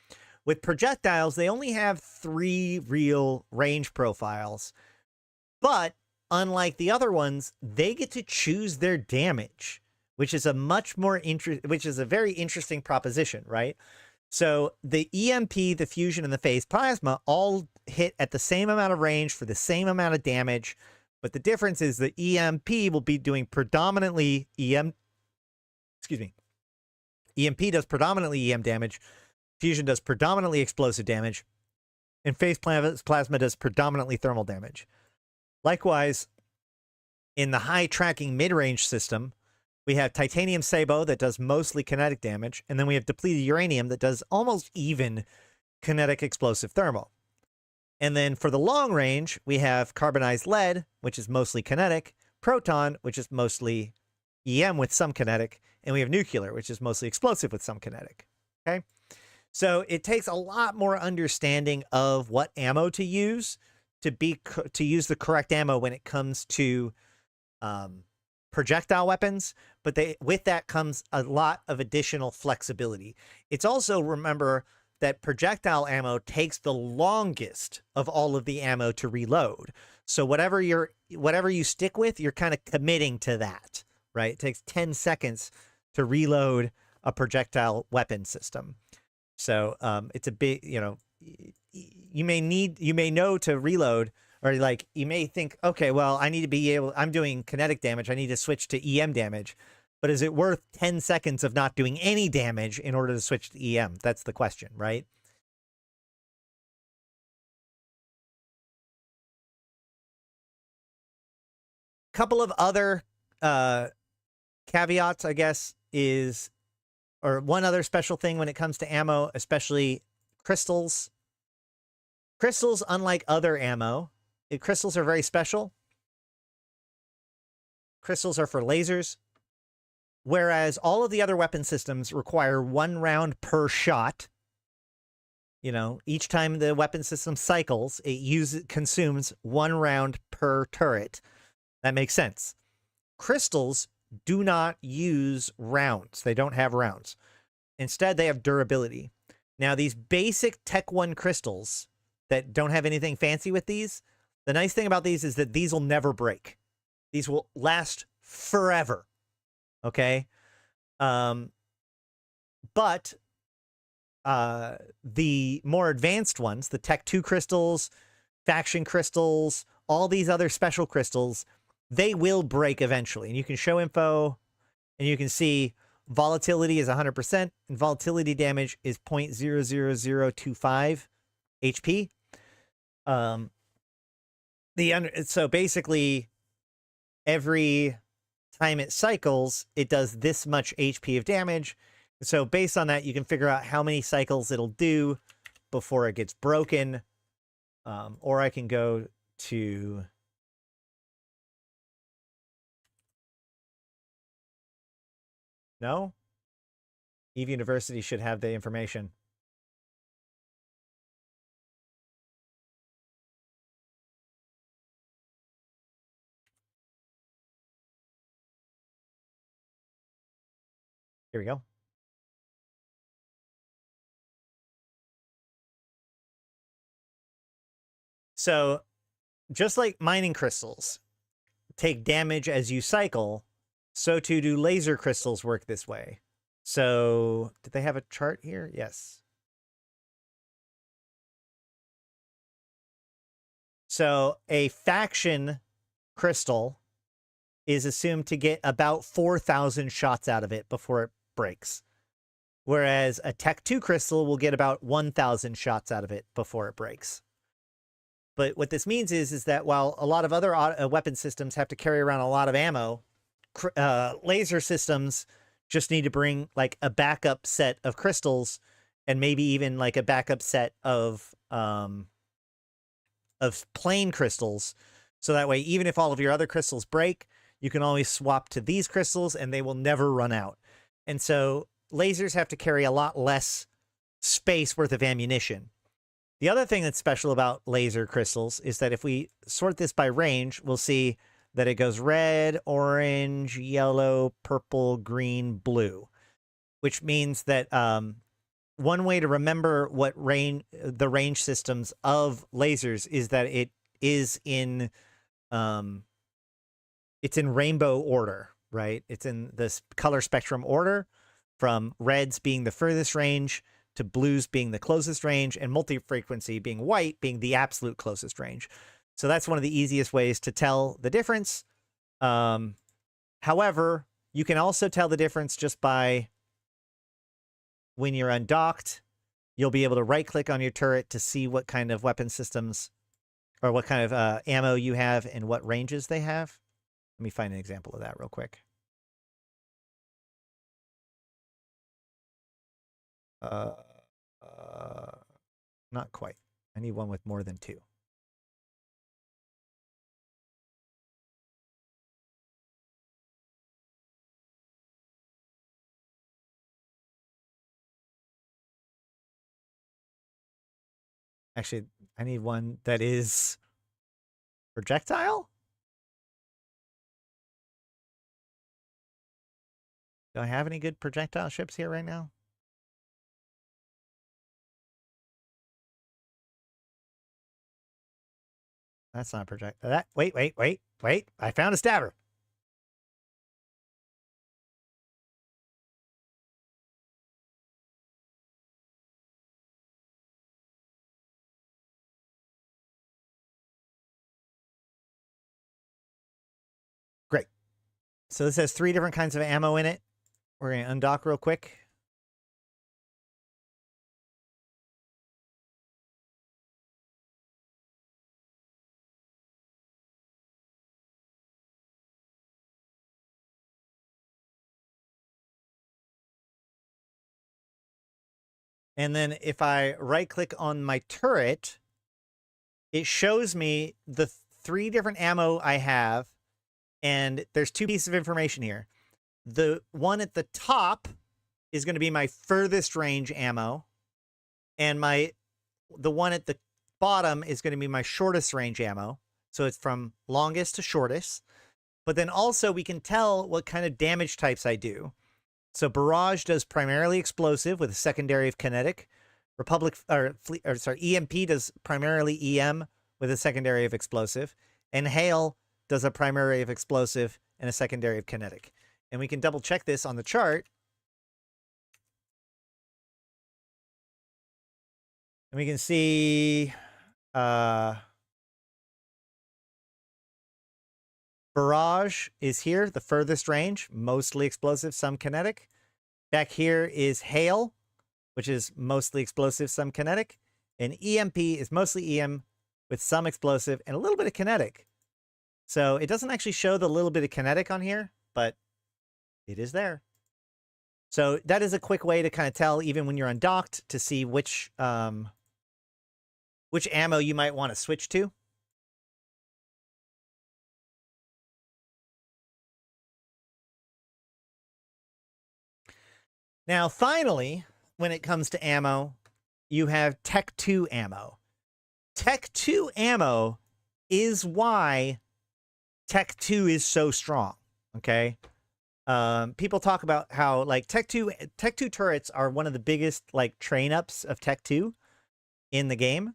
With projectiles, they only have 3 real range profiles, but unlike the other ones, they get to choose their damage, which is a very interesting proposition, right? So the EMP, the fusion, and the phase plasma all hit at the same amount of range for the same amount of damage, but the difference is the EMP will be doing predominantly EMP does predominantly EM damage, fusion does predominantly explosive damage, and phase plasma does predominantly thermal damage. Likewise, in the high tracking mid-range system, we have titanium sabot that does mostly kinetic damage, and then we have depleted uranium that does almost even kinetic explosive thermal. And then for the long range, we have carbonized lead, which is mostly kinetic, proton, which is mostly EM with some kinetic, and we have nuclear, which is mostly explosive with some kinetic. Okay? So it takes a lot more understanding of what ammo to use to use the correct ammo when it comes to projectile weapons, but with that comes a lot of additional flexibility. It's also, remember that projectile ammo takes the longest of all of the ammo to reload. So whatever you stick with, you're kind of committing to that, right? It takes 10 seconds to reload a projectile weapon system. So it's a big, you know, you may know to reload, or like you may think, okay, well, I'm doing kinetic damage, I need to switch to EM damage. But is it worth 10 seconds of not doing any damage in order to switch to EM? That's the question, right? Couple of other caveats, I guess, or one other special thing when it comes to ammo, especially crystals. Crystals, unlike other ammo, crystals are very special. Crystals are for lasers, whereas all of the other weapon systems require 1 round per shot. You know, each time the weapon system cycles, it consumes 1 round per turret. That makes sense. Crystals do not use rounds. They don't have rounds. Instead, they have durability. Now, these basic Tech 1 crystals that don't have anything fancy with these, the nice thing about these is that these will never break. These will last forever. Okay? But the more advanced ones, the Tech 2 crystals, faction crystals, all these other special crystals, they will break eventually. And you can show info, and you can see volatility is 100%, and volatility damage is 0.00025 HP. So basically, every time it cycles, it does this much HP of damage. So based on that, you can figure out how many cycles it'll do before it gets broken. Or I can go to no. Eve University should have the information. Here we go. So just like mining crystals take damage as you cycle, so too do laser crystals work this way. So did they have a chart here? Yes. So a faction crystal is assumed to get about 4,000 shots out of it before it breaks. Whereas a Tech 2 crystal will get about 1,000 shots out of it before it breaks. But what this means is that while a lot of other weapon systems have to carry around a lot of ammo, laser systems just need to bring like a backup set of crystals and maybe even like a backup set of plain crystals. So that way, even if all of your other crystals break, you can always swap to these crystals and they will never run out. And so lasers have to carry a lot less space worth of ammunition. The other thing that's special about laser crystals is that if we sort this by range, we'll see that it goes red, orange, yellow, purple, green, blue, which means that one way to remember what the range systems of lasers is that it is in it's in rainbow order, right? It's in this color spectrum order, from reds being the furthest range to blues being the closest range, and multi-frequency being white being the absolute closest range. So that's one of the easiest ways to tell the difference. However, you can also tell the difference just by when you're undocked, you'll be able to right-click on your turret to see what kind of weapon systems or what kind of ammo you have and what ranges they have. Let me find an example of that real quick. Not quite. I need one with more than 2. Actually, I need one that is projectile? Do I have any good projectile ships here right now? That's not project. Wait. I found a stabber. Great. So this has 3 different kinds of ammo in it. We're going to undock real quick. And then if I right-click on my turret, it shows me the 3 different ammo I have. And there's 2 pieces of information here. The one at the top is going to be my furthest range ammo. And the one at the bottom is going to be my shortest range ammo. So it's from longest to shortest. But then also we can tell what kind of damage types I do. So Barrage does primarily explosive with a secondary of kinetic. EMP does primarily EM with a secondary of explosive. And Hail does a primary of explosive and a secondary of kinetic. And we can double check this on the chart. And we can see Barrage is here, the furthest range, mostly explosive, some kinetic. Back here is Hail, which is mostly explosive, some kinetic. And EMP is mostly EM with some explosive and a little bit of kinetic. So it doesn't actually show the little bit of kinetic on here, but it is there. So that is a quick way to kind of tell, even when you're undocked, to see which which ammo you might want to switch to. Now, finally, when it comes to ammo, you have Tech 2 ammo. Tech 2 ammo is why Tech 2 is so strong, okay? People talk about how, like, Tech 2 turrets are one of the biggest, like, train-ups of Tech 2 in the game,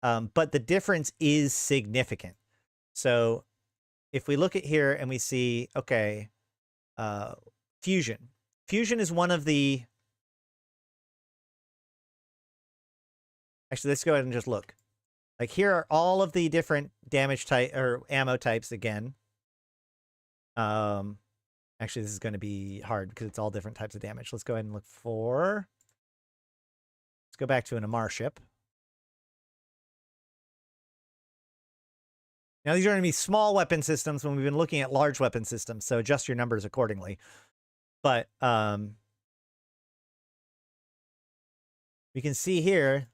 but the difference is significant. So if we look at here and we see, okay, Fusion. Fusion is one of the... Actually, let's go ahead and just look. Like, here are all of the different damage type or ammo types again. Actually, this is going to be hard because it's all different types of damage. Let's go ahead and look for... Let's go back to an Amar ship. Now, these are going to be small weapon systems when we've been looking at large weapon systems, so adjust your numbers accordingly. But we can see here...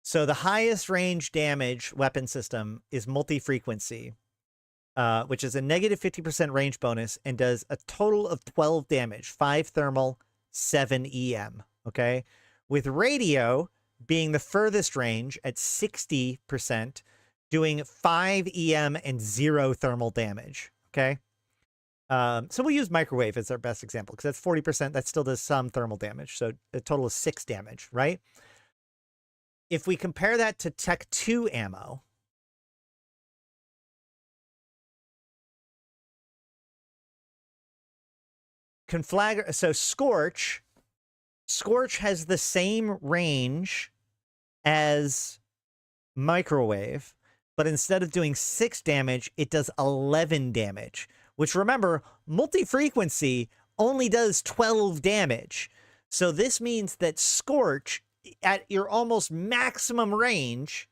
So the highest range damage weapon system is multi-frequency, which is a negative 50% range bonus and does a total of 12 damage, 5 thermal, 7 EM, okay? With radio being the furthest range at 60%, doing 5 EM and 0 thermal damage, okay? So we'll use microwave as our best example because that's 40%. That still does some thermal damage, so a total of 6 damage, right? If we compare that to Tech 2 ammo, so Scorch has the same range as microwave, but instead of doing 6 damage, it does 11 damage, which, remember, multi-frequency only does 12 damage. So this means that Scorch, at your almost maximum range,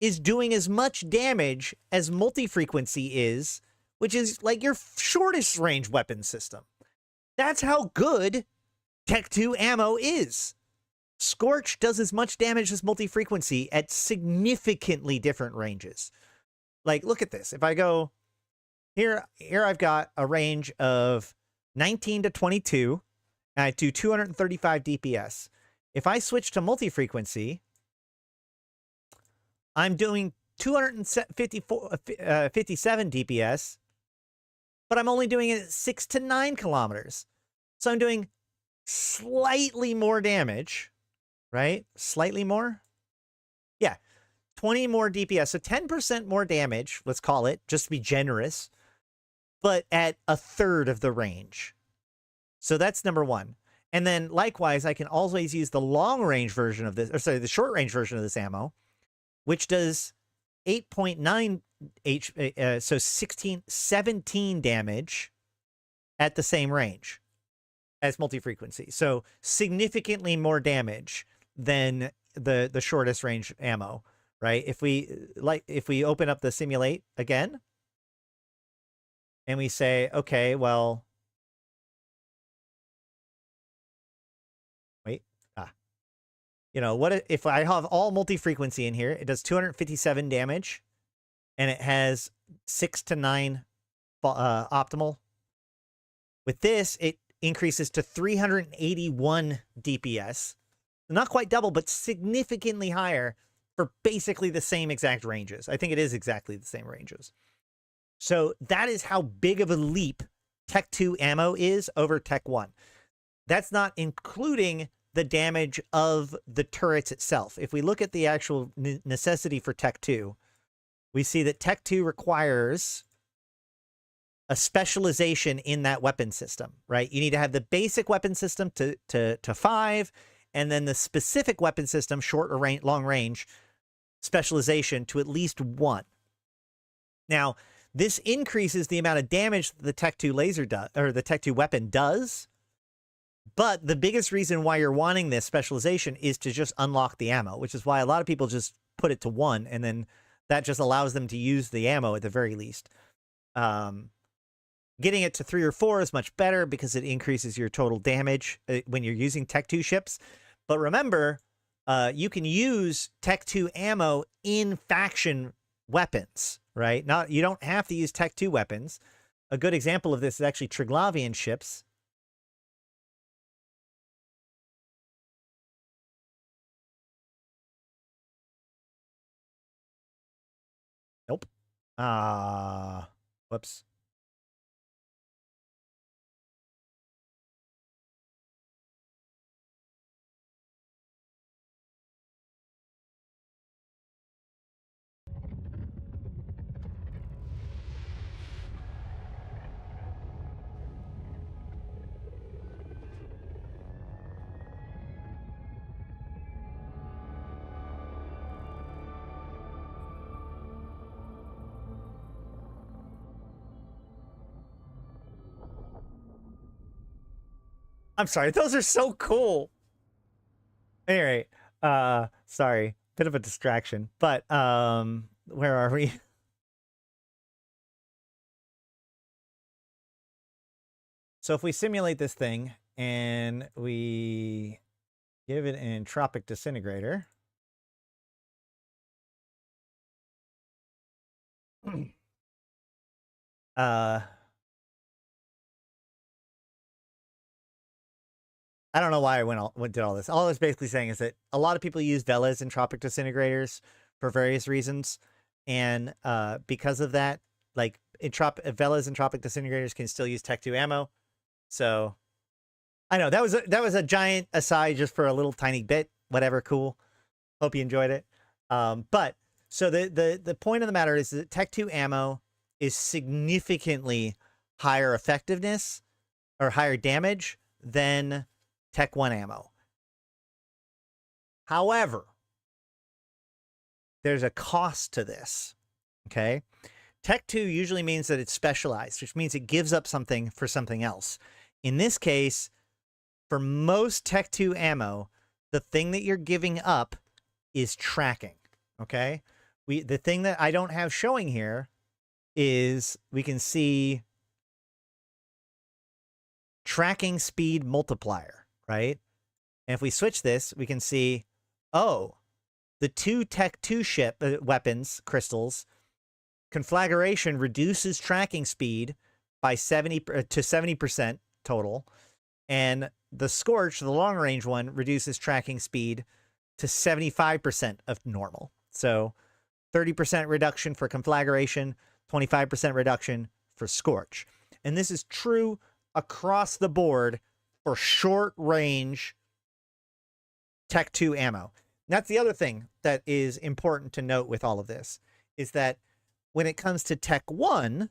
is doing as much damage as multi-frequency is, which is like your shortest range weapon system. That's how good Tech 2 ammo is. Scorch does as much damage as multi-frequency at significantly different ranges. Like, look at this. If I go here I've got a range of 19 to 22, and I do 235 DPS. If I switch to multi-frequency, I'm doing 257 DPS, but I'm only doing it at 6 to 9 kilometers. So I'm doing slightly more damage, right? Slightly more? Yeah, 20 more DPS. So 10% more damage, let's call it, just to be generous, but at a third of the range. So that's number one. And then, likewise, I can always use the long-range version of this, or sorry, the short-range version of this ammo, which does 8.9 so 17 damage at the same range as multi-frequency. So significantly more damage than the shortest range ammo, right? If we open up the simulate again, and we say, okay, well, you know, what if I have all multi-frequency in here? It does 257 damage, and it has 6 to 9 optimal. With this, it increases to 381 DPS. Not quite double, but significantly higher for basically the same exact ranges. I think it is exactly the same ranges. So that is how big of a leap Tech 2 ammo is over Tech 1. That's not including the damage of the turrets itself. If we look at the actual necessity for Tech 2, we see that Tech 2 requires a specialization in that weapon system, right? You need to have the basic weapon system to 5, and then the specific weapon system, short or long range specialization, to at least 1. Now, this increases the amount of damage the Tech 2 laser does, or the Tech 2 weapon does. But the biggest reason why you're wanting this specialization is to just unlock the ammo, which is why a lot of people just put it to 1, and then that just allows them to use the ammo at the very least. Getting it to 3 or 4 is much better because it increases your total damage when you're using Tech 2 ships. But remember, you can use Tech 2 ammo in faction weapons, right? You don't have to use Tech 2 weapons. A good example of this is actually Triglavian ships. Nope. Whoops. I'm sorry. Those are so cool. Anyway, sorry. Bit of a distraction. But where are we? So if we simulate this thing and we give it an entropic disintegrator. I don't know why I did all this. All I was basically saying is that a lot of people use Vela's entropic disintegrators for various reasons. And because of that, like Vela's entropic disintegrators can still use Tech 2 ammo. So I know that was a giant aside just for a little tiny bit. Whatever, cool. Hope you enjoyed it. But so the point of the matter is that Tech 2 ammo is significantly higher effectiveness or higher damage than Tech 1 ammo. However, there's a cost to this. Okay. Tech 2 usually means that it's specialized, which means it gives up something for something else. In this case, for most Tech 2 ammo, the thing that you're giving up is tracking. Okay. The thing that I don't have showing here is we can see tracking speed multiplier, right? And if we switch this, we can see, oh, the 2 Tech 2 ship weapons crystals, conflagration reduces tracking speed by 70% total, and the Scorch, the long range one, reduces tracking speed to 75% of normal. So 30% reduction for conflagration, 25% reduction for Scorch. And this is true across the board for short range Tech 2 ammo. And that's the other thing that is important to note with all of this, is that when it comes to Tech 1,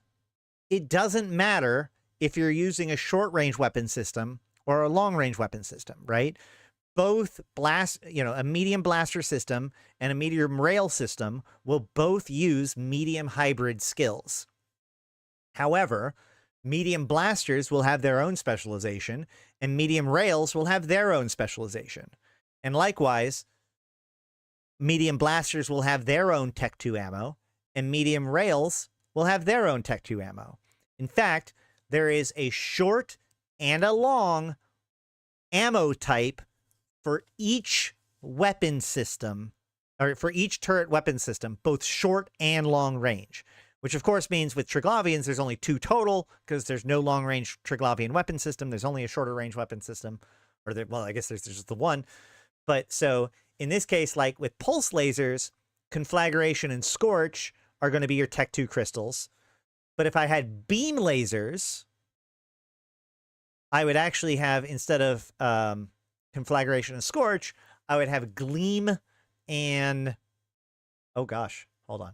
it doesn't matter if you're using a short range weapon system or a long range weapon system, right? Both a medium blaster system and a medium rail system will both use medium hybrid skills. However, medium blasters will have their own specialization and medium rails will have their own specialization. And likewise, medium blasters will have their own Tech 2 ammo and medium rails will have their own Tech 2 ammo. In fact, there is a short and a long ammo type for each weapon system, or for each turret weapon system, both short and long range, which of course means with Triglavians, there's only 2 total because there's no long range Triglavian weapon system. There's only a shorter range weapon system, well, I guess there's just the one. But so in this case, like with pulse lasers, conflagration and Scorch are going to be your Tech 2 crystals. But if I had beam lasers, I would actually have, instead of conflagration and Scorch, I would have Gleam and, oh gosh, hold on.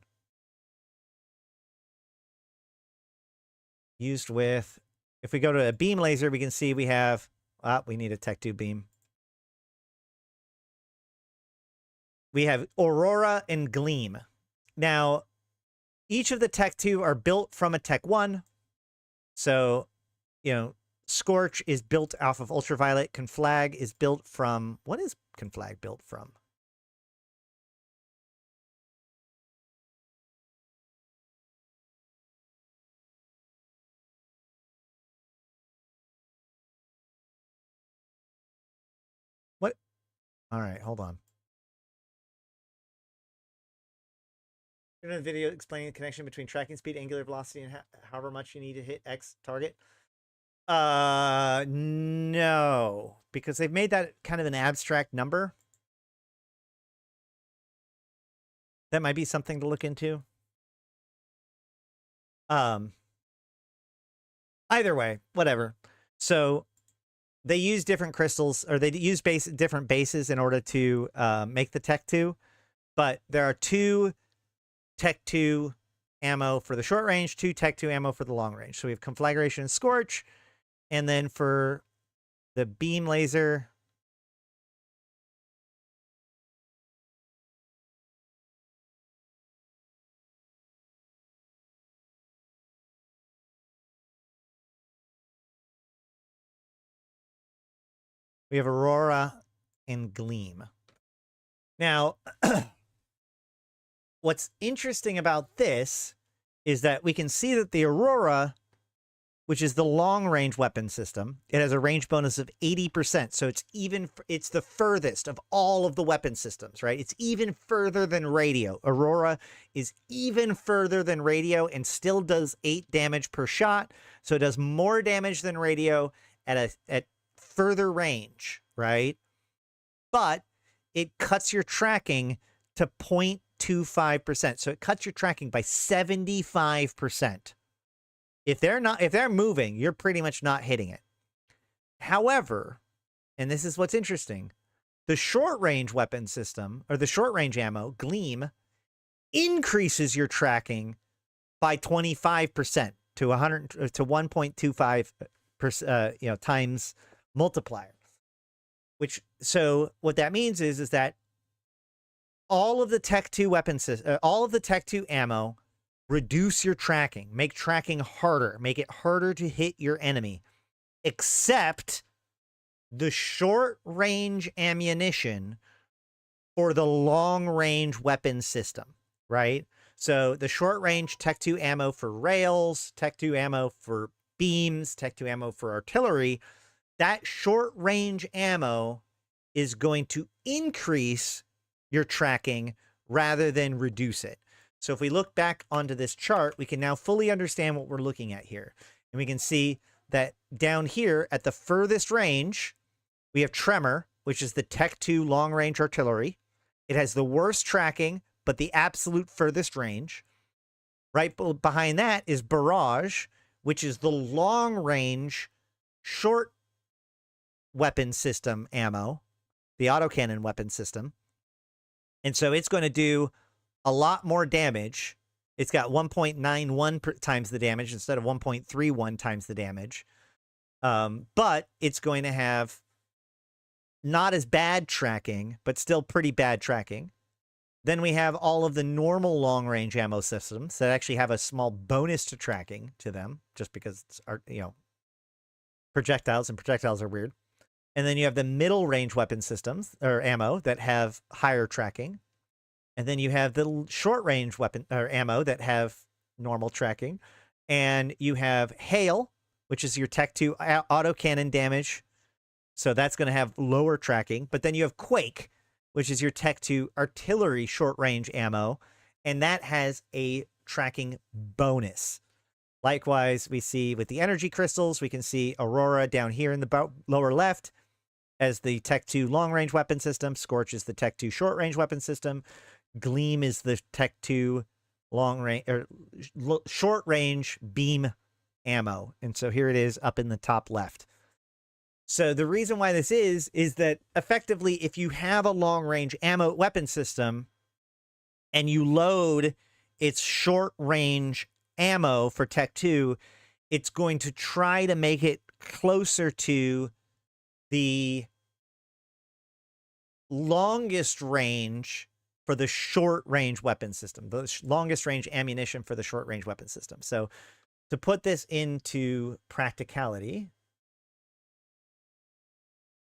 Used with, if we go to a beam laser, we can see we have, we need a Tech 2 beam. We have Aurora and Gleam. Now, each of the Tech 2 are built from a Tech 1. So, Scorch is built off of Ultraviolet. Conflag is built from... What is Conflag built from? All right, hold on. In a video explaining the connection between tracking speed, angular velocity, and however much you need to hit X target. No, because they've made that kind of an abstract number. That might be something to look into. Either way, whatever. So they use different crystals, or they use different bases in order to make the Tech 2. But there are 2 Tech 2 ammo for the short range, 2 Tech 2 ammo for the long range. So we have Conflagration and Scorch. And then for the beam laser, we have Aurora and Gleam. Now, what's interesting about this is that we can see that the Aurora, which is the long-range weapon system, it has a range bonus of 80%. So it's the furthest of all of the weapon systems, right? It's even further than radio. Aurora is even further than radio and still does 8 damage per shot. So it does more damage than radio at further range, right? But it cuts your tracking to 0.25%. So it cuts your tracking by 75%. If they're moving, you're pretty much not hitting it. However, and this is what's interesting, the short range weapon system, or the short range ammo, Gleam, increases your tracking by 25% to 1.25 times multiplier. So what that means is that all of the Tech 2 weapons, all of the Tech 2 ammo reduce your tracking, make tracking harder, make it harder to hit your enemy, except the short range ammunition or the long range weapon system, right? So the short range Tech 2 ammo for rails, Tech 2 ammo for beams, Tech 2 ammo for artillery, that short range ammo is going to increase your tracking rather than reduce it. So if we look back onto this chart, we can now fully understand what we're looking at here. And we can see that down here at the furthest range, we have Tremor, which is the Tech 2 long-range artillery. It has the worst tracking, but the absolute furthest range. Right behind that is Barrage, which is the long-range short weapon system ammo, the autocannon weapon system. And so it's going to do a lot more damage. It's got 1.91 times the damage instead of 1.31 times the damage. But it's going to have not as bad tracking, but still pretty bad tracking. Then we have all of the normal long-range ammo systems that actually have a small bonus to tracking to them, just because it's, projectiles, and projectiles are weird. And then you have the middle-range weapon systems, or ammo, that have higher tracking. And then you have the short-range weapon or ammo that have normal tracking. And you have Hail, which is your Tech 2 autocannon damage. So that's going to have lower tracking. But then you have Quake, which is your Tech 2 artillery short-range ammo. And that has a tracking bonus. Likewise, we see with the energy crystals, we can see Aurora down here in the lower left as the Tech 2 long-range weapon system. Scorch is the Tech 2 short-range weapon system. Gleam is the Tech 2 long-range or short-range beam ammo. And so here it is up in the top left. So the reason why this is that effectively, if you have a long-range ammo weapon system and you load its short-range ammo for Tech 2, it's going to try to make it closer to the longest range for the short range weapon system, the longest range ammunition for the short range weapon system. So to put this into practicality,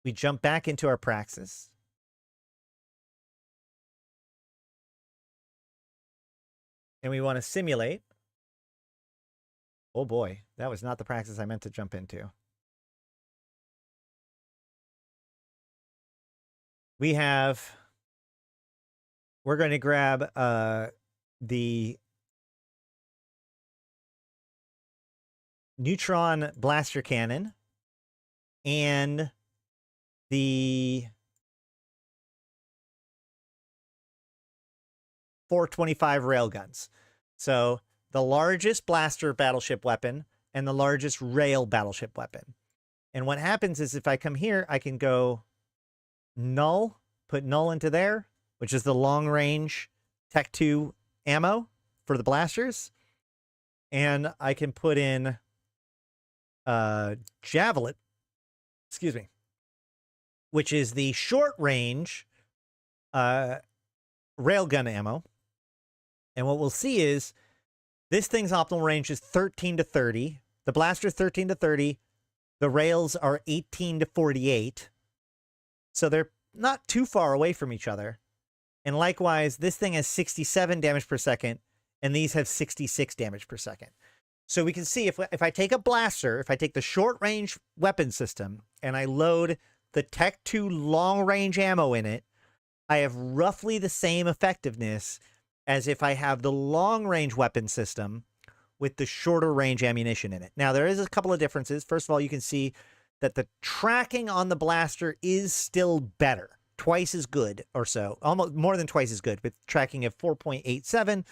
we jump back into our praxis. And we want to simulate. Oh boy, that was not the praxis I meant to jump into. we're going to grab the neutron blaster cannon and the 425 railguns. So the largest blaster battleship weapon and the largest rail battleship weapon. And what happens is if I come here, I can go null, put null into there, which is the long range Tech 2 ammo for the blasters. And I can put in javelin, excuse me, which is the short range railgun ammo. And what we'll see is this thing's optimal range is 13 to 30. The blaster's 13 to 30. The rails are 18 to 48. So they're not too far away from each other. And likewise, this thing has 67 damage per second, and these have 66 damage per second. So we can see if I take a blaster, if I take the short range weapon system, and I load the Tech 2 long range ammo in it, I have roughly the same effectiveness as if I have the long range weapon system with the shorter range ammunition in it. Now, there is a couple of differences. First of all, you can see that the tracking on the blaster is still better. Twice as good or so. Almost more than twice as good, with tracking of 4.87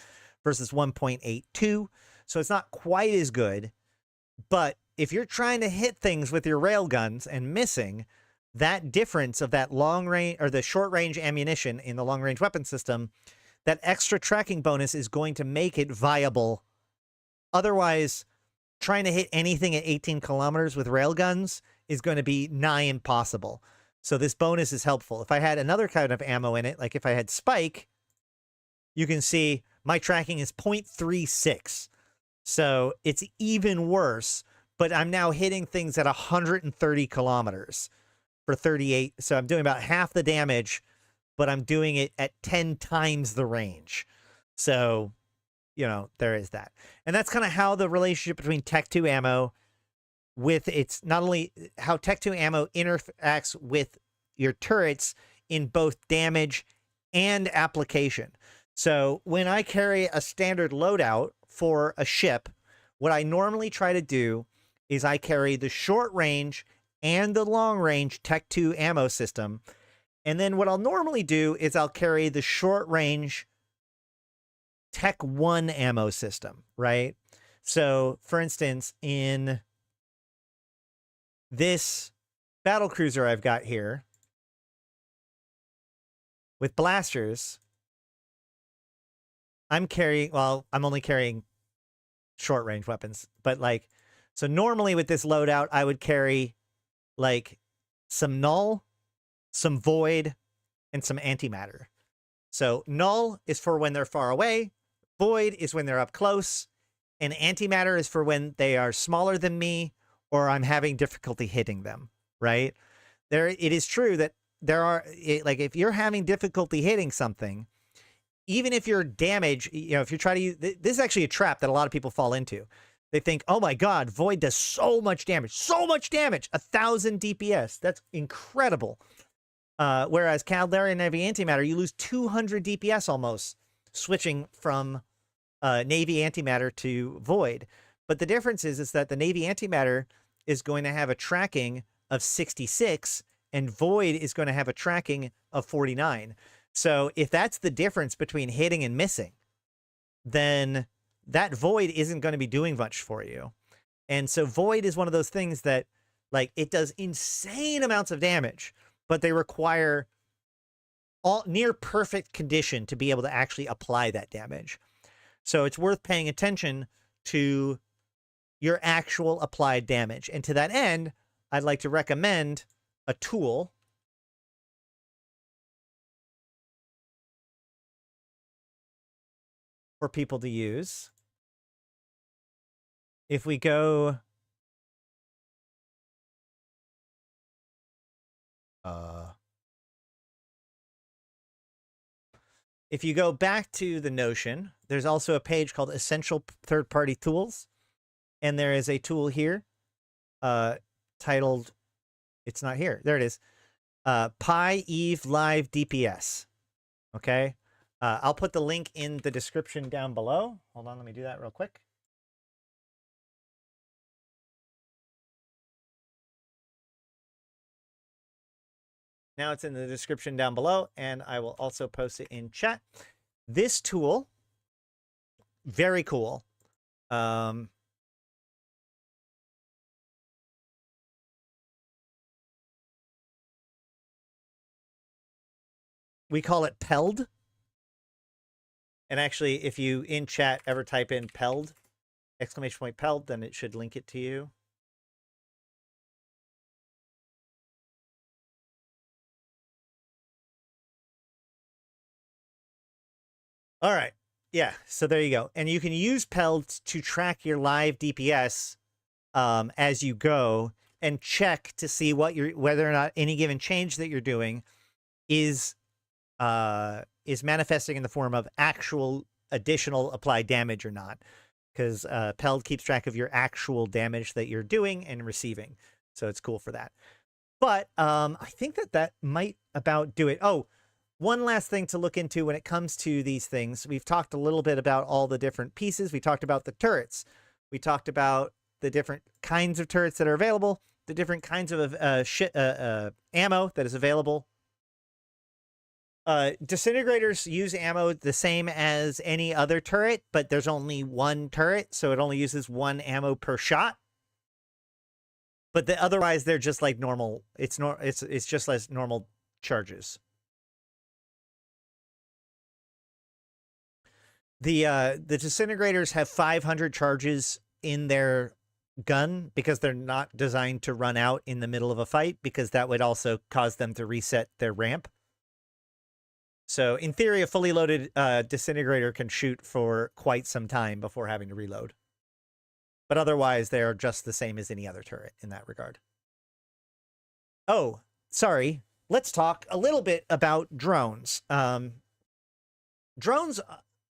versus 1.82. So it's not quite as good. But if you're trying to hit things with your railguns and missing, that difference of that long range or the short range ammunition in the long range weapon system, that extra tracking bonus is going to make it viable. Otherwise, trying to hit anything at 18 kilometers with railguns is going to be nigh impossible. So this bonus is helpful. If I had another kind of ammo in it, like if I had Spike, you can see my tracking is 0.36. So it's even worse, but I'm now hitting things at 130 kilometers for 38. So I'm doing about half the damage, but I'm doing it at 10 times the range. So, you know, there is that. And that's kind of how the relationship between Tech 2 ammo with its, not only how Tech 2 ammo interacts with your turrets in both damage and application. So when I carry a standard loadout for a ship, what I normally try to do is I carry the short range and the long range Tech 2 ammo system. And then what I'll normally do is I'll carry the short range Tech 1 ammo system, right? So for instance, in this battle cruiser I've got here with blasters, I'm only carrying short range weapons, but like, so normally with this loadout, I would carry like some null, some void, and some antimatter. So null is for when they're far away, void is when they're up close, and antimatter is for when they are smaller than me or I'm having difficulty hitting them, right? It is true that there are, like, if you're having difficulty hitting something, even if your damage, you know, if you try to use, this is actually a trap that a lot of people fall into. They think, oh my God, Void does so much damage, 1,000 DPS. That's incredible. Whereas Caldarian Navy Antimatter, you lose 200 DPS almost, switching from Navy Antimatter to Void. But the difference is that the Navy Antimatter is going to have a tracking of 66, and Void is going to have a tracking of 49. So if that's the difference between hitting and missing, then that Void isn't going to be doing much for you. And so Void is one of those things that, like, it does insane amounts of damage, but they require all near perfect condition to be able to actually apply that damage. So it's worth paying attention to your actual applied damage. And to that end, I'd like to recommend a tool for people to use. If we go if you go back to the Notion, there's also a page called Essential Third-Party Tools. And there is a tool here titled, it's not here, there it is, Pi Eve Live DPS. Okay. I'll put the link in the description down below. Hold on, let me do that real quick. Now it's in the description down below, and I will also post it in chat. This tool, very cool. We call it Peld. And actually, if you in chat ever type in Peld, exclamation point Peld, then it should link it to you. All right. Yeah. So there you go. And you can use Peld to track your live DPS as you go and check to see what whether or not any given change that you're doing is manifesting in the form of actual additional applied damage or not. Because Peld keeps track of your actual damage that you're doing and receiving. So it's cool for that. But I think that might about do it. Oh, one last thing to look into when it comes to these things. We've talked a little bit about all the different pieces. We talked about the turrets. We talked about the different kinds of turrets that are available, the different kinds of ammo that is available. Disintegrators use ammo the same as any other turret, but there's only one turret, so it only uses one ammo per shot. But otherwise, they're just like normal. It's just like normal charges. The disintegrators have 500 charges in their gun because they're not designed to run out in the middle of a fight, because that would also cause them to reset their ramp. So in theory, a fully loaded disintegrator can shoot for quite some time before having to reload. But otherwise, they're just the same as any other turret in that regard. Oh, sorry. Let's talk a little bit about drones. Drones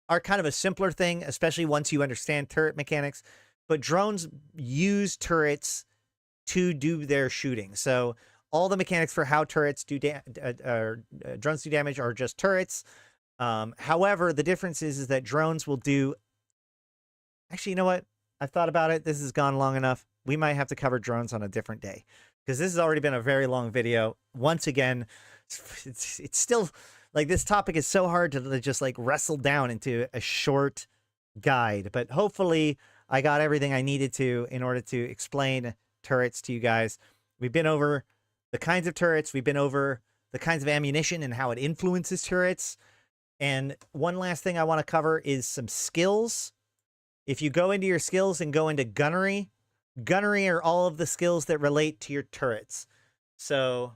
are kind of a simpler thing, especially once you understand turret mechanics. But drones use turrets to do their shooting. So all the mechanics for how turrets do drones do damage are just turrets. However, the difference is that drones will do... Actually, you know what? I've thought about it. This has gone long enough. We might have to cover drones on a different day, because this has already been a very long video. Once again, it's still... Like, this topic is so hard to just, like, wrestle down into a short guide. But hopefully I got everything I needed to in order to explain turrets to you guys. We've been over the kinds of turrets. We've been over the kinds of ammunition and how it influences turrets. And one last thing I want to cover is some skills. If you go into your skills and go into gunnery, gunnery are all of the skills that relate to your turrets. So,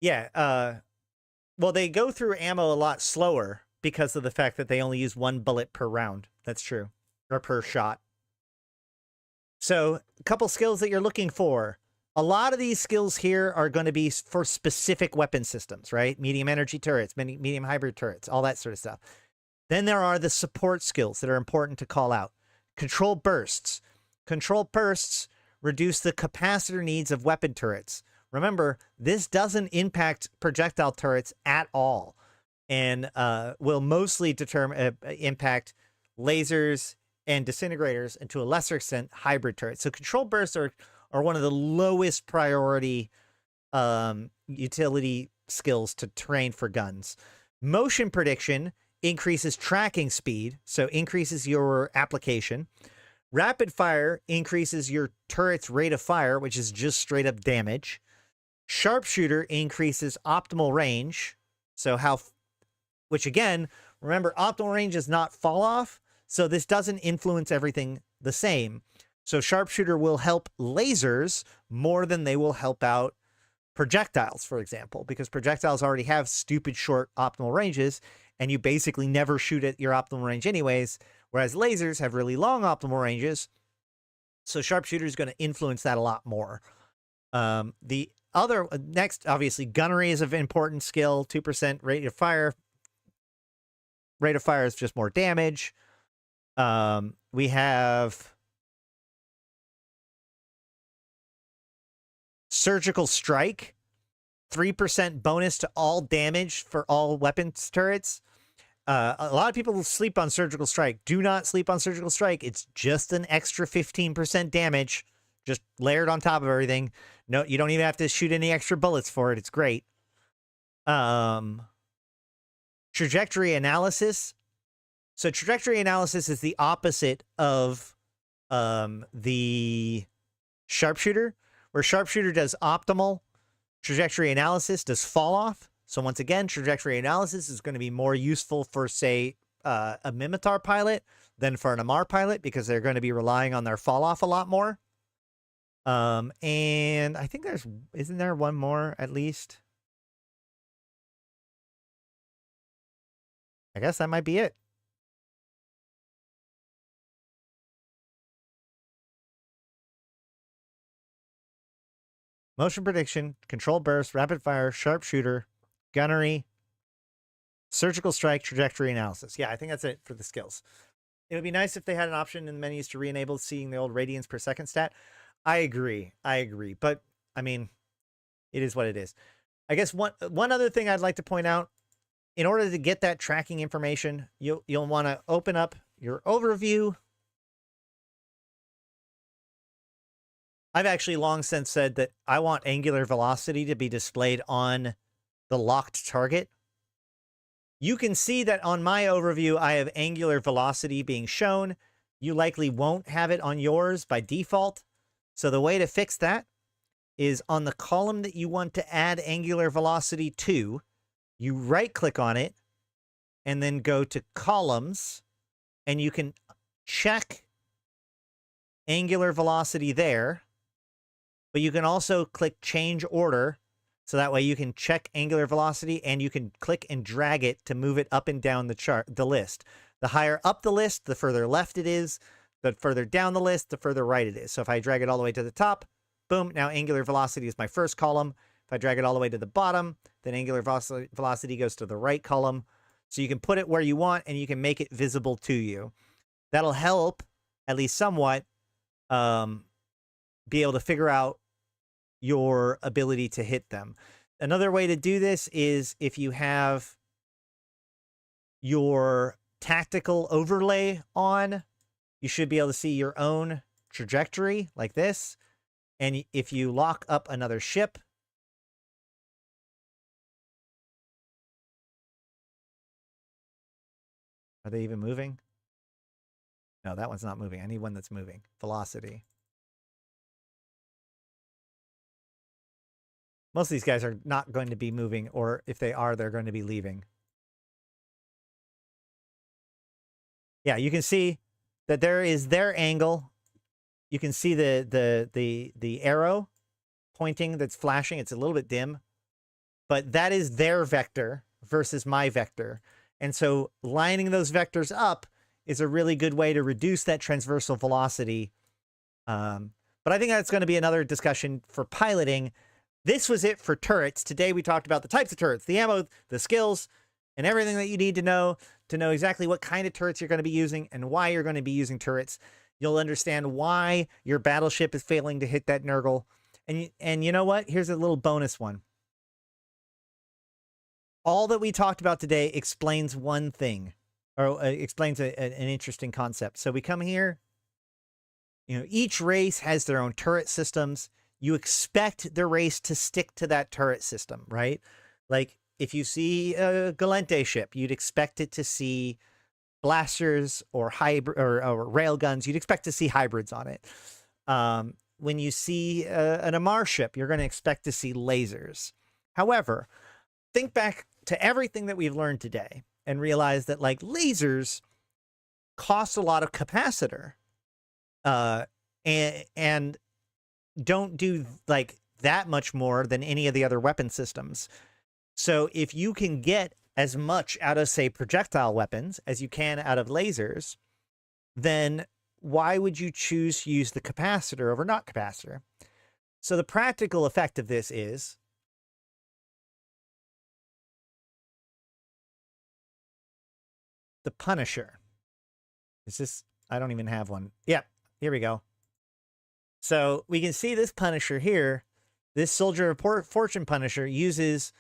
yeah, well, they go through ammo a lot slower because of the fact that they only use one bullet per round. That's true. Or per shot. So, a couple skills that you're looking for. A lot of these skills here are going to be for specific weapon systems, right? Medium energy turrets, medium hybrid turrets, all that sort of stuff. Then there are the support skills that are important to call out. Control bursts. Control bursts reduce the capacitor needs of weapon turrets. Remember, this doesn't impact projectile turrets at all, and will mostly impact lasers and disintegrators, and to a lesser extent, hybrid turrets. So control bursts are one of the lowest priority utility skills to train for guns. Motion prediction increases tracking speed, so increases your application. Rapid fire increases your turret's rate of fire, which is just straight up damage. Sharpshooter increases optimal range. So which again, remember, optimal range is not fall off. So this doesn't influence everything the same. So sharpshooter will help lasers more than they will help out projectiles, for example, because projectiles already have stupid short optimal ranges, and you basically never shoot at your optimal range anyways, whereas lasers have really long optimal ranges. So sharpshooter is going to influence that a lot more. The other next, obviously, gunnery is an important skill. 2% rate of fire. Rate of fire is just more damage. We have surgical strike, 3% bonus to all damage for all weapons turrets. A lot of people sleep on surgical strike. Do not sleep on surgical strike. It's just an extra 15% damage, just layered on top of everything. No, you don't even have to shoot any extra bullets for it. It's great. Trajectory analysis. So trajectory analysis is the opposite of the sharpshooter, where sharpshooter does optimal, trajectory analysis does fall off. So once again, trajectory analysis is going to be more useful for, say, a Mimitar pilot than for an Amar pilot, because they're going to be relying on their fall off a lot more. And I think isn't there one more at least? I guess that might be it. Motion prediction, control burst, rapid fire, sharpshooter, gunnery, surgical strike, trajectory analysis. Yeah, I think that's it for the skills. It would be nice if they had an option in the menus to re-enable seeing the old radians per second stat. I agree. But, I mean, it is what it is. I guess one other thing I'd like to point out, in order to get that tracking information, you'll want to open up your overview. I've actually long since said that I want angular velocity to be displayed on the locked target. You can see that on my overview, I have angular velocity being shown. You likely won't have it on yours by default. So the way to fix that is on the column that you want to add angular velocity to, you right-click on it, and then go to columns, and you can check angular velocity there. But you can also click change order, so that way you can check angular velocity and you can click and drag it to move it up and down the list. The higher up the list, the further left it is. The further down the list, the further right it is. So if I drag it all the way to the top, boom, now angular velocity is my first column. If I drag it all the way to the bottom, then angular velocity goes to the right column. So you can put it where you want and you can make it visible to you. That'll help, at least somewhat, be able to figure out your ability to hit them. Another way to do this is if you have your tactical overlay on, you should be able to see your own trajectory like this. And if you lock up another ship, are they even moving? No, that one's not moving. I need one that's moving. Velocity. Most of these guys are not going to be moving, or if they are, they're going to be leaving. Yeah, you can see that there is their angle. You can see the arrow pointing that's flashing. It's a little bit dim, but that is their vector versus my vector. And so lining those vectors up is a really good way to reduce that transversal velocity. But I think that's going to be another discussion for piloting. This was it for turrets. Today we talked about the types of turrets, the ammo, the skills, and everything that you need to know exactly what kind of turrets you're going to be using and why you're going to be using turrets. You'll understand why your battleship is failing to hit that Nurgle. And you know what? Here's a little bonus one. All that we talked about today explains one thing, or explains an interesting concept. So we come here. You know, each race has their own turret systems. You expect the race to stick to that turret system, right? Like, if you see a Galente ship, you'd expect it to see blasters or hybrid or rail guns. You'd expect to see hybrids on it. When you see an Amar ship, you're going to expect to see lasers. However, think back to everything that we've learned today and realize that, like, lasers cost a lot of capacitor, and don't do like that much more than any of the other weapon systems. So if you can get as much out of, say, projectile weapons as you can out of lasers, then why would you choose to use the capacitor over not capacitor? So the practical effect of this is the Punisher. Is this I don't even have one. Yep, here we go. So we can see this Punisher here. This Soldier of Fortune Punisher uses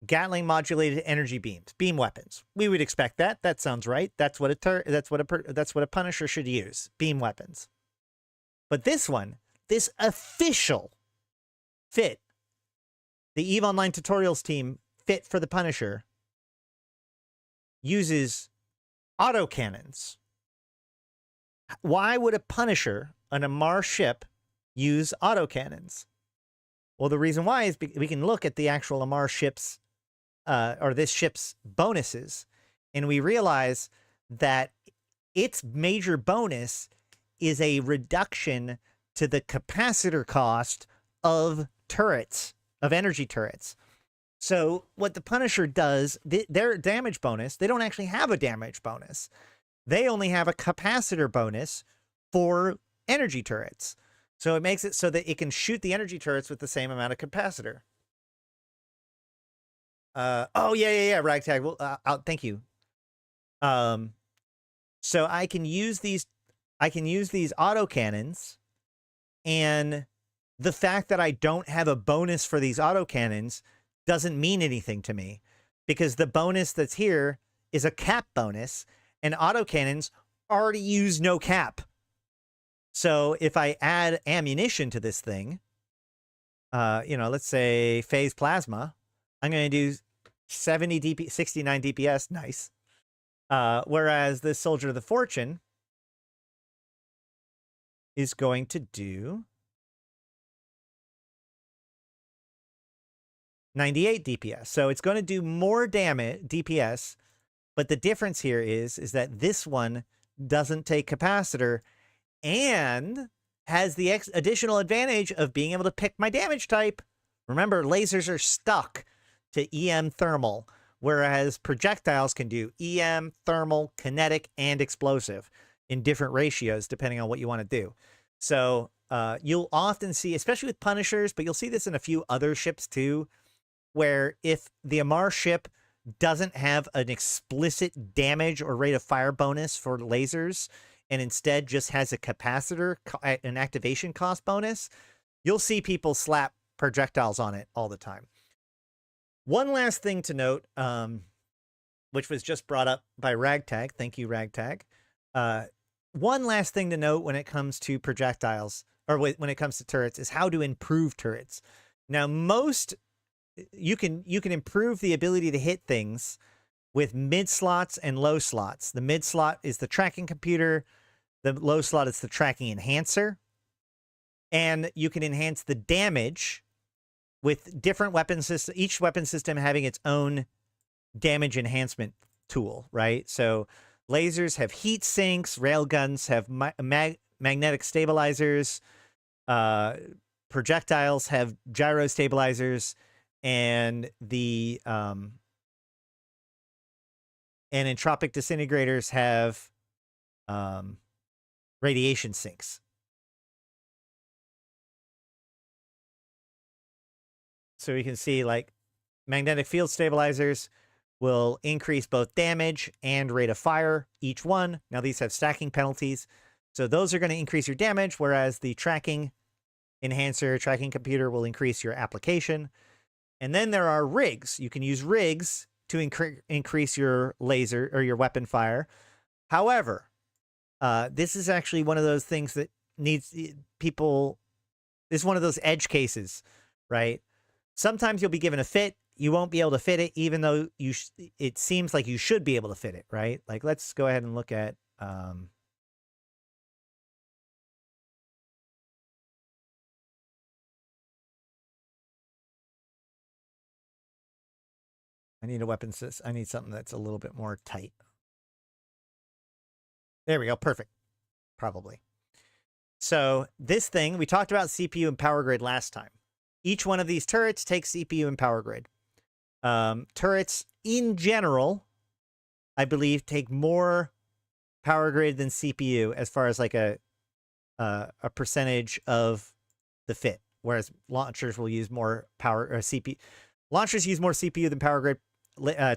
Gatling modulated energy beams, beam weapons. We would expect that. That sounds right. That's what a Punisher should use, beam weapons. But this one, this official fit, the EVE Online Tutorials team fit for the Punisher, uses autocannons. Why would a Punisher on a Mars ship use autocannons? Well, the reason why is we can look at the actual Mars ship's or this ship's bonuses, and we realize that its major bonus is a reduction to the capacitor cost of turrets, of energy turrets. So what the Punisher does, their damage bonus, they don't actually have a damage bonus. They only have a capacitor bonus for energy turrets. So it makes it so that it can shoot the energy turrets with the same amount of capacitor. Oh, yeah, Ragtag. Well, thank you. So I can use these autocannons, and the fact that I don't have a bonus for these autocannons doesn't mean anything to me, because the bonus that's here is a cap bonus, and autocannons already use no cap. So if I add ammunition to this thing, let's say phase plasma, I'm going to do 69 DPS. Nice. Whereas this Soldier of the Fortune is going to do 98 DPS. So it's going to do more damage, DPS, but the difference here is that this one doesn't take capacitor and has the additional advantage of being able to pick my damage type. Remember, lasers are stuck to EM thermal, whereas projectiles can do EM, thermal, kinetic, and explosive in different ratios depending on what you want to do. So you'll often see, especially with Punishers, but you'll see this in a few other ships too, where if the Amar ship doesn't have an explicit damage or rate of fire bonus for lasers, and instead just has a capacitor, an activation cost bonus, you'll see people slap projectiles on it all the time. One last thing to note, which was just brought up by Ragtag. Thank you, Ragtag. One last thing to note when it comes to projectiles, or when it comes to turrets, is how to improve turrets. Now, you can improve the ability to hit things with mid slots and low slots. The mid slot is the tracking computer. The low slot is the tracking enhancer. And you can enhance the damage with different weapon systems, each weapon system having its own damage enhancement tool, right? So lasers have heat sinks, railguns have magnetic stabilizers, projectiles have gyro stabilizers, and the and entropic disintegrators have radiation sinks. So you can see, like, magnetic field stabilizers will increase both damage and rate of fire, each one. Now these have stacking penalties, so those are going to increase your damage, whereas the tracking enhancer, tracking computer will increase your application. And then there are rigs. You can use rigs to increase your laser or your weapon fire. However, this is actually one of those things that needs people. This is one of those edge cases, right? Sometimes you'll be given a fit. You won't be able to fit it, even though it seems like you should be able to fit it, right? Like, let's go ahead and look at I need a weapon system. I need something that's a little bit more tight. There we go. Perfect. Probably. So this thing, we talked about CPU and power grid last time. Each one of these turrets takes CPU and power grid. Turrets in general, I believe, take more power grid than CPU as far as like a percentage of the fit. Whereas launchers will use more power, or CPU. Launchers use more CPU than power grid.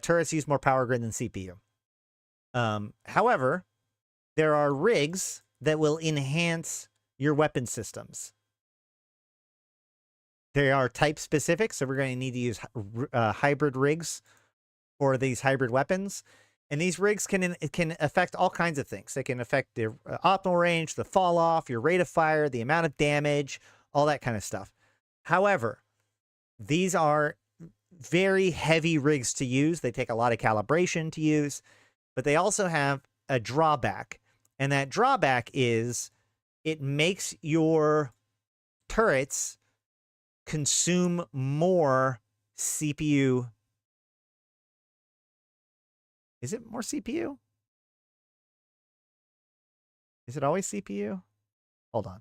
Turrets use more power grid than CPU. However, there are rigs that will enhance your weapon systems. They are type specific, so we're going to need to use hybrid rigs for these hybrid weapons. And these rigs can affect all kinds of things. They can affect the optimal range, the fall off, your rate of fire, the amount of damage, all that kind of stuff. However, these are very heavy rigs to use. They take a lot of calibration to use, but they also have a drawback. And that drawback is it makes your turrets consume more CPU. Is it more CPU? Is it always CPU? Hold on.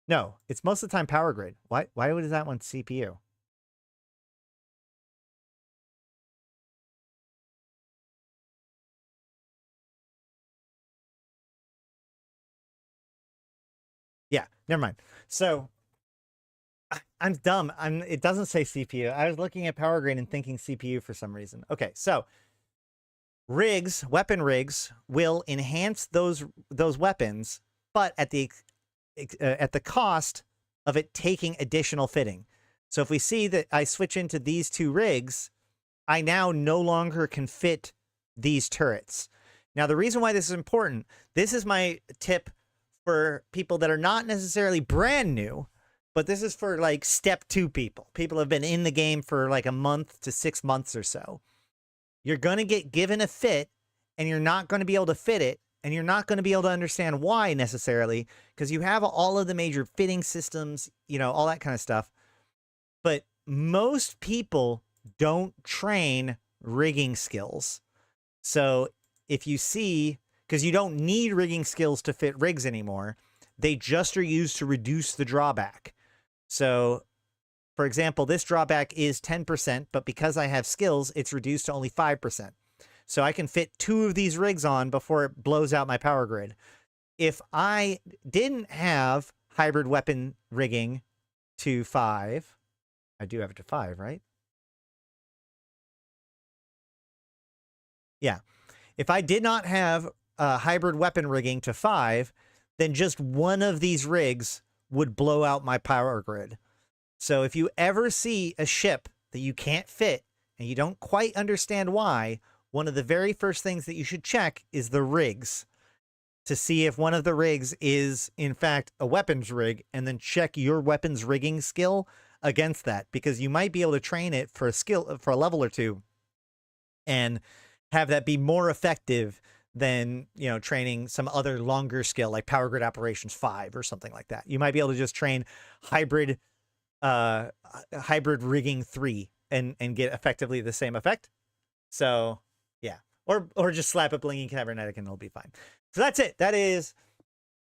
No, it's most of the time power grid. Why was that one CPU? Yeah, never mind. So I'm dumb. It doesn't say CPU. I was looking at power grid and thinking CPU for some reason. Okay, so rigs, weapon rigs, will enhance those weapons, but at the cost of it taking additional fitting. So if we see that I switch into these two rigs, I now no longer can fit these turrets. Now, the reason why this is important, this is my tip for people that are not necessarily brand new, but this is for like step 2 people. People have been in the game for like a month to 6 months or so. You're going to get given a fit and you're not going to be able to fit it. And you're not going to be able to understand why necessarily, because you have all of the major fitting systems, you know, all that kind of stuff. But most people don't train rigging skills. So if you see, because you don't need rigging skills to fit rigs anymore, they just are used to reduce the drawback. So, for example, this drawback is 10%, but because I have skills, it's reduced to only 5%. So I can fit 2 of these rigs on before it blows out my power grid. If I didn't have hybrid weapon rigging to 5, I do have it to 5, right? Yeah. If I did not have hybrid weapon rigging to 5, then just one of these rigs would blow out my power grid. So if you ever see a ship that you can't fit and you don't quite understand why, one of the very first things that you should check is the rigs to see if one of the rigs is, in fact, a weapons rig, and then check your weapons rigging skill against that, because you might be able to train it for a level or 2 and have that be more effective than, you know, training some other longer skill like Power Grid Operations 5 or something like that. You might be able to just train hybrid rigging 3 and get effectively the same effect. So yeah, or just slap a Blinging Cybernetic and it'll be fine. So that's it. That is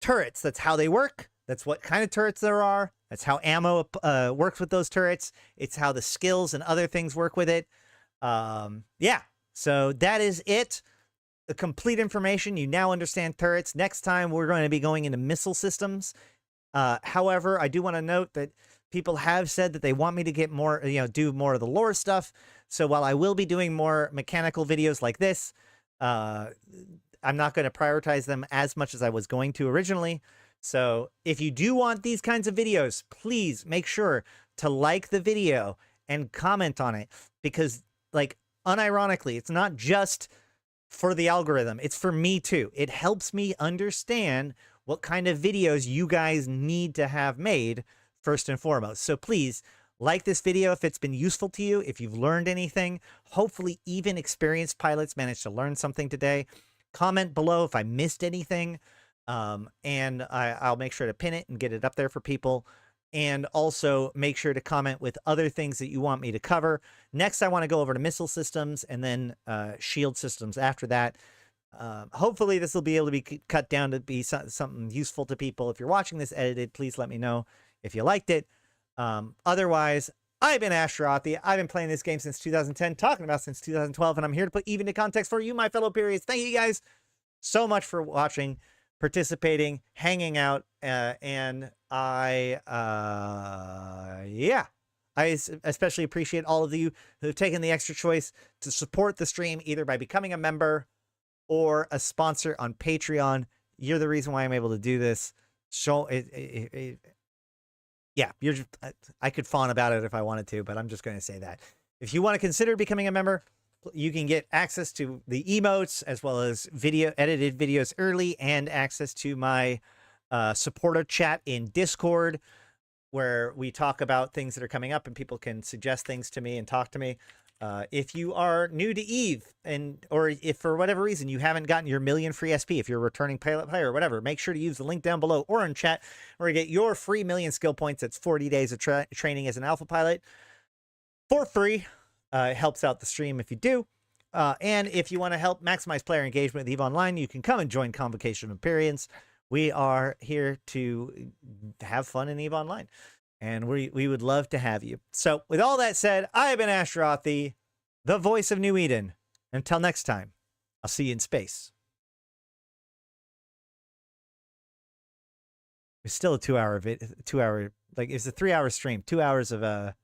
turrets. That's how they work. That's what kind of turrets there are. That's how ammo works with those turrets. It's how the skills and other things work with it. Yeah, so that is it. The complete information. You now understand turrets. Next time, we're going to be going into missile systems. However, I do want to note that people have said that they want me to get more, you know, do more of the lore stuff. So while I will be doing more mechanical videos like this, I'm not going to prioritize them as much as I was going to originally. So if you do want these kinds of videos, please make sure to like the video and comment on it, because, like, unironically, it's not just for the algorithm. It's for me too. It helps me understand what kind of videos you guys need to have made first and foremost. So please like this video if it's been useful to you, if you've learned anything. Hopefully even experienced pilots managed to learn something today. Comment below if I missed anything, and I'll make sure to pin it and get it up there for people. And also make sure to comment with other things that you want me to cover. Next, I want to go over to missile systems and then shield systems after that. Hopefully this will be able to be cut down to be something useful to people. If you're watching this edited, please let me know if you liked it. Otherwise, I've been Astronauthy. I've been playing this game since 2010, talking about since 2012, and I'm here to put even into context for you, my fellow periods. Thank you guys so much for watching, participating, hanging out, and yeah, I especially appreciate all of you who have taken the extra choice to support the stream either by becoming a member or a sponsor on Patreon. You're the reason why I'm able to do this. Yeah, you're just, I could fawn about it if I wanted to, but I'm just going to say that. If you want to consider becoming a member, you can get access to the emotes as well as edited videos early and access to my supporter chat in Discord, where we talk about things that are coming up and people can suggest things to me and talk to me. If you are new to EVE or if for whatever reason you haven't gotten your million free SP, if you're a returning pilot player or whatever, make sure to use the link down below or in chat where you get your free million skill points. That's 40 days of training as an alpha pilot for free. It helps out the stream if you do. And if you want to help maximize player engagement with EVE Online, you can come and join Convocation of Empyreans. We are here to have fun in EVE Online. And we would love to have you. So with all that said, I have been Ashtarothi, the voice of New Eden. Until next time, I'll see you in space. It's still a 2 hour like it's a 3 hour stream, 2 hours of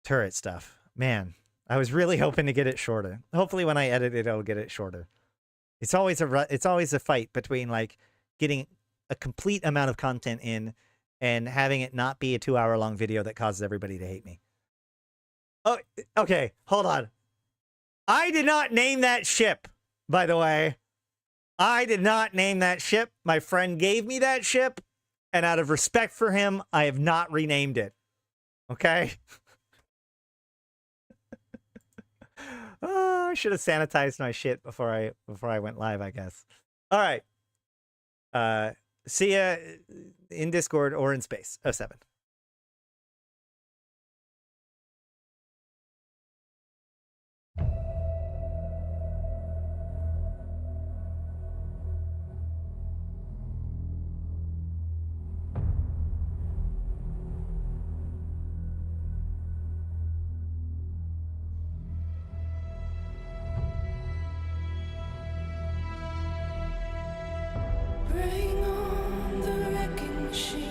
turret stuff. Man, I was really hoping to get it shorter. Hopefully when I edit it, I'll get it shorter. It's always a fight between like getting a complete amount of content in and having it not be a 2 hour long video that causes everybody to hate me. Oh, okay. Hold on. I did not name that ship, by the way. I did not name that ship. My friend gave me that ship, and out of respect for him, I have not renamed it. Okay? Oh, I should have sanitized my shit before I went live, I guess. All right. See ya in Discord or in space. 07. Bring on the wrecking machine.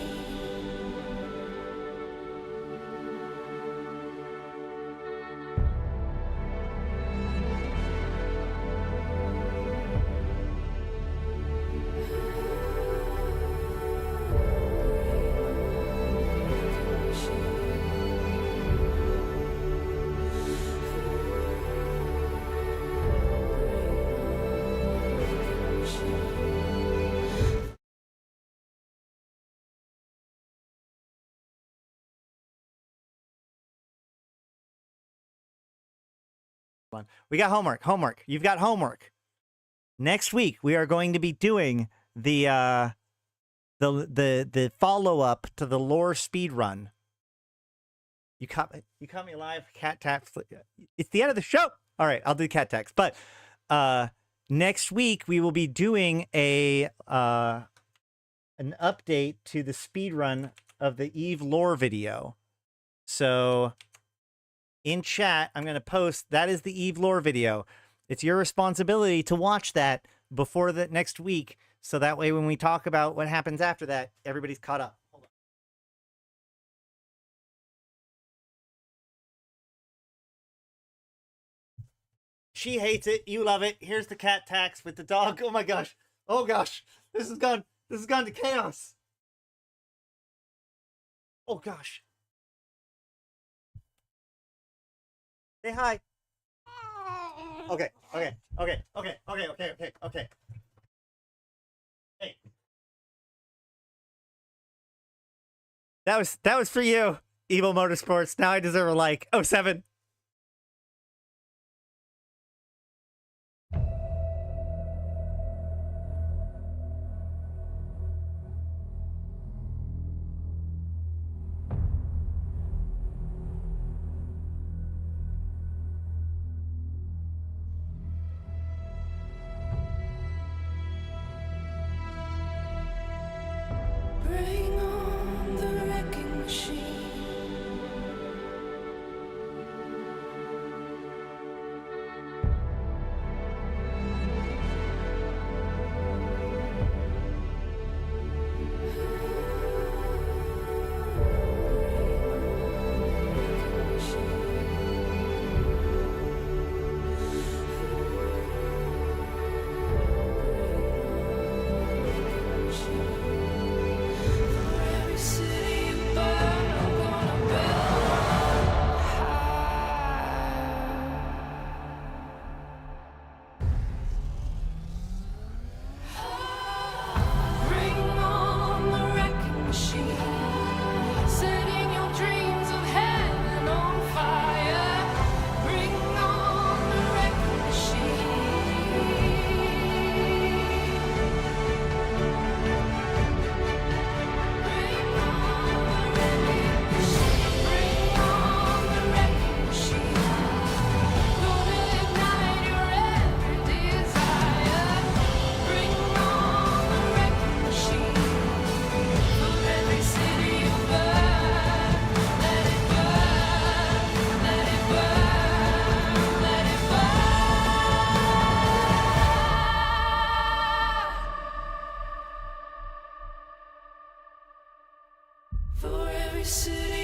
We got homework. You've got homework. Next week we are going to be doing the follow-up to the lore speed run. You caught me live. Cat tax. It's the end of the show. All right, I'll do cat tax. But next week we will be doing an update to the speed run of the EVE lore video. So in chat, I'm going to post, that is the EVE lore video. It's your responsibility to watch that before the next week, so that way when we talk about what happens after that, everybody's caught up. Hold on. She hates it. You love it. Here's the cat tax with the dog. Oh my gosh. Oh gosh. This has gone to chaos. Oh gosh. Say hi. Okay. Hey. That was for you, Evil Motorsports. Now I deserve a like. 07. Bring on the wrecking machine. every city